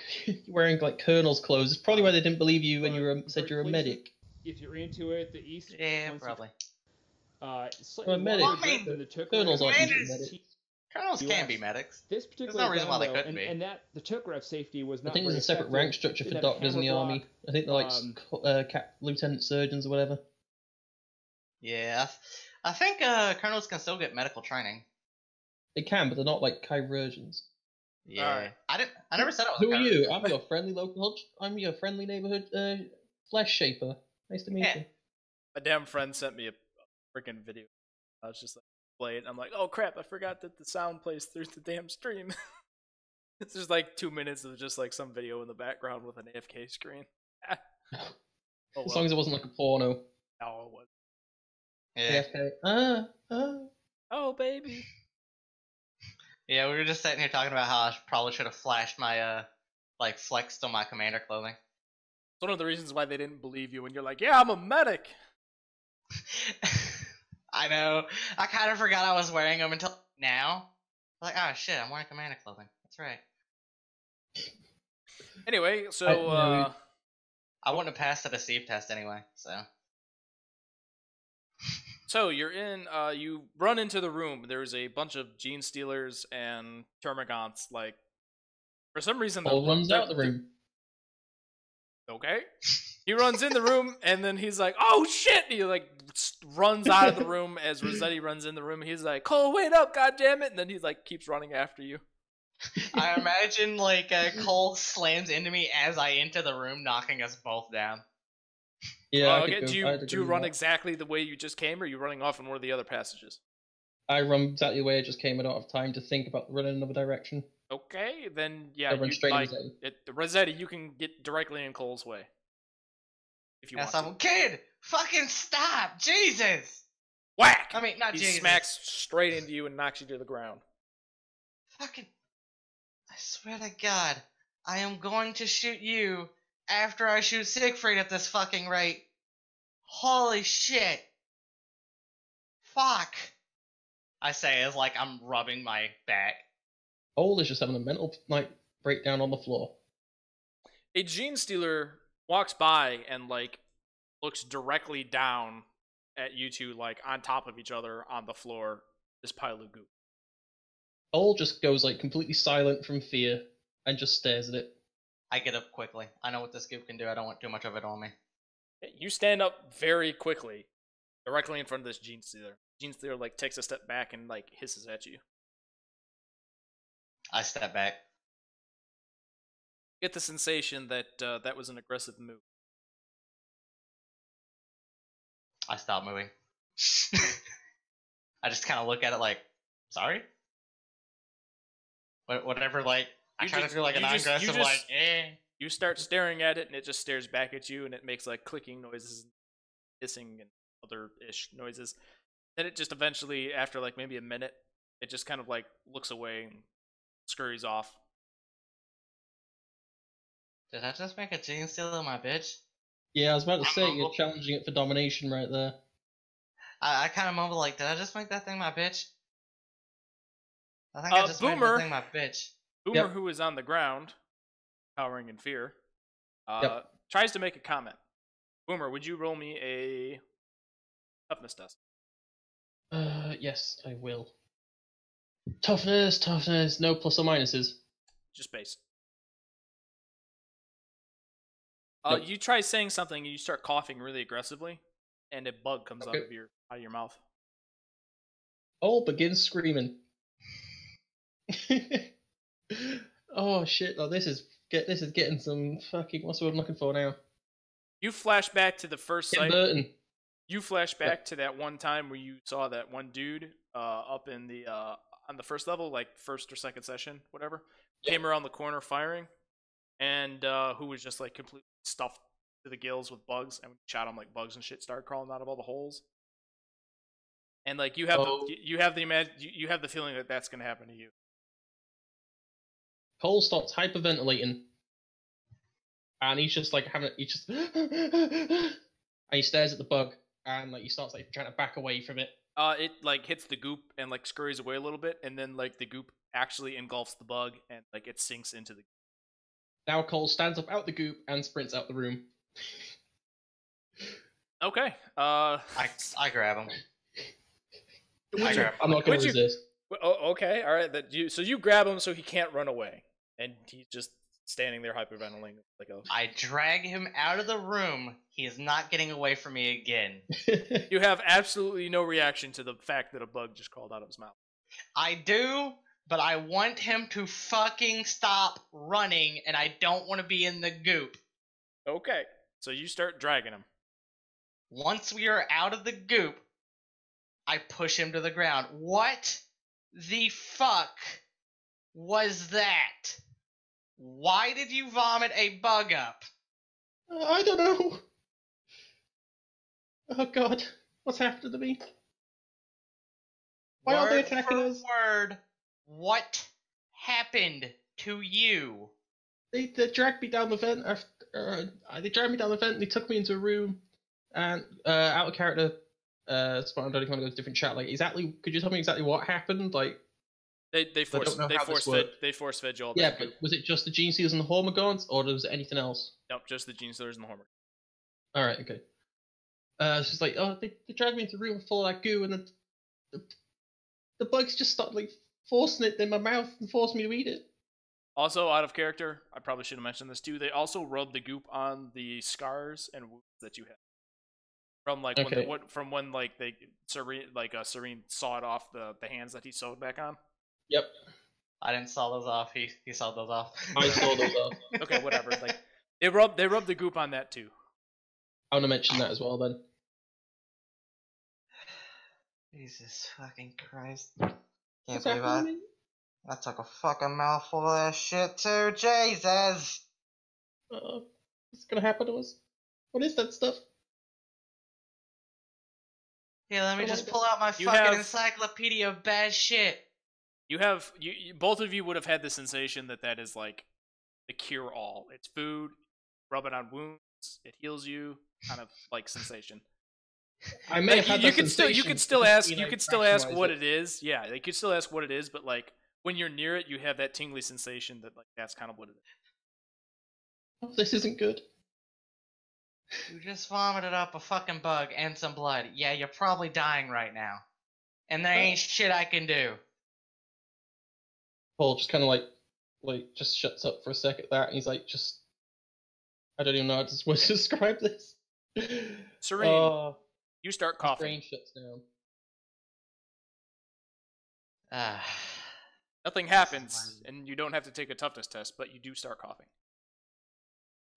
wearing like Colonel's clothes. It's probably why they didn't believe you when you said you're a medic. If you're into it, the East. Yeah, probably. Slightly A medic. longer grip than the took Colonels aren't Commanders. usually medics. Colonels can be medics. This There's particular no reason why they gun, couldn't though, be. and that the Tokarev safety was I not. think there's very a separate effective. rank structure for It had doctors in the hammer army. block. I think they're like lieutenant surgeons or whatever. Yeah, I think colonels can still get medical training. They can, but they're not like chirurgeons. Yeah, Alright. I never said I was. Who a are colonel. you? I'm your friendly local. I'm your friendly neighborhood flesh shaper. Nice to meet Yeah. you. My damn friend sent me a freaking video. I was just like, play it. I'm like, oh crap, I forgot that the sound plays through the damn stream. It's just like 2 minutes of just like some video in the background with an AFK screen. Oh, As long as it wasn't like a porno. No, it was. Yeah. AFK. Oh, baby. Yeah, we were just sitting here talking about how I probably should have flashed my like flexed on my commander clothing. It's one of the reasons why they didn't believe you when you're like, yeah, I'm a medic. I know. I kind of forgot I was wearing them until now. Like, oh shit, I'm wearing commander clothing. That's right. Anyway, so I wouldn't have passed the deceive test anyway, so. So you're in. You run into the room. There's a bunch of gene stealers and termagants. Like, for some reason, All runs out the room. Okay. He runs in the room, and then he's like, "Oh shit!" He like runs out of the room as Rossetti runs in the room. He's like, "Cole, wait up, goddammit!" And then he like keeps running after you. I imagine like Cole slams into me as I enter the room, knocking us both down. Yeah. Okay. Do you run exactly the way you just came, or are you running off in one of the other passages? I run exactly the way I just came. I don't have time to think about running another direction. Okay, then yeah, I run you, straight like, into Rossetti, you can get directly in Cole's way. If you Yes, want I'm to. kid. Fucking stop, Jesus! Whack! I mean, not He Jesus. smacks straight into you and knocks you to the ground. Fucking. I swear to God, I am going to shoot you after I shoot Siegfried at this fucking rate. Holy shit. Fuck. I say as like I'm rubbing my back. Cole is just having a mental breakdown on the floor. A gene stealer walks by and like looks directly down at you two, like on top of each other on the floor, this pile of goop. Cole just goes like completely silent from fear and just stares at it. I get up quickly. I know what this goop can do. I don't want too much of it on me. You stand up very quickly, directly in front of this gene stealer. Gene stealer like takes a step back and like hisses at you. I step back. Get the sensation that that was an aggressive move. I stop moving. I just kind of look at it like, sorry? Whatever, like, I try to do like a non-aggressive, like, eh. You start staring at it, and it just stares back at you, and it makes like clicking noises, hissing, and other-ish noises. Then it just eventually, after like maybe a minute, it just kind of like looks away and scurries off. Did I just make a gene stealer my bitch? Yeah, I was about to say, you're challenging it for domination right there. I kind of mumble like, did I just make that thing my bitch? I think I just made Boomer, that thing my bitch. Boomer, Yep. who is on the ground, cowering in fear, Yep. tries to make a comment. Boomer, would you roll me a toughness test? Yes, I will. Toughness, no plus or minuses. Just base. Nope. You try saying something and you start coughing really aggressively, and a bug comes Okay. out of your mouth. All begins screaming. Oh shit! Oh, this is getting some fucking. What's the word I'm looking for now? You flash back to the first Tim sight. Burton. You flash back to that one time where you saw that one dude up in the on the first level, like first or second session, whatever, came around the corner firing, and who was just like completely stuffed to the gills with bugs, and we shot him like bugs and shit started crawling out of all the holes. And like you have you have the feeling that that's gonna happen to you. Cole stops hyperventilating, and he's just like and he stares at the bug, and like he starts like trying to back away from it. It like hits the goop and like scurries away a little bit, and then like the goop actually engulfs the bug, and like it sinks into the. Now Cole stands up out the goop and sprints out the room. Okay. I grab him. I'm not going to resist. Oh, okay. All right. So you grab him so he can't run away, and he's just standing there hyperventilating like a. I drag him out of the room. He is not getting away from me again. You have absolutely no reaction to the fact that a bug just crawled out of his mouth. I do, but I want him to fucking stop running, and I don't want to be in the goop. Okay. So you start dragging him. Once we are out of the goop, I push him to the ground. What the fuck was that? Why did you vomit a bug up? I don't know. Oh god, what's happened to me? Why are they attacking us? Word, what happened to you? They dragged me down the vent. They dragged me down the vent. And they took me into a room, and out of character. Spot, I don't even want to go to a different chat. Like exactly, could you tell me exactly what happened? Like they force fed you all. Yeah, but was it just the Gene Stealers and the Hormagaunts, or was it anything else? Nope, just the Gene Stealers and the Hormagaunts. All right, okay. It's just like, oh, they dragged me into a room full of that goo, and the bugs just started like forcing it in my mouth and forced me to eat it. Also, out of character, I probably should have mentioned this too. They also rub the goop on the scars and wounds that you have from like when like Serene sawed off the hands that he sewed back on. Yep. I didn't saw those off. He sawed those off. I saw those off. Okay, whatever. Like they rub the goop on that too. I want to mention that as well then. Jesus fucking Christ. What's happening? I took a fucking mouthful of that shit too. Jesus! What's gonna happen to us? What is that stuff? Here, let me just pull out my fucking encyclopedia of bad shit. You have both of you would have had the sensation that is like the cure all. It's food, rub it on wounds, it heals you, kind of like sensation. I may have had you could still ask what it is. Yeah, they could still ask what it is, but like when you're near it, you have that tingly sensation that like that's kind of what it is. Oh, this isn't good. You just vomited up a fucking bug and some blood. Yeah, you're probably dying right now. And there ain't shit I can do. Paul just kind of like just shuts up for a second there, and he's like, I don't even know how to describe this. Serene, you start coughing. Brain shuts down. Nothing happens, and you don't have to take a toughness test, but you do start coughing.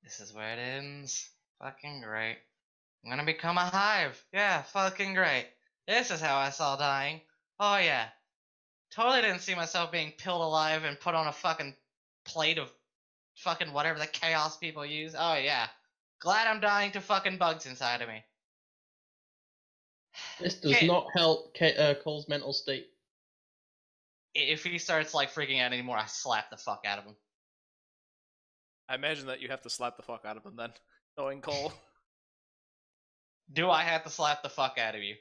This is where it ends. Fucking great. I'm gonna become a hive. Yeah, fucking great. This is how I saw dying. Oh yeah. Totally didn't see myself being peeled alive and put on a fucking plate of fucking whatever the chaos people use. Oh yeah. Glad I'm dying to fucking bugs inside of me. This does not help Cole's mental state. If he starts like freaking out anymore, I slap the fuck out of him. I imagine that you have to slap the fuck out of him then, knowing Cole. Do I have to slap the fuck out of you?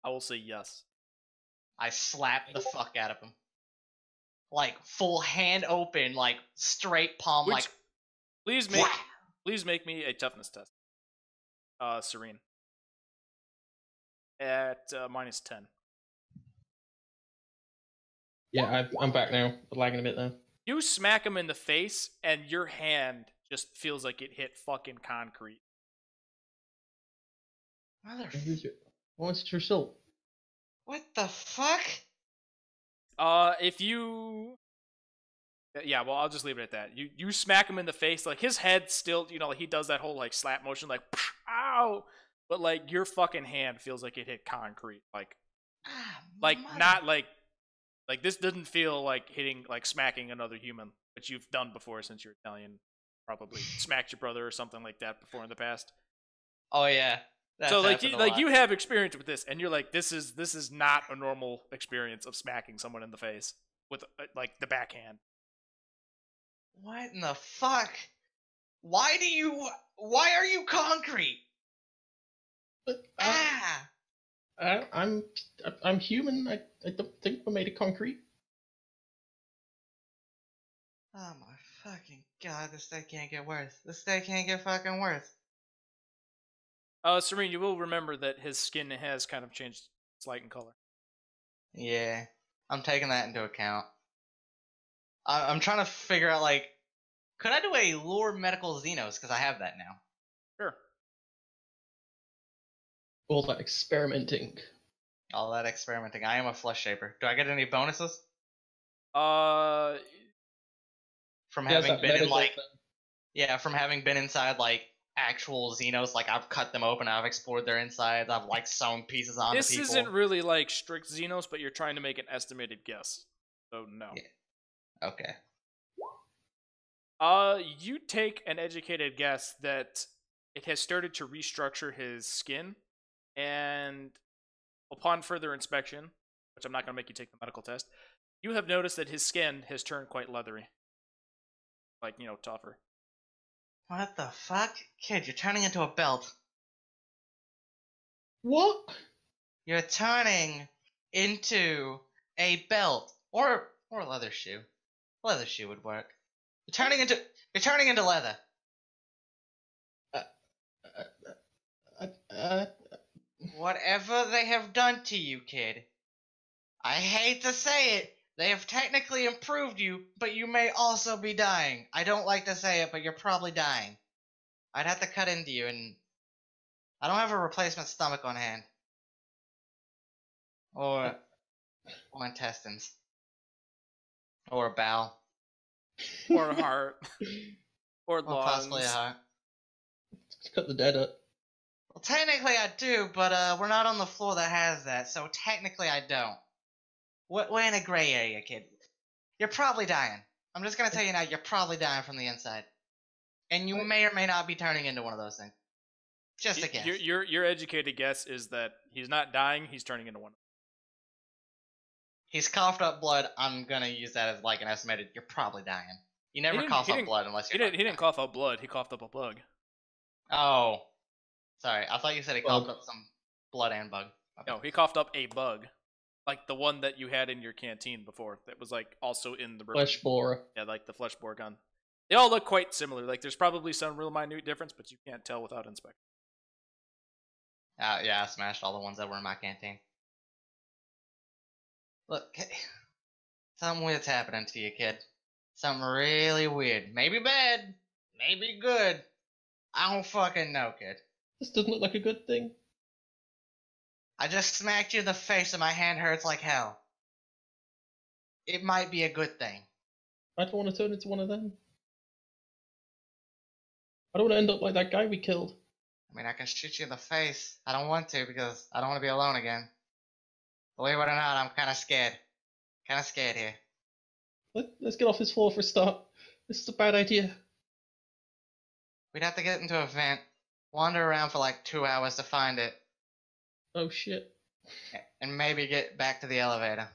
I will say yes. I slap the fuck out of him. Like, full hand open, like, straight palm, like... Please make me a toughness test. Serene. At -10. Yeah, I'm back now. I'm lagging a bit now. You smack him in the face, and your hand just feels like it hit fucking concrete. What's the result? What the fuck? If you... Yeah, well, I'll just leave it at that. You smack him in the face, like, his head still, like, he does that whole, like, slap motion, like, ow! But, like, your fucking hand feels like it hit concrete. Like, not, like, this doesn't feel like smacking another human, which you've done before since you're Italian. Probably smacked your brother or something like that before in the past. Oh, yeah. That's so, happened you have experience with this, and you're like, this is not a normal experience of smacking someone in the face with, like, the backhand. What in the fuck? Why are you concrete? I'm human. I don't think we're made of concrete. Oh my fucking god, this day can't get worse. This day can't get fucking worse. Serene, you will remember that his skin has kind of changed slight in color. Yeah, I'm taking that into account. I'm trying to figure out, like, could I do a lore medical Xenos? Because I have that now. Sure. All that experimenting. All that experimenting. I am a flesh shaper. Do I get any bonuses? From having been in, like... Yeah, from having been inside, like, actual Xenos. Like, I've cut them open, I've explored their insides, I've, like, sewn pieces onto people. This isn't really, like, strict Xenos, but you're trying to make an estimated guess. So, no. Yeah. Okay. You take an educated guess that it has started to restructure his skin, and upon further inspection, which I'm not going to make you take the medical test, you have noticed that his skin has turned quite leathery. Like, tougher. What the fuck? Kid, you're turning into a belt. What? You're turning into a belt. Or a leather shoe. Leather shoe would work. You're turning into leather. Whatever they have done to you, kid. I hate to say it. They have technically improved you, but you may also be dying. I don't like to say it, but you're probably dying. I'd have to cut into you, and I don't have a replacement stomach on hand. Or intestines. Or a bowel. Or a heart. Or lungs. Or possibly a heart. Let's cut the dead up. Well, technically I do, but we're not on the floor that has that, so technically I don't. We're in a gray area, kid. You're probably dying. I'm just gonna tell you now, you're probably dying from the inside. And you may or may not be turning into one of those things. Just a guess. Your educated guess is that he's not dying, he's turning into one. He's coughed up blood. I'm gonna use that as like an estimated. You're probably dying. You never cough up blood unless you're. He didn't cough up blood. He coughed up a bug. Oh, sorry. I thought you said he coughed up some blood and bug. Okay. No, he coughed up a bug, like the one that you had in your canteen before. That was like also in the flesh borer. Yeah, like the flesh borer gun. They all look quite similar. Like there's probably some real minute difference, but you can't tell without inspection. Yeah, I smashed all the ones that were in my canteen. Look, something weird's happening to you, kid. Something really weird. Maybe bad, maybe good. I don't fucking know, kid. This doesn't look like a good thing. I just smacked you in the face and my hand hurts like hell. It might be a good thing. I don't want to turn into one of them. I don't want to end up like that guy we killed. I mean, I can shoot you in the face. I don't want to because I don't want to be alone again. Believe it or not, I'm kind of scared. Kind of scared here. Let's get off this floor for a start. This is a bad idea. We'd have to get into a vent, wander around for like 2 hours to find it. Oh shit. And maybe get back to the elevator.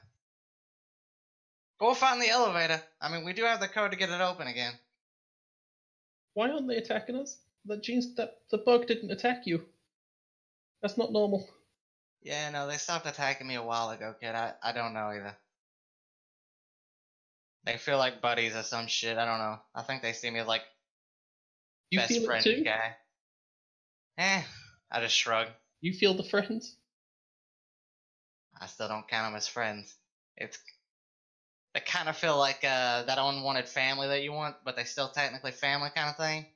Go find the elevator. I mean, we do have the code to get it open again. Why aren't they attacking us? The bug didn't attack you. That's not normal. Yeah, no, they stopped attacking me a while ago, kid. I don't know either. They feel like buddies or some shit. I don't know. I think they see me as like You best feel it friend too? guy. I just shrug. You feel the friends? I still don't count them as friends. They kind of feel like that unwanted family that you want, but they still technically family kind of thing.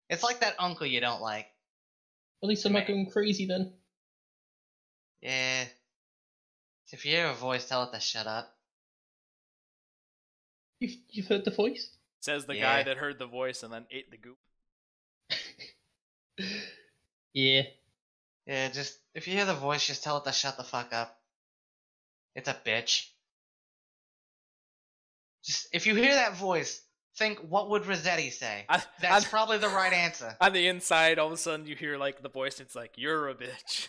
It's like that uncle you don't like. At least I'm not going crazy then. Yeah. If you hear a voice, tell it to shut up. You've heard the voice? Says the Yeah. guy that heard the voice and then ate the goop. Yeah. Yeah, just if you hear the voice, just tell it to shut the fuck up. It's a bitch. Just if you hear that voice, think what would Rossetti say? That's probably the right answer. On the inside, all of a sudden you hear like the voice. And it's like you're a bitch.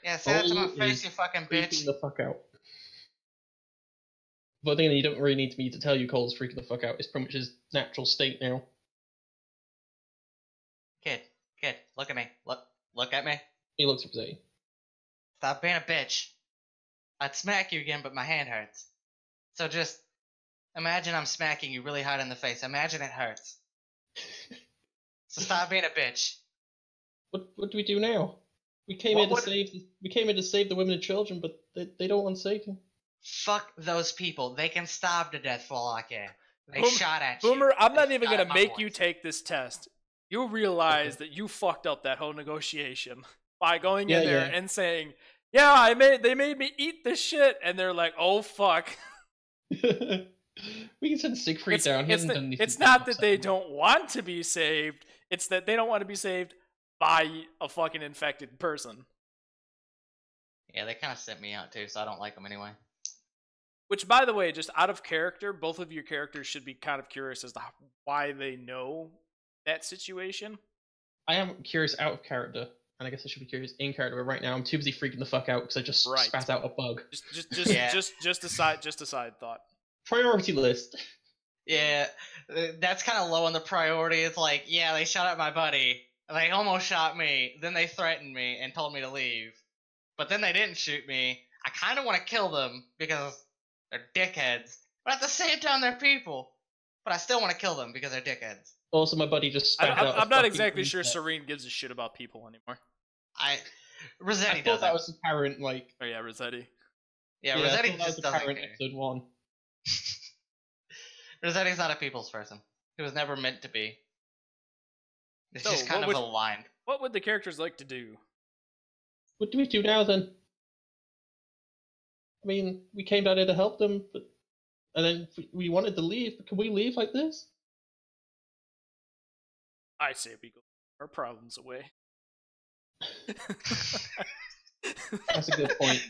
Yeah, say that to my All face, is you fucking Freaking bitch. the fuck out. But then you don't really need me to tell you Cole's freaking the fuck out. It's pretty much his natural state now. Kid, look at me. Look at me. He looks at Zay. Stop being a bitch. I'd smack you again, but my hand hurts. So just imagine I'm smacking you really hard in the face. Imagine it hurts. So stop being a bitch. What do we do now? We came What here to would- save the women and children, but they don't want saving. Fuck those people. They can starve to death for all I care. They Boomer- shot at you. Boomer, I'm not They even shot gonna at my make you boys. take this test. You realize that you fucked up that whole negotiation by going in Yeah, there yeah. and saying, "Yeah, they made me eat this shit," and they're like, "Oh fuck." We can send Siegfried down. He hasn't done anything. It's not that they don't want to be saved. It's that they don't want to be saved by a fucking infected person. Yeah, they kind of sent me out too, so I don't like them anyway. Which, by the way, just out of character, both of your characters should be kind of curious as to why they know that situation. I am curious out of character, and I guess I should be curious in character. But right now, I'm too busy freaking the fuck out because I just Right. spat out a bug. Yeah. Just a side thought. Priority list. Yeah, that's kind of low on the priority. It's like, yeah, they shot at my buddy. They almost shot me. Then they threatened me and told me to leave. But then they didn't shoot me. I kind of want to kill them because they're dickheads. But at the same time, they're people. But I still want to kill them because they're dickheads. Also, my buddy just spat out. I'm not exactly sure Serene gives a shit about people anymore. Rossetti I thought doesn't. that was apparent. Like, Oh yeah, Rossetti. Yeah, I Rossetti thought that was just doesn't apparent care. episode 1. Rossetti's not a people's person. He was never meant to be. It's So, just kind what of would- aligned. What would the characters like to do? What do we do now then? I mean, we came down here to help them, but and then we wanted to leave. But can we leave like this? I say we go our problems away. That's a good point.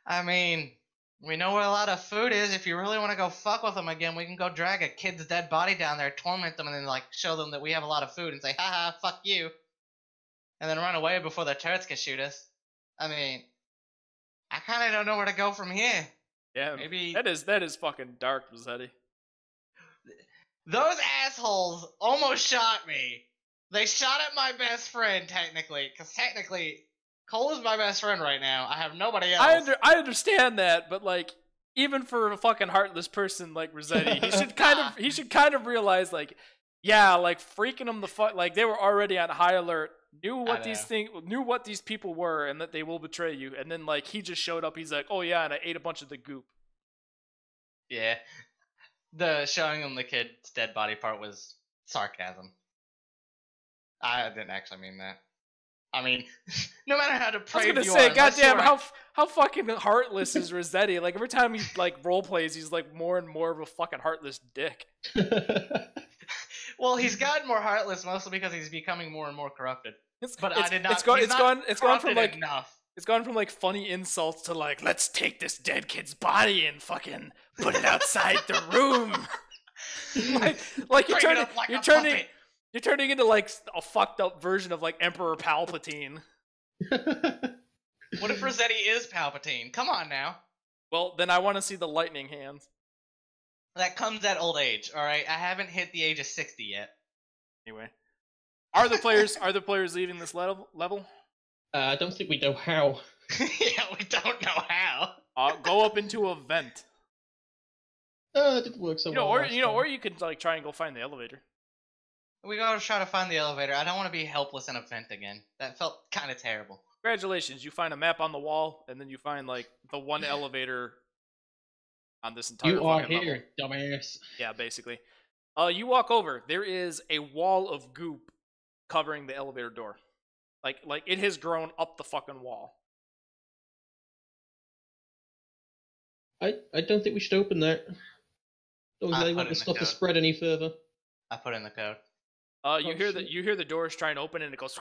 I mean, we know where a lot of food is. If you really want to go fuck with them again, we can go drag a kid's dead body down there, torment them, and then like show them that we have a lot of food and say, haha, fuck you. And then run away before the turrets can shoot us. I mean, I kind of don't know where to go from here. Yeah, Maybe- that is fucking dark, Rossetti. Those assholes almost shot me. They shot at my best friend, technically. Because technically, Cole is my best friend right now. I have nobody else. I understand that, but like even for a fucking heartless person like Rossetti, he should kind of realize like, yeah, like freaking them the fuck, like they were already on high alert, knew what these people were, and that they will betray you, and then like he just showed up. He's like, oh yeah, and I ate a bunch of the goop. Yeah. The showing him the kid's dead body part was sarcasm. I didn't actually mean that. I mean, no matter how I was depraved gonna you say, are, unless goddamn, you are- how fucking heartless is Rossetti? Like every time he like role plays, he's like more and more of a fucking heartless dick. Well, he's gotten more heartless mostly because he's becoming more and more corrupted. But It's I did not. It's gone. he's It's not gone. It's gone from corrupted like. enough. It's gone from like funny insults to like, let's take this dead kid's body and fucking put it outside the room. like you're Bring it turning, up like you're a turning, puppet. you're turning into like a fucked up version of like Emperor Palpatine. What if Rossetti is Palpatine? Come on now. Well, then I want to see the lightning hands. That comes at old age. All right, I haven't hit the age of 60 yet. Anyway, are the players leaving this level? I don't think we know how. Yeah, we don't know how. Go up into a vent. It didn't work so well. Or you could like try and go find the elevator. We gotta try to find the elevator. I don't want to be helpless in a vent again. That felt kind of terrible. Congratulations, you find a map on the wall, and then you find like the one elevator on this entire. You are fucking here, level. dumbass. Yeah, basically. You walk over. There is a wall of goop covering the elevator door. Like it has grown up the fucking wall. I don't think we should open that. Don't really want the stuff to spread any further. I put in the code. You hear the doors trying to open, and it goes.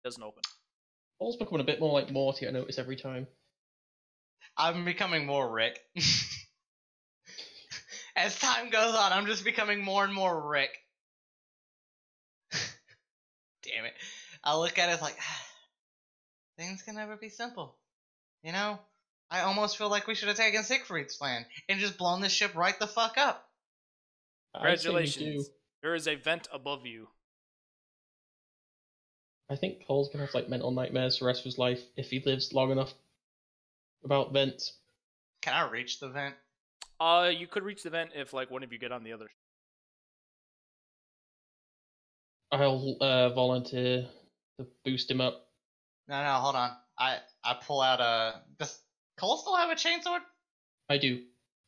Doesn't open. Paul's becoming a bit more like Morty, I notice every time. I'm becoming more Rick. As time goes on, I'm just becoming more and more Rick. Damn it. I look at it like, things can never be simple. You know? I almost feel like we should have taken Siegfried's plan and just blown this ship right the fuck up. Congratulations. There is a vent above you. I think Paul's gonna have like mental nightmares for the rest of his life if he lives long enough about vents. Can I reach the vent? You could reach the vent if like one of you get on the other. I'll volunteer to boost him up. No, hold on. I pull out a. Does Cole still have a chainsword? I do.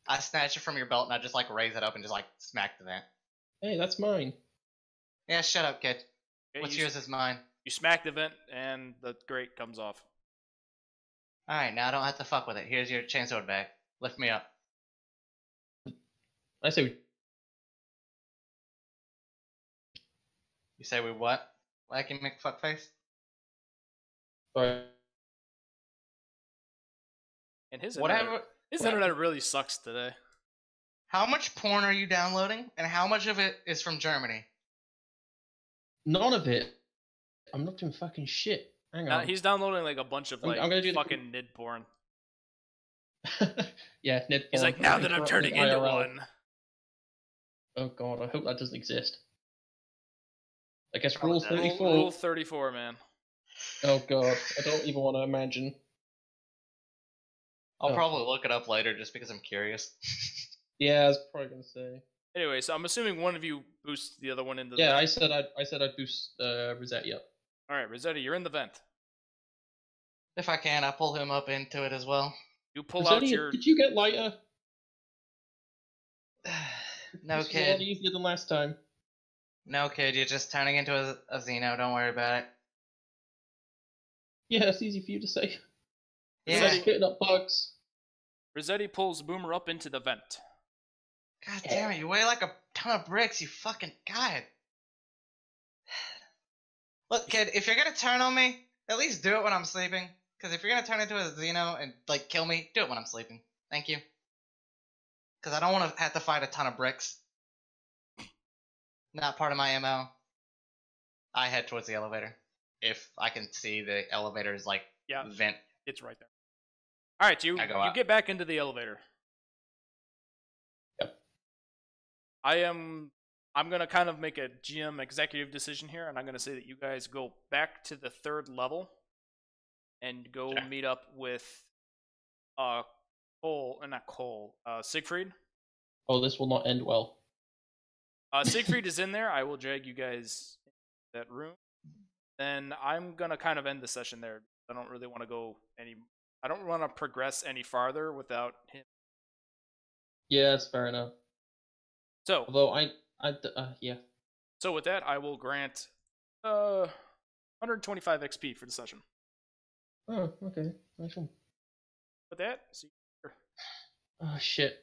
I snatch it from your belt and I just like raise it up and just like smack the vent. Hey, that's mine. Yeah, shut up, kid. Okay, What's yours is mine. You smack the vent and the grate comes off. Alright, now I don't have to fuck with it. Here's your chainsword back. Lift me up. I say You say we what? Wacky McFuckface? sorry. And his Whatever. internet really sucks today. How much porn are you downloading, and how much of it is from Germany? None of it. I'm not doing fucking shit. Hang on. He's downloading like a bunch of like I'm gonna do fucking nid porn. Yeah, Ned. He's like, now that I'm turning into one. Oh god, I hope that doesn't exist. I guess Rule Rule 34. Rule 34, man. Oh god, I don't even want to imagine. I'll probably look it up later just because I'm curious. Yeah, I was probably gonna say. Anyway, so I'm assuming one of you boosts the other one into the Yeah, vent. I said I'd boost Rossetti up. Alright, Rossetti, you're in the vent. If I can, I pull him up into it as well. You pull Rossetti, out your... Did you get lighter? No, This was a kid. lot easier than last time. No, kid, you're just turning into a Xeno. Don't worry about it. Yeah, it's easy for you to say. Yeah. Just hitting up bugs. Rossetti pulls Boomer up into the vent. God damn it, you weigh like a ton of bricks, you fucking god. Look, kid, if you're gonna turn on me, at least do it when I'm sleeping. Because if you're gonna turn into a Xeno and, like, kill me, do it when I'm sleeping. Thank you. Because I don't want to have to fight a ton of bricks. Not part of my MO. I head towards the elevator. If I can see the elevator's, like, vent. It's right there. Alright, you out. get back into the elevator. Yep. I'm gonna kind of make a GM executive decision here, and I'm gonna say that you guys go back to the 3rd level and go meet up with Siegfried. Oh, this will not end well. Siegfried is in there. I will drag you guys in that room. Then I'm gonna kind of end the session there. I don't really want to go I don't want to progress any farther without him. Yeah, that's fair enough. So, although yeah. So with that, I will grant 125 XP for the session. Oh, okay. Nice one. With that, see you later. Oh shit.